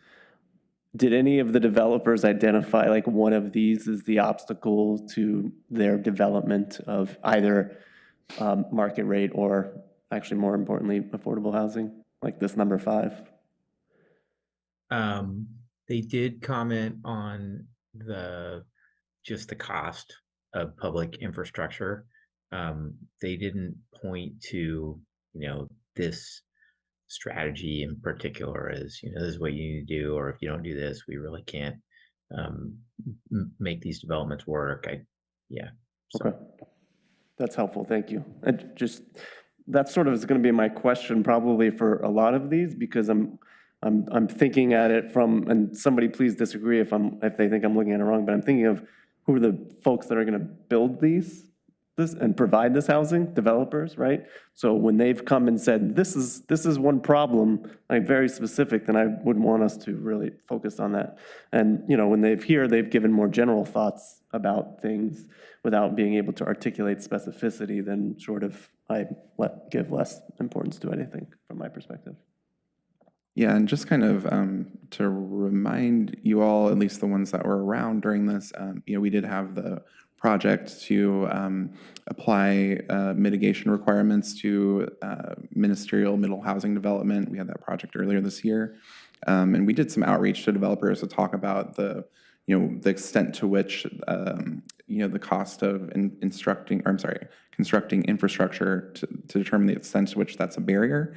did any of the developers identify like one of these as the obstacle to their development of either market rate or actually more importantly, affordable housing, like this number 5? They did comment on just the cost of public infrastructure. They didn't point to, this strategy in particular as, this is what you need to do, or if you don't do this, we really can't make these developments work. Okay. That's helpful, thank you. That sort of is gonna be my question probably for a lot of these, because I'm thinking at it from, and somebody please disagree if they think I'm looking at it wrong, but I'm thinking of who are the folks that are gonna build this and provide this housing, developers, right? So when they've come and said, this is one problem, like very specific, then I would want us to really focus on that. And, when they've given more general thoughts about things without being able to articulate specificity, then sort of I give less importance to anything from my perspective. Yeah, and just kind of to remind you all, at least the ones that were around during this, we did have the project to apply mitigation requirements to ministerial middle housing development. We had that project earlier this year. And we did some outreach to developers to talk about the extent to which, the cost of constructing infrastructure to determine the extent to which that's a barrier.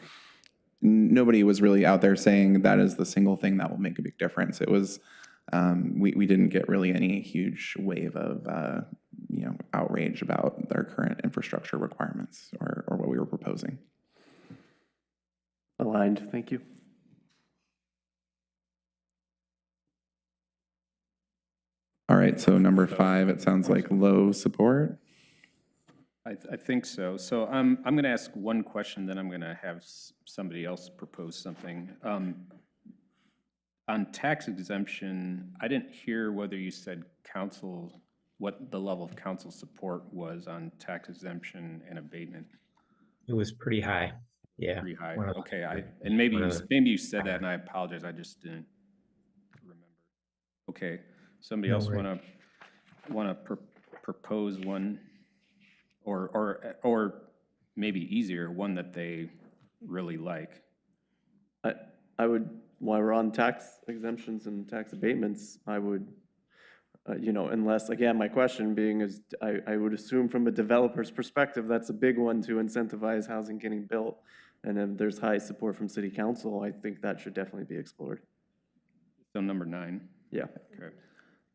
Nobody was really out there saying that is the single thing that will make a big difference. It was, we didn't get really any huge wave of, outrage about their current infrastructure requirements or what we were proposing. Aligned, thank you. All right, so number 5, it sounds like low support. I think so. So I'm going to ask one question, then I'm going to have somebody else propose something. On tax exemption, I didn't hear whether you said what the level of council support was on tax exemption and abatement. It was pretty high. Yeah. Pretty high. Okay. And maybe you said that, and I apologize. I just didn't remember. Okay. Somebody else want to propose one, or maybe easier, one that they really like. I would, while we're on tax exemptions and tax abatements, I would, unless, again, my question being is, I would assume from a developer's perspective, that's a big one to incentivize housing getting built. And if there's high support from city council, I think that should definitely be explored. So number 9. Yeah. Okay.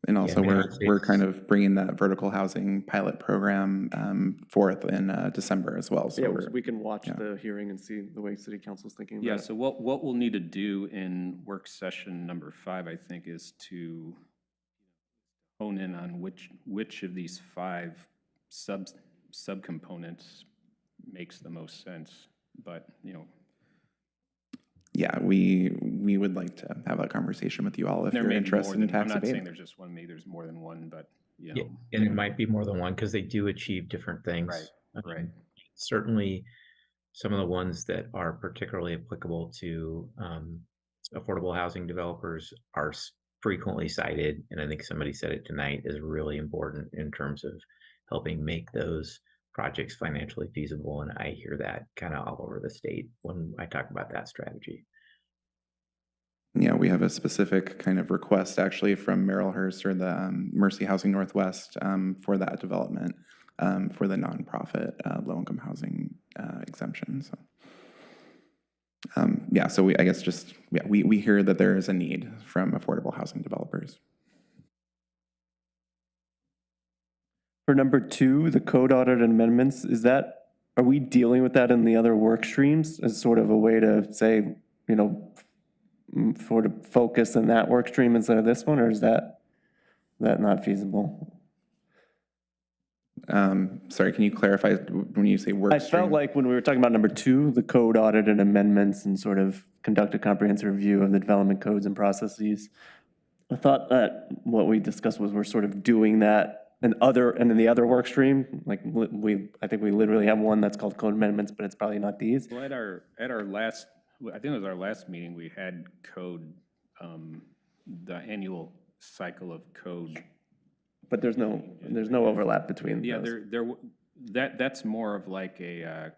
And also, I mean, we're kind of bringing that vertical housing pilot program forth in December as well. So Yeah, we're, we can watch yeah. the hearing and see the way city council's thinking about Yeah, it. so what we'll need to do in work session number 5, I think, is to hone in on which of these 5 subcomponents makes the most sense. But, Yeah, we would like to have that conversation with you all if there you're may be more interested in than, I'm tax not saying abatement. there's just one, maybe there's more than one, but, Yeah, and it might be more than one because they do achieve different things. Right. Certainly, some of the ones that are particularly applicable to affordable housing developers are frequently cited, and I think somebody said it tonight, is really important in terms of helping make those projects financially feasible. And I hear that kind of all over the state when I talk about that strategy. Yeah, we have a specific kind of request actually from Merrillhurst or the Mercy Housing Northwest for that development for the nonprofit low-income housing exemption. So, yeah, so I guess just, yeah, we hear that there is a need from affordable housing developers. For number 2, the code audit and amendments, are we dealing with that in the other work streams as sort of a way to say, sort of focus in that work stream instead of this one, or is that not feasible? Sorry, can you clarify when you say work I stream? felt like when we were talking about number 2, the code audit and amendments and sort of conduct a comprehensive review of the development codes and processes, I thought that what we discussed was we're sort of doing that and in the other work stream, like I think we literally have one that's called code amendments, but it's probably not these. Well, at our last, I think it was our last meeting, we had code, the annual cycle of code. But there's no overlap between Yeah, those. that's more of like a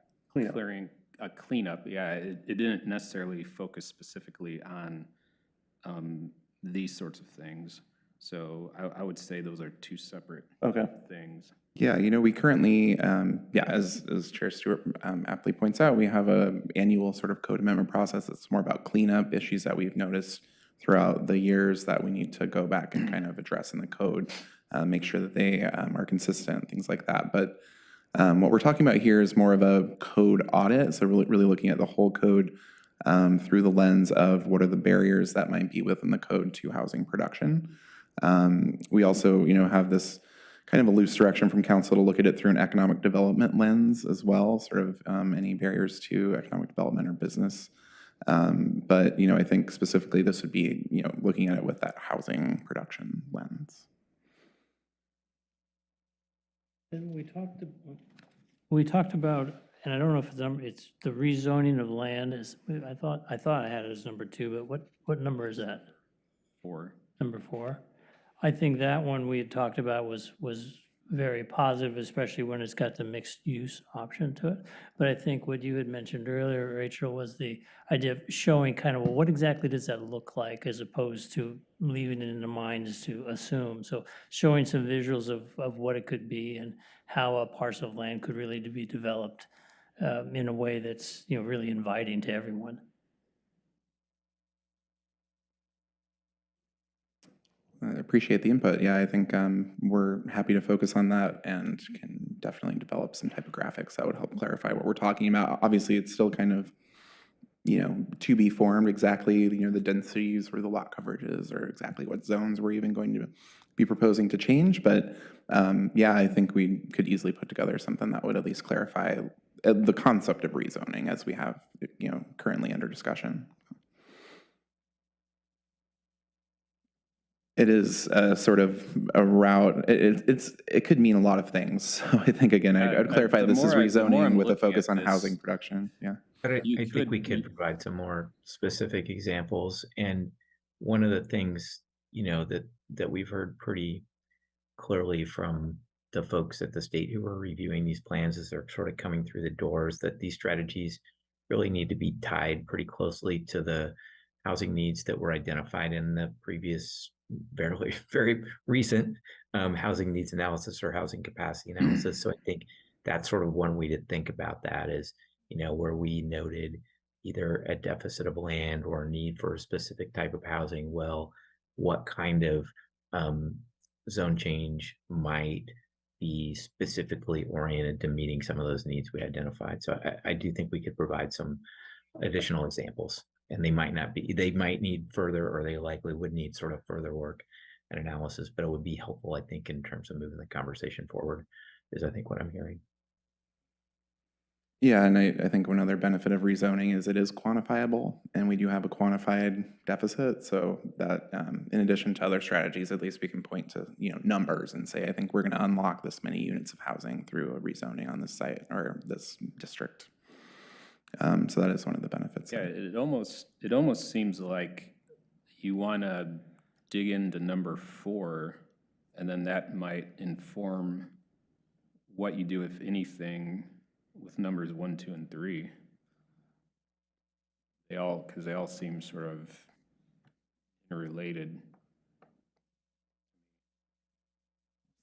cleanup. Yeah, it didn't necessarily focus specifically on these sorts of things. So I would say those are 2 separate things. Yeah, we currently, as Chair Stewart aptly points out, we have an annual sort of code amendment process that's more about cleanup issues that we've noticed throughout the years that we need to go back and kind of address in the code, make sure that they are consistent, things like that. But what we're talking about here is more of a code audit, so really looking at the whole code through the lens of what are the barriers that might be within the code to housing production. We also, have this kind of a loose direction from council to look at it through an economic development lens as well, sort of any barriers to economic development or business. But, I think specifically this would be, looking at it with that housing production lens. And we talked about, and I don't know if it's the rezoning of land I thought I had it as number 2, but what number is that? 4. Number 4? I think that one we had talked about was very positive, especially when it's got the mixed use option to it. But I think what you had mentioned earlier, Rachel, was the idea of showing kind of, well, what exactly does that look like as opposed to leaving it in the minds to assume. So showing some visuals of what it could be and how a parcel of land could really be developed in a way that's, really inviting to everyone. I appreciate the input. Yeah, I think we're happy to focus on that and can definitely develop some type of graphics that would help clarify what we're talking about. Obviously, it's still kind of, to be formed exactly, the densities or the lot coverages or exactly what zones we're even going to be proposing to change. But yeah, I think we could easily put together something that would at least clarify the concept of rezoning as we have, currently under discussion. It is sort of a route. It could mean a lot of things. So I think, again, I'd clarify this is rezoning with a focus on housing production. Yeah. But I think we could provide some more specific examples. And one of the things, that we've heard pretty clearly from the folks at the state who are reviewing these plans as they're sort of coming through the doors, that these strategies really need to be tied pretty closely to the housing needs that were identified in the previous very recent housing needs analysis or housing capacity analysis. So I think that's sort of one way to think about that is, where we noted either a deficit of land or a need for a specific type of housing. Well, what kind of zone change might be specifically oriented to meeting some of those needs we identified. So I do think we could provide some additional examples, and they might need further, or they likely would need sort of further work and analysis, but it would be helpful, I think, in terms of moving the conversation forward, is I think what I'm hearing. Yeah, and I think one other benefit of rezoning is it is quantifiable, and we do have a quantified deficit, so that in addition to other strategies, at least we can point to, numbers and say, I think we're going to unlock this many units of housing through a rezoning on this site or this district. So that is one of the benefits. Yeah, it almost seems like you want to dig into number 4, and then that might inform what you do, if anything, with numbers 1, 2, and 3. Because they all seem sort of interrelated.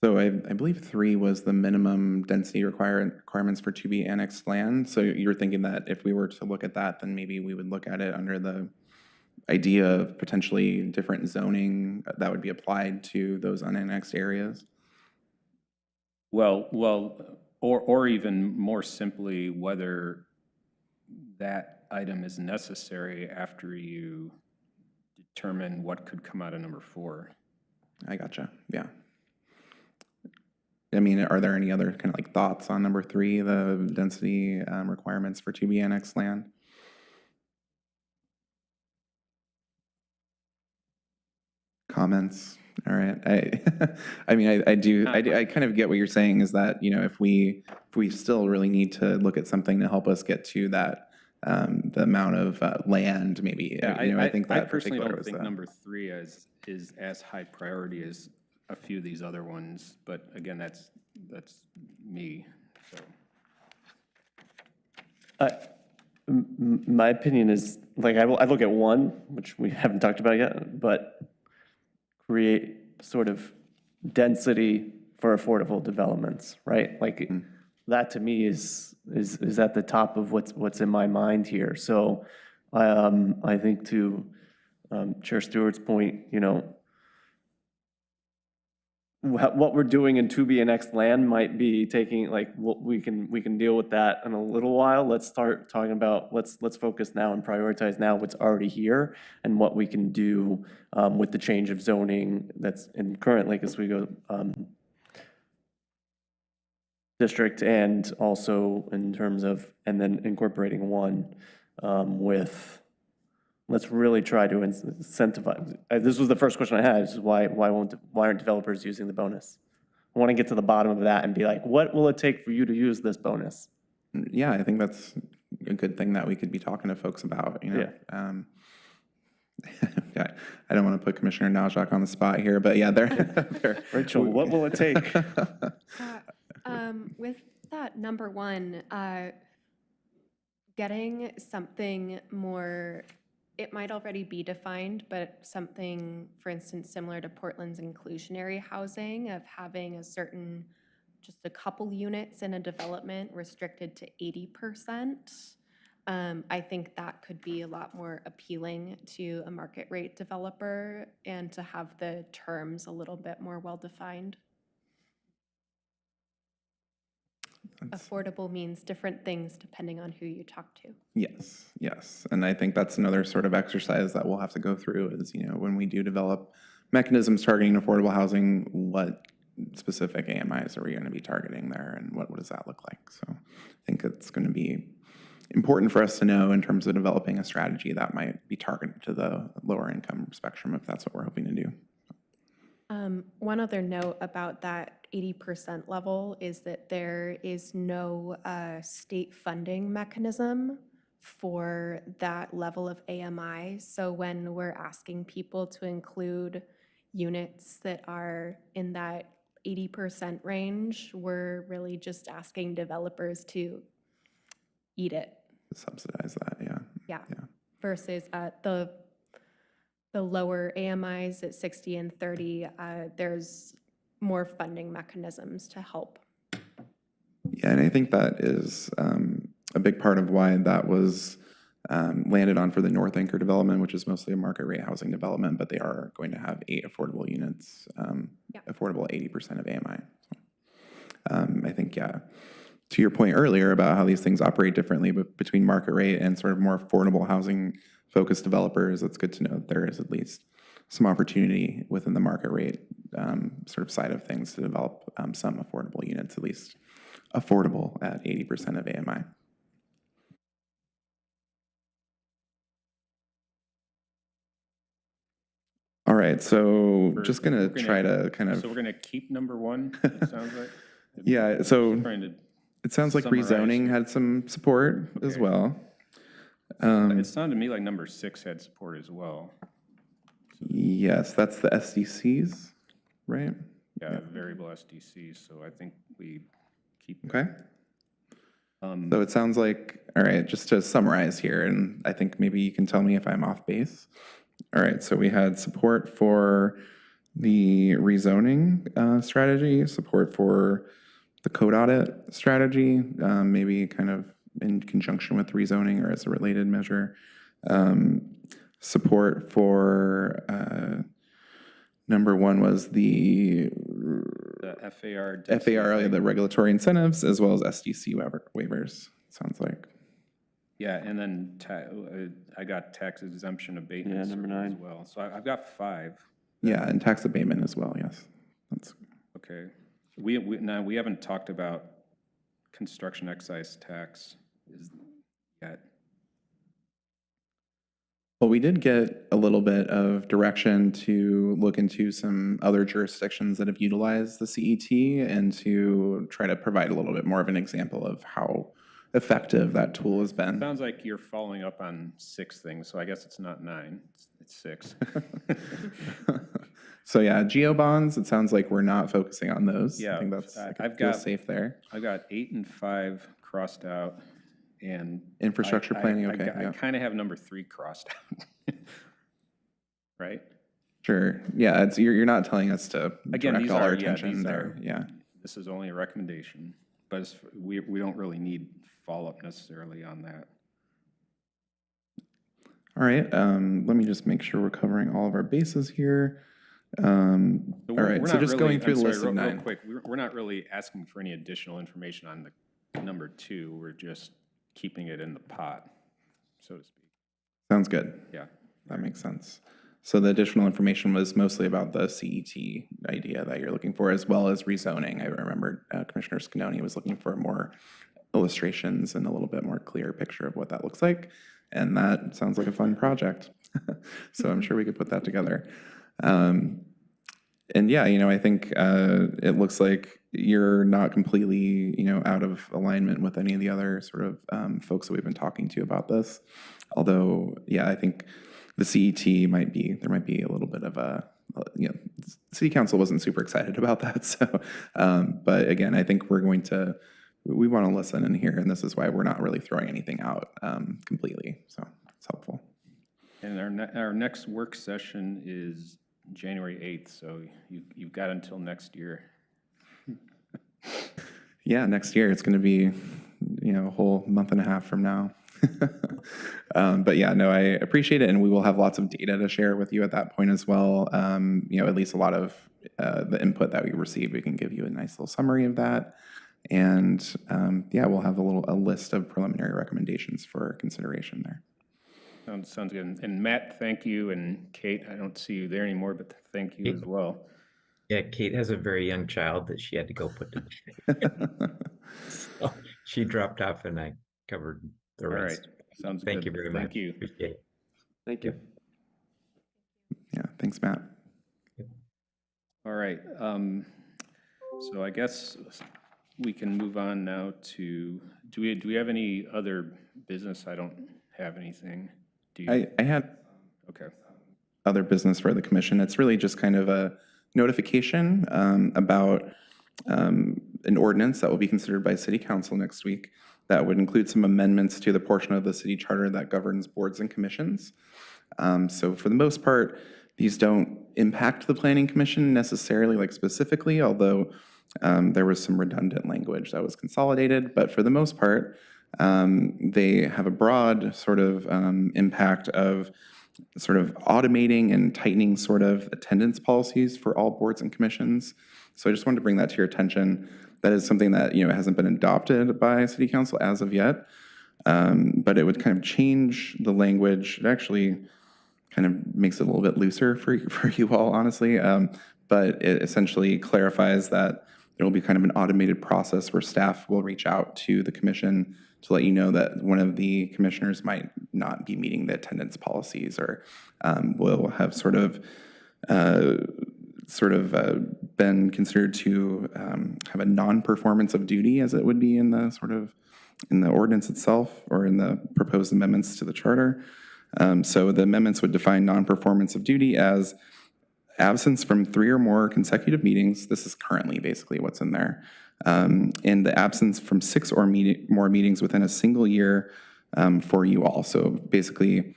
So I believe 3 was the minimum density requirements for to be annexed land. So you're thinking that if we were to look at that, then maybe we would look at it under the idea of potentially different zoning that would be applied to those unannexed areas? Well, or even more simply, whether that item is necessary after you determine what could come out of number 4. I gotcha. Yeah. I mean, are there any other kind of like thoughts on number 3, the density requirements for to be annexed land? Comments? All right. I mean, I kind of get what you're saying is that, if we still really need to look at something to help us get to that, the amount of land, maybe, Yeah, I think that I personally particular don't was think the- number 3 is as high priority as a few of these other ones, but again, that's me, so. My opinion is, like, I look at 1, which we haven't talked about yet, but create sort of density for affordable developments, right? Like, that to me is at the top of what's in my mind here. So I think to Chair Stewart's point, what we're doing in to be annexed land might be taking, like, we can deal with that in a little while. Let's start talking about, let's focus now and prioritize now what's already here and what we can do with the change of zoning that's in currently, because we go district, and also in terms of, and then incorporating 1 with, let's really try to incentivize. This was the first question I had, is why aren't developers using the bonus? I want to get to the bottom of that and be like, what will it take for you to use this bonus? Yeah, I think that's a good thing that we could be talking to folks about, Yeah. Yeah, I don't want to put Commissioner Najak on the spot here, but yeah, they're Rachel, what will it take? With that number 1, getting something more, it might already be defined, but something, for instance, similar to Portland's inclusionary housing, of having just a couple units in a development restricted to 80%. I think that could be a lot more appealing to a market rate developer, and to have the terms a little bit more well-defined. Affordable means different things depending on who you talk to. Yes. And I think that's another sort of exercise that we'll have to go through is, when we do develop mechanisms targeting affordable housing, what specific AMIs are we going to be targeting there, and what does that look like? So I think it's going to be important for us to know in terms of developing a strategy that might be targeted to the lower income spectrum, if that's what we're hoping to do. One other note about that 80% level is that there is no state funding mechanism for that level of AMI. So when we're asking people to include units that are in that 80% range, we're really just asking developers to eat it. Subsidize that, yeah. Yeah. Versus the lower AMIs at 60 and 30, there's more funding mechanisms to help. Yeah, and I think that is a big part of why that was landed on for the North Anchor development, which is mostly a market rate housing development, but they are going to have 8 affordable units, affordable 80% of AMI. So, I think, yeah, to your point earlier about how these things operate differently between market rate and sort of more affordable housing focused developers, it's good to know that there is at least some opportunity within the market rate sort of side of things to develop some affordable units, at least affordable at 80% of AMI. All right, so just gonna try to kind of. So we're gonna keep number 1, it sounds like? Yeah, so Trying to it sounds like summarize rezoning here. had some support as Okay. well. It sounded to me like number 6 had support as well. Yes, that's the SDCs, right? Yeah, variable SDCs, so I think we keep. Okay. So it sounds like, all right, just to summarize here, and I think maybe you can tell me if I'm off base. All right, so we had support for the rezoning strategy, support for the code audit strategy, maybe kind of in conjunction with rezoning or as a related measure. Support for number 1 was the FAR. FAR, the regulatory incentives, as well as SDC waivers, sounds like. Yeah, and then I got tax exemption abatement. Yeah, number as 9. well. So I've got 5. Yeah, and tax abatement as well, yes. That's Okay. Now, we haven't talked about construction excise tax yet. Well, we did get a little bit of direction to look into some other jurisdictions that have utilized the CET and to try to provide a little bit more of an example of how effective that tool has been. Sounds like you're following up on 6 things, so I guess it's not 9, it's 6. So yeah, geo bonds, it sounds like we're not focusing on those. Yeah, I think that's, I I've feel got- safe there. I got 8 and 5 crossed out, and Infrastructure planning, okay, I yeah. kind of have number 3 crossed out. Right? Sure, yeah, it's, you're not telling us to Again, direct these all our are, attention there, yeah. This is only a recommendation, but we don't really need follow-up necessarily on that. All right, let me just make sure we're covering all of our bases here. All right, so just going through the list of 9. Real quick, we're not really asking for any additional information on the number 2. We're just keeping it in the pot, so to speak. Sounds good. Yeah. That makes sense. So the additional information was mostly about the CET idea that you're looking for, as well as rezoning. I remember Commissioner Scanoni was looking for more illustrations and a little bit more clear picture of what that looks like. And that sounds like a fun project. So I'm sure we could put that together. And yeah, I think it looks like you're not completely, out of alignment with any of the other sort of folks that we've been talking to about this. Although, yeah, I think the CET there might be a little bit of a, City Council wasn't super excited about that. So, but again, I think we want to listen and hear, and this is why we're not really throwing anything out completely. So it's helpful. And our next work session is January 8th, so you've got until next year. Yeah, next year it's going to be, a whole month and a half from now. But yeah, no, I appreciate it, and we will have lots of data to share with you at that point as well. At least a lot of the input that we received, we can give you a nice little summary of that. And yeah, we'll have a list of preliminary recommendations for consideration there. Sounds good. And Matt, thank you, and Kate, I don't see you there anymore, but thank you as well. Yeah, Kate has a very young child that she had to go put to bed. So she dropped off and I covered the rest. All right, sounds good. Thank you very much. Thank you. Appreciate it. Thank you. Yeah, thanks, Matt. All right, so I guess we can move on now to, do we have any other business? I don't have anything. Do you? I had Okay. other business for the commission. It's really just kind of a notification about an ordinance that will be considered by City Council next week that would include some amendments to the portion of the city charter that governs boards and commissions. So for the most part, these don't impact the Planning Commission necessarily, like specifically, although there was some redundant language that was consolidated. But for the most part, They have a broad sort of impact of sort of automating and tightening sort of attendance policies for all boards and commissions. So I just wanted to bring that to your attention. That is something that, hasn't been adopted by City Council as of yet, but it would kind of change the language. It actually kind of makes it a little bit looser for you all, honestly, but it essentially clarifies that there will be kind of an automated process where staff will reach out to the commission to let you know that one of the commissioners might not be meeting the attendance policies, or will have sort of been considered to have a non-performance of duty, as it would be in the ordinance itself or in the proposed amendments to the charter. So the amendments would define non-performance of duty as absence from 3 or more consecutive meetings. This is currently basically what's in there. And the absence from 6 or more meetings within a single year for you all. So basically,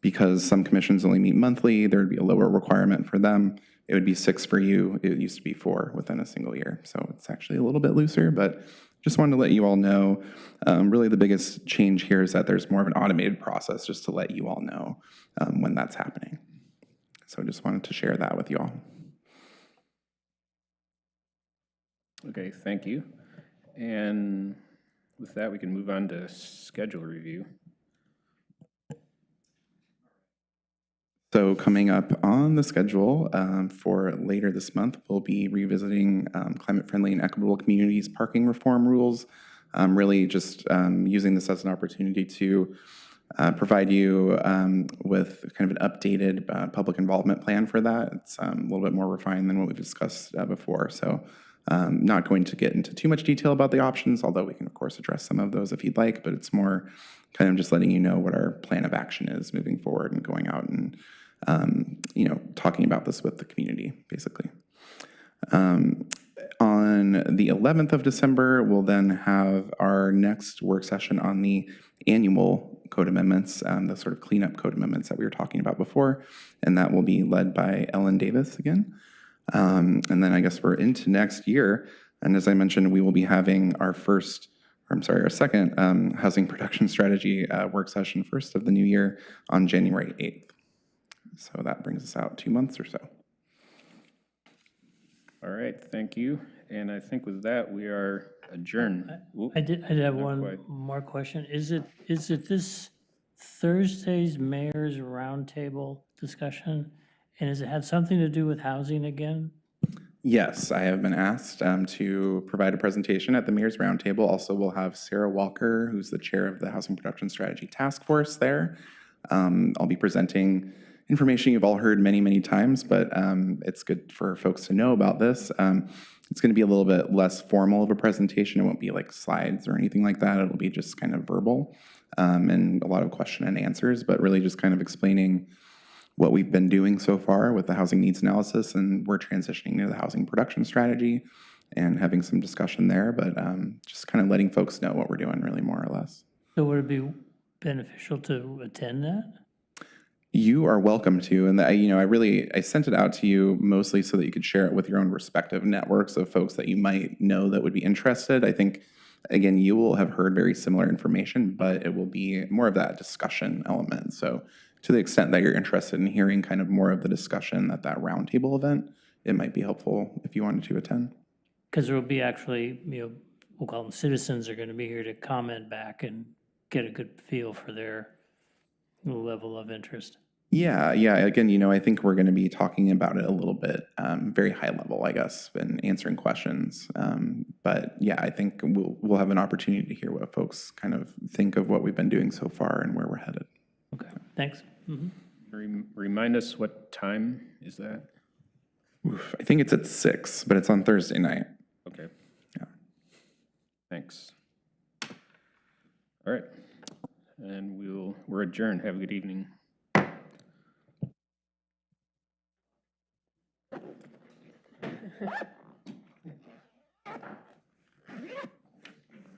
because some commissions only meet monthly, there would be a lower requirement for them. It would be 6 for you. It used to be 4 within a single year. So it's actually a little bit looser, but just wanted to let you all know. Really the biggest change here is that there's more of an automated process, just to let you all know when that's happening. So I just wanted to share that with you all. Okay, thank you. And with that, we can move on to schedule review. So coming up on the schedule for later this month, we'll be revisiting climate-friendly and equitable communities parking reform rules. Really just using this as an opportunity to provide you with kind of an updated public involvement plan for that. It's a little bit more refined than what we've discussed before. So not going to get into too much detail about the options, although we can of course address some of those if you'd like, but it's more kind of just letting you know what our plan of action is moving forward and going out and talking about this with the community, basically. On the 11th of December, we'll then have our next work session on the annual code amendments, the sort of cleanup code amendments that we were talking about before, and that will be led by Ellen Davis again. And then I guess we're into next year, and as I mentioned, we will be having our second housing production strategy work session, first of the new year, on January 8th. So that brings us out 2 months or so. All right, thank you. And I think with that, we are adjourned. I did have Not one quite. more question. Is it this Thursday's mayor's roundtable discussion? And does it have something to do with housing again? Yes, I have been asked to provide a presentation at the Mayor's Roundtable. Also, we'll have Sarah Walker, who's the chair of the Housing Production Strategy Task Force there. I'll be presenting information you've all heard many, many times, but it's good for folks to know about this. It's going to be a little bit less formal of a presentation. It won't be like slides or anything like that. It'll be just kind of verbal and a lot of question and answers, but really just kind of explaining what we've been doing so far with the housing needs analysis, and we're transitioning to the housing production strategy and having some discussion there, but just kind of letting folks know what we're doing, really, more or less. So would it be beneficial to attend that? You are welcome to, and I sent it out to you mostly so that you could share it with your own respective networks of folks that you might know that would be interested. I think, again, you will have heard very similar information, but it will be more of that discussion element. So to the extent that you're interested in hearing kind of more of the discussion at that roundtable event, it might be helpful if you wanted to attend. Because there will be actually, we'll call them citizens are going to be here to comment back and get a good feel for their level of interest. Yeah. Again, I think we're going to be talking about it a little bit, very high level, I guess, and answering questions. But yeah, I think we'll have an opportunity to hear what folks kind of think of what we've been doing so far and where we're headed. Okay, thanks. Remind us, what time is that? I think it's at 6, but it's on Thursday night. Okay. Yeah. Thanks. All right. And we're adjourned. Have a good evening.